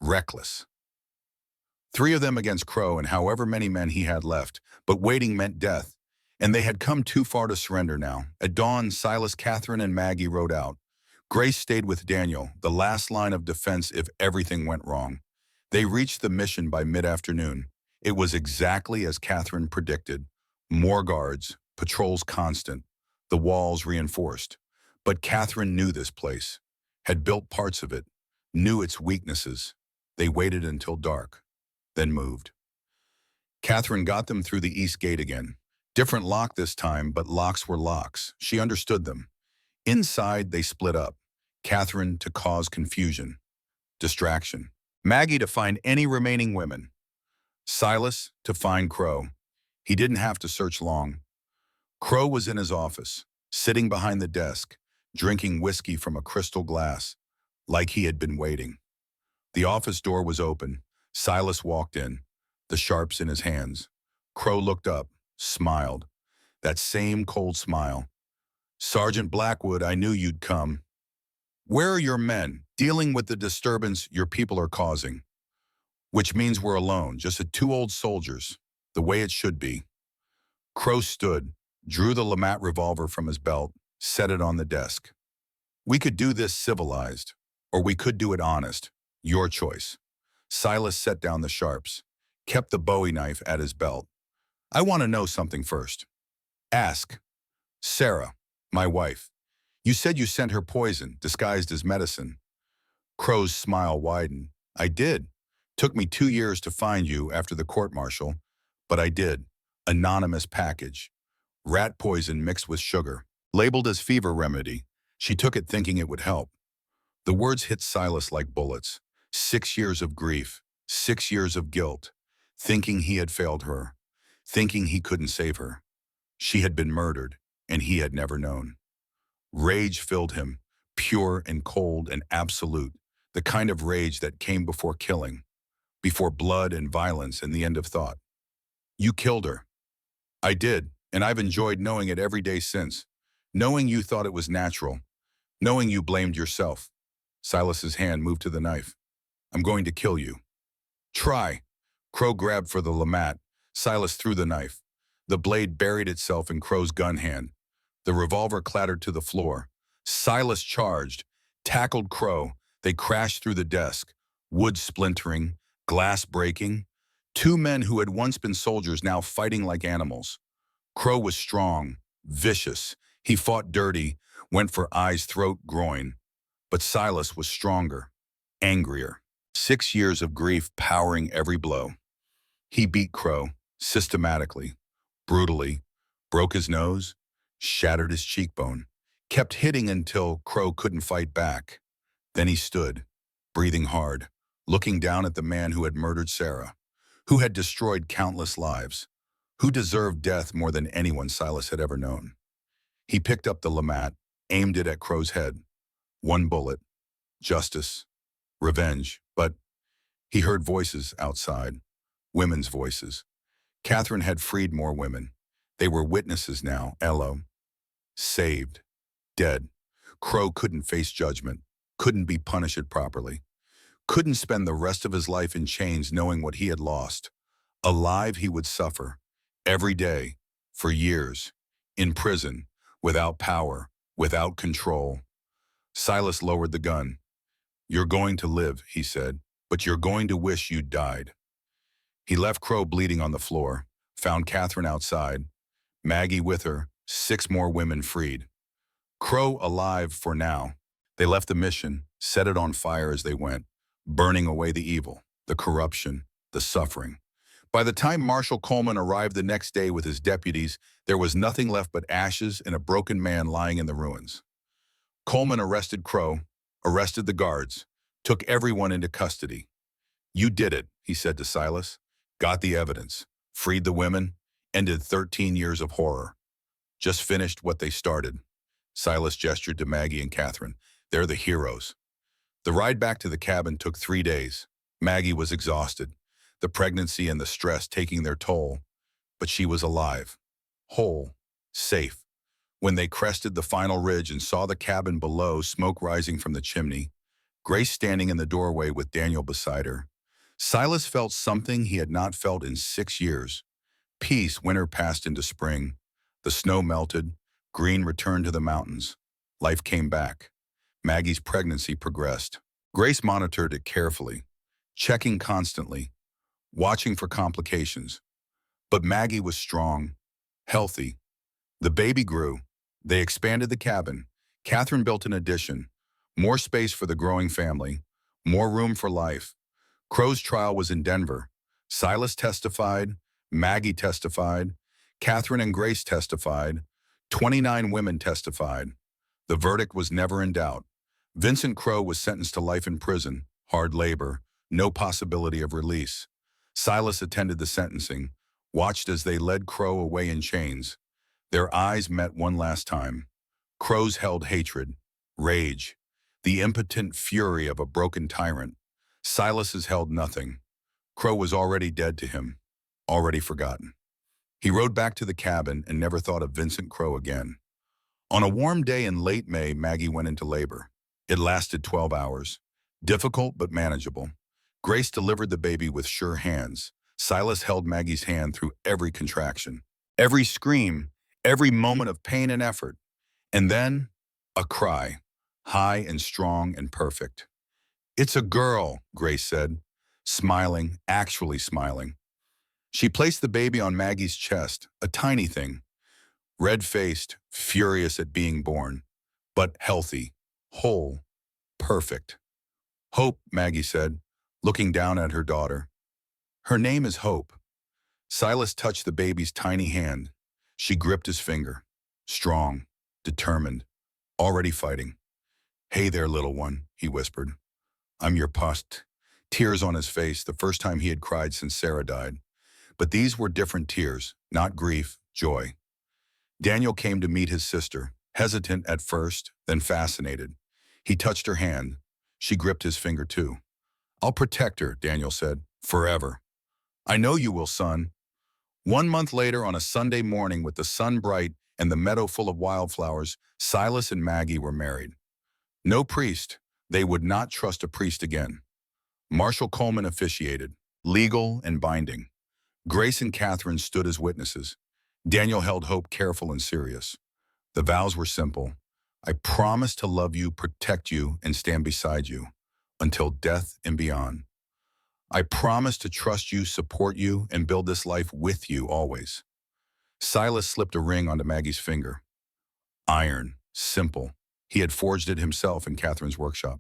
reckless. 3 of them against Crow and however many men he had left, but waiting meant death, and they had come too far to surrender now. At dawn, Silas, Catherine, and Maggie rode out. Grace stayed with Daniel, the last line of defense if everything went wrong. They reached the mission by mid-afternoon. It was exactly as Catherine predicted. More guards, patrols constant, the walls reinforced. But Catherine knew this place, had built parts of it, knew its weaknesses. They waited until dark, then moved. Catherine got them through the east gate again. Different lock this time, but locks were locks. She understood them. Inside, they split up. Catherine to cause confusion, distraction. Maggie to find any remaining women. Silas to find Crow. He didn't have to search long. Crow was in his office, sitting behind the desk, drinking whiskey from a crystal glass, like he had been waiting. The office door was open. Silas walked in, the sharps in his hands. Crow looked up, smiled. That same cold smile. "Sergeant Blackwood, I knew you'd come. Where are your men, dealing with the disturbance your people are causing?" "Which means we're alone, just 2 old soldiers, the way it should be." Crow stood, drew the Lamat revolver from his belt, set it on the desk. "We could do this civilized, or we could do it honest. Your choice." Silas set down the sharps, kept the Bowie knife at his belt. "I want to know something first." "Ask." "Sarah, my wife. You said you sent her poison, disguised as medicine." Crow's smile widened. "I did. Took me 2 years to find you after the court-martial, but I did. Anonymous package. Rat poison mixed with sugar. Labeled as fever remedy. She took it thinking it would help." The words hit Silas like bullets. 6 years of grief. 6 years of guilt. Thinking he had failed her. Thinking he couldn't save her. She had been murdered, and he had never known. Rage filled him, pure and cold and absolute, the kind of rage that came before killing, before blood and violence and the end of thought. "You killed her." "I did, and I've enjoyed knowing it every day since. Knowing you thought it was natural. Knowing you blamed yourself." Silas's hand moved to the knife. "I'm going to kill you." "Try." Crow grabbed for the Lamat. Silas threw the knife. The blade buried itself in Crow's gun hand. The revolver clattered to the floor. Silas charged, tackled Crow. They crashed through the desk, wood splintering, glass breaking. 2 men who had once been soldiers now fighting like animals. Crow was strong, vicious. He fought dirty, went for eyes, throat, groin. But Silas was stronger, angrier. 6 years of grief powering every blow. He beat Crow, systematically, brutally, broke his nose, shattered his cheekbone, kept hitting until Crow couldn't fight back. Then he stood, breathing hard, looking down at the man who had murdered Sarah, who had destroyed countless lives. who deserved death more than anyone Silas had ever known. He picked up the Lamat, aimed it at Crow's head. One bullet. Justice. Revenge. But he heard voices outside. Women's voices. Catherine had freed more women. They were witnesses now. Elo. Saved. Dead. Crow couldn't face judgment. Couldn't be punished properly. Couldn't spend the rest of his life in chains knowing what he had lost. Alive he would suffer. Every day. For years. In prison. Without power. Without control. Silas lowered the gun. "You're going to live," he said, "but you're going to wish you'd died." He left Crow bleeding on the floor, found Catherine outside, Maggie with her, 6 more women freed. Crow alive for now. They left the mission, set it on fire as they went, burning away the evil, the corruption, the suffering. By the time Marshal Coleman arrived the next day with his deputies, there was nothing left but ashes and a broken man lying in the ruins. Coleman arrested Crow, arrested the guards, took everyone into custody. "You did it," he said to Silas. "Got the evidence, freed the women, ended 13 years of horror. Just finished what they started." Silas gestured to Maggie and Catherine. "They're the heroes." The ride back to the cabin took 3 days. Maggie was exhausted, the pregnancy and the stress taking their toll. But she was alive, whole, safe. When they crested the final ridge and saw the cabin below, smoke rising from the chimney, Grace standing in the doorway with Daniel beside her, Silas felt something he had not felt in 6 years. Peace. Winter passed into spring. The snow melted. Green returned to the mountains. Life came back. Maggie's pregnancy progressed. Grace monitored it carefully, checking constantly, watching for complications. But Maggie was strong, healthy. The baby grew. They expanded the cabin. Catherine built an addition. More space for the growing family. More room for life. Crow's trial was in Denver. Silas testified. Maggie testified. Catherine and Grace testified. 29 women testified. The verdict was never in doubt. Vincent Crow was sentenced to life in prison, hard labor, no possibility of release. Silas attended the sentencing, watched as they led Crow away in chains. Their eyes met one last time. Crow's held hatred, rage, the impotent fury of a broken tyrant. Silas's held nothing. Crow was already dead to him, already forgotten. He rode back to the cabin and never thought of Vincent Crow again. On a warm day in late May, Maggie went into labor. It lasted 12 hours. Difficult but manageable. Grace delivered the baby with sure hands. Silas held Maggie's hand through every contraction, every scream, every moment of pain and effort. And then, a cry, high and strong and perfect. "It's a girl," Grace said, smiling, actually smiling. She placed the baby on Maggie's chest, a tiny thing, red-faced, furious at being born, but healthy, whole, perfect. "Hope," Maggie said, looking down at her daughter. "Her name is Hope." Silas touched the baby's tiny hand. She gripped his finger. Strong, determined, already fighting. "Hey there, little one," he whispered. "I'm your pust." Tears on his face, the first time he had cried since Sarah died. But these were different tears, not grief, joy. Daniel came to meet his sister, hesitant at first, then fascinated. He touched her hand. She gripped his finger too. "I'll protect her," Daniel said, "forever." "I know you will, son." 1 month later, on a Sunday morning with the sun bright and the meadow full of wildflowers, Silas and Maggie were married. No priest. They would not trust a priest again. Marshal Coleman officiated, legal and binding. Grace and Catherine stood as witnesses. Daniel held Hope careful and serious. The vows were simple. "I promise to love you, protect you, and stand beside you, until death and beyond. I promise to trust you, support you, and build this life with you always." Silas slipped a ring onto Maggie's finger. Iron, simple. He had forged it himself in Catherine's workshop.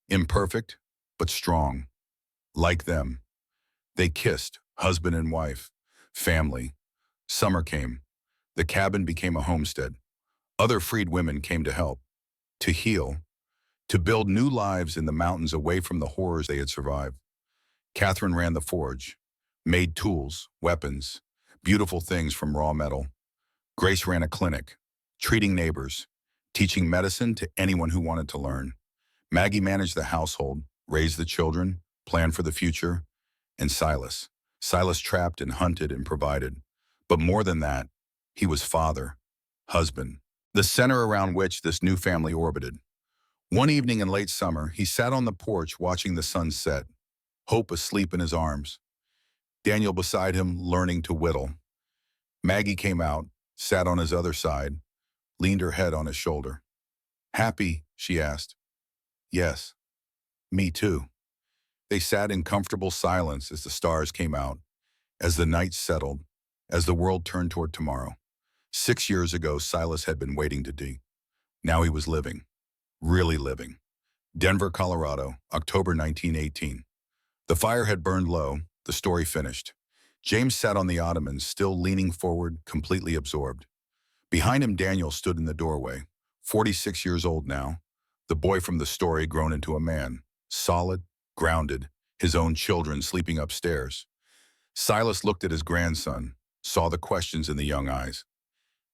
Imperfect, but strong. Like them. They kissed, husband and wife, family. Summer came. The cabin became a homestead. Other freed women came to help, to heal, to build new lives in the mountains away from the horrors they had survived. Catherine ran the forge, made tools, weapons, beautiful things from raw metal. Grace ran a clinic, treating neighbors, teaching medicine to anyone who wanted to learn. Maggie managed the household, raised the children, planned for the future, and Silas trapped and hunted and provided. But more than that, he was father, husband, the center around which this new family orbited. One evening in late summer, he sat on the porch watching the sun set, Hope asleep in his arms, Daniel beside him learning to whittle. Maggie came out, sat on his other side, leaned her head on his shoulder. "Happy?" she asked. "Yes, me too." They sat in comfortable silence as the stars came out, as the night settled, as the world turned toward tomorrow. 6 years ago, Silas had been waiting to die. Now he was living, really living. Denver, Colorado, October 1918. The fire had burned low, the story finished. James sat on the ottoman, still leaning forward, completely absorbed. Behind him, Daniel stood in the doorway, 46 years old now, the boy from the story grown into a man, solid, grounded, his own children sleeping upstairs. Silas looked at his grandson, saw the questions in the young eyes.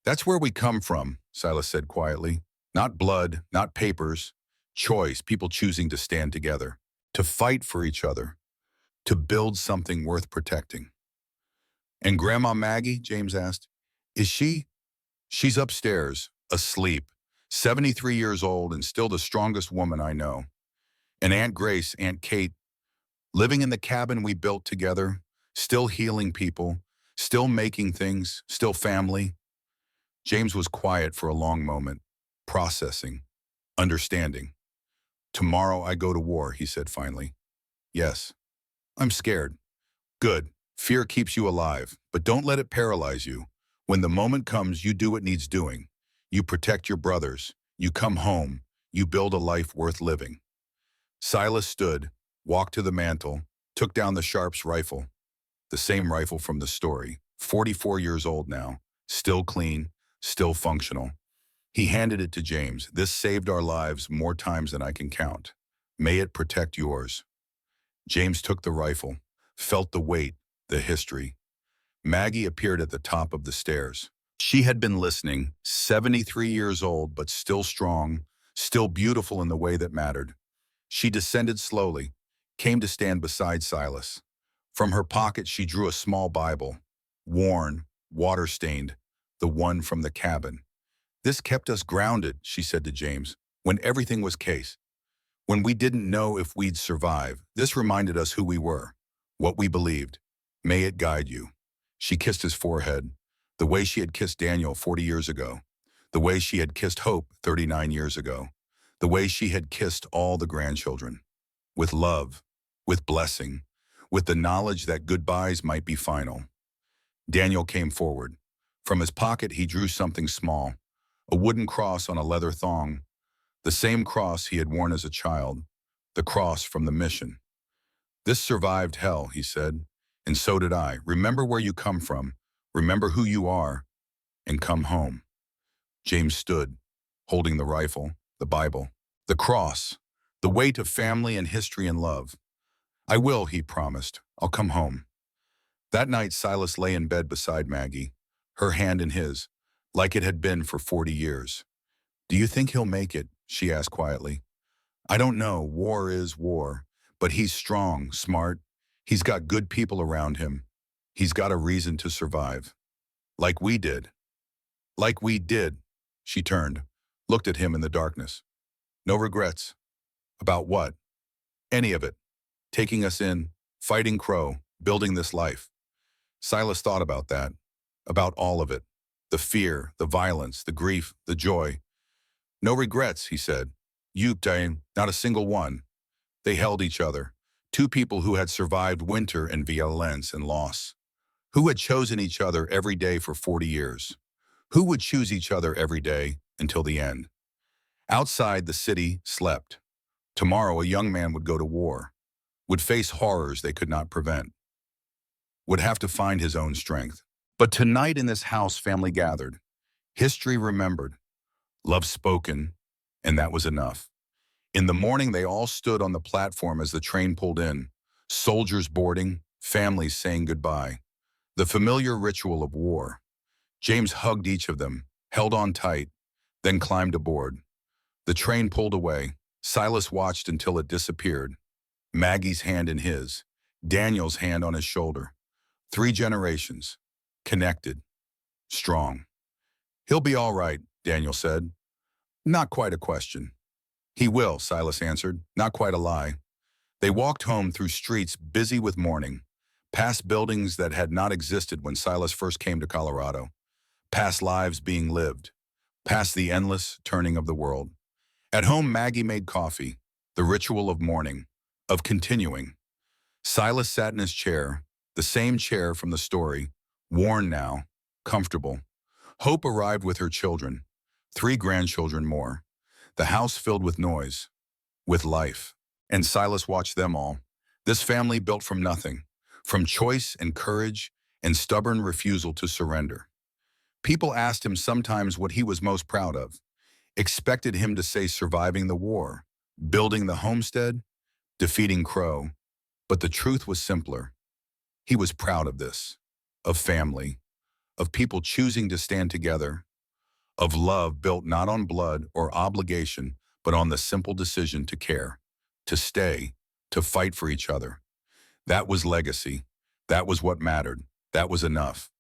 "That's where we come from," Silas said quietly. "Not blood, not papers. Choice, people choosing to stand together, to fight for each other, to build something worth protecting." "And Grandma Maggie?" James asked. "Is she?" "She's upstairs, asleep, 73 years old and still the strongest woman I know. And Aunt Grace, Aunt Kate, living in the cabin we built together, still healing people, still making things, still family." James was quiet for a long moment, processing, understanding. "Tomorrow I go to war," he said finally. "Yes, I'm scared." "Good. Fear keeps you alive, but don't let it paralyze you. When the moment comes, you do what needs doing. You protect your brothers. You come home. You build a life worth living." Silas stood, walked to the mantel, took down the Sharps rifle, the same rifle from the story, 44 years old now, still clean, still functional. He handed it to James. "This saved our lives more times than I can count. May it protect yours." James took the rifle, felt the weight, the history. Maggie appeared at the top of the stairs. She had been listening, 73 years old, but still strong, still beautiful in the way that mattered. She descended slowly, came to stand beside Silas. From her pocket, she drew a small Bible, worn, water-stained, the one from the cabin. "This kept us grounded," she said to James, "when everything was case. When we didn't know if we'd survive. This reminded us who we were, what we believed. May it guide you." She kissed his forehead, the way she had kissed Daniel 40 years ago, the way she had kissed Hope 39 years ago, the way she had kissed all the grandchildren. With love, with blessing, with the knowledge that goodbyes might be final. Daniel came forward. From his pocket, he drew something small, a wooden cross on a leather thong, the same cross he had worn as a child, the cross from the mission. "This survived hell," he said, "and so did I. Remember where you come from, remember who you are, and come home." James stood, holding the rifle, the Bible, the cross, the weight of family and history and love. "I will," he promised. "I'll come home." That night, Silas lay in bed beside Maggie, her hand in his, like it had been for 40 years. "Do you think he'll make it?" she asked quietly. "I don't know. War is war. But he's strong, smart. He's got good people around him. He's got a reason to survive. Like we did." "Like we did." She turned, looked at him in the darkness. "No regrets." "About what?" "Any of it. Taking us in, fighting Crow, building this life." Silas thought about that, about all of it. The fear, the violence, the grief, the joy. "No regrets," he said. "You, Diane, not a single one." They held each other, two people who had survived winter and violence and loss, who had chosen each other every day for 40 years, who would choose each other every day until the end. Outside, the city slept. Tomorrow, a young man would go to war, would face horrors they could not prevent, would have to find his own strength. But tonight in this house, family gathered. History remembered, love spoken, and that was enough. In the morning, they all stood on the platform as the train pulled in, soldiers boarding, families saying goodbye. The familiar ritual of war. James hugged each of them, held on tight, then climbed aboard. The train pulled away. Silas watched until it disappeared. Maggie's hand in his, Daniel's hand on his shoulder. 3 generations, connected, strong. "He'll be all right," Daniel said. "Not quite a question." "He will," Silas answered, not quite a lie. They walked home through streets busy with mourning, past buildings that had not existed when Silas first came to Colorado, past lives being lived, past the endless turning of the world. At home, Maggie made coffee, the ritual of mourning, of continuing. Silas sat in his chair, the same chair from the story, worn now, comfortable. Hope arrived with her children, 3 grandchildren more. The house filled with noise, with life. And Silas watched them all. This family built from nothing, from choice and courage and stubborn refusal to surrender. People asked him sometimes what he was most proud of, expected him to say surviving the war, building the homestead, defeating Crow. But the truth was simpler. He was proud of this, of family, of people choosing to stand together, of love built not on blood or obligation, but on the simple decision to care, to stay, to fight for each other. That was legacy. That was what mattered. That was enough.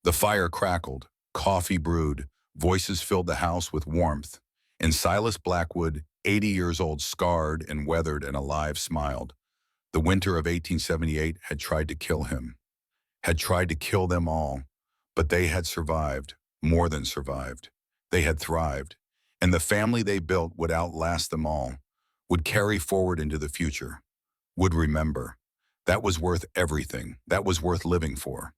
The fire crackled, coffee brewed, voices filled the house with warmth, and Silas Blackwood, 80 years old, scarred and weathered and alive, smiled. The winter of 1878 had tried to kill him, had tried to kill them all, but they had survived, more than survived. They had thrived, and the family they built would outlast them all, would carry forward into the future, would remember. That was worth everything. That was worth living for.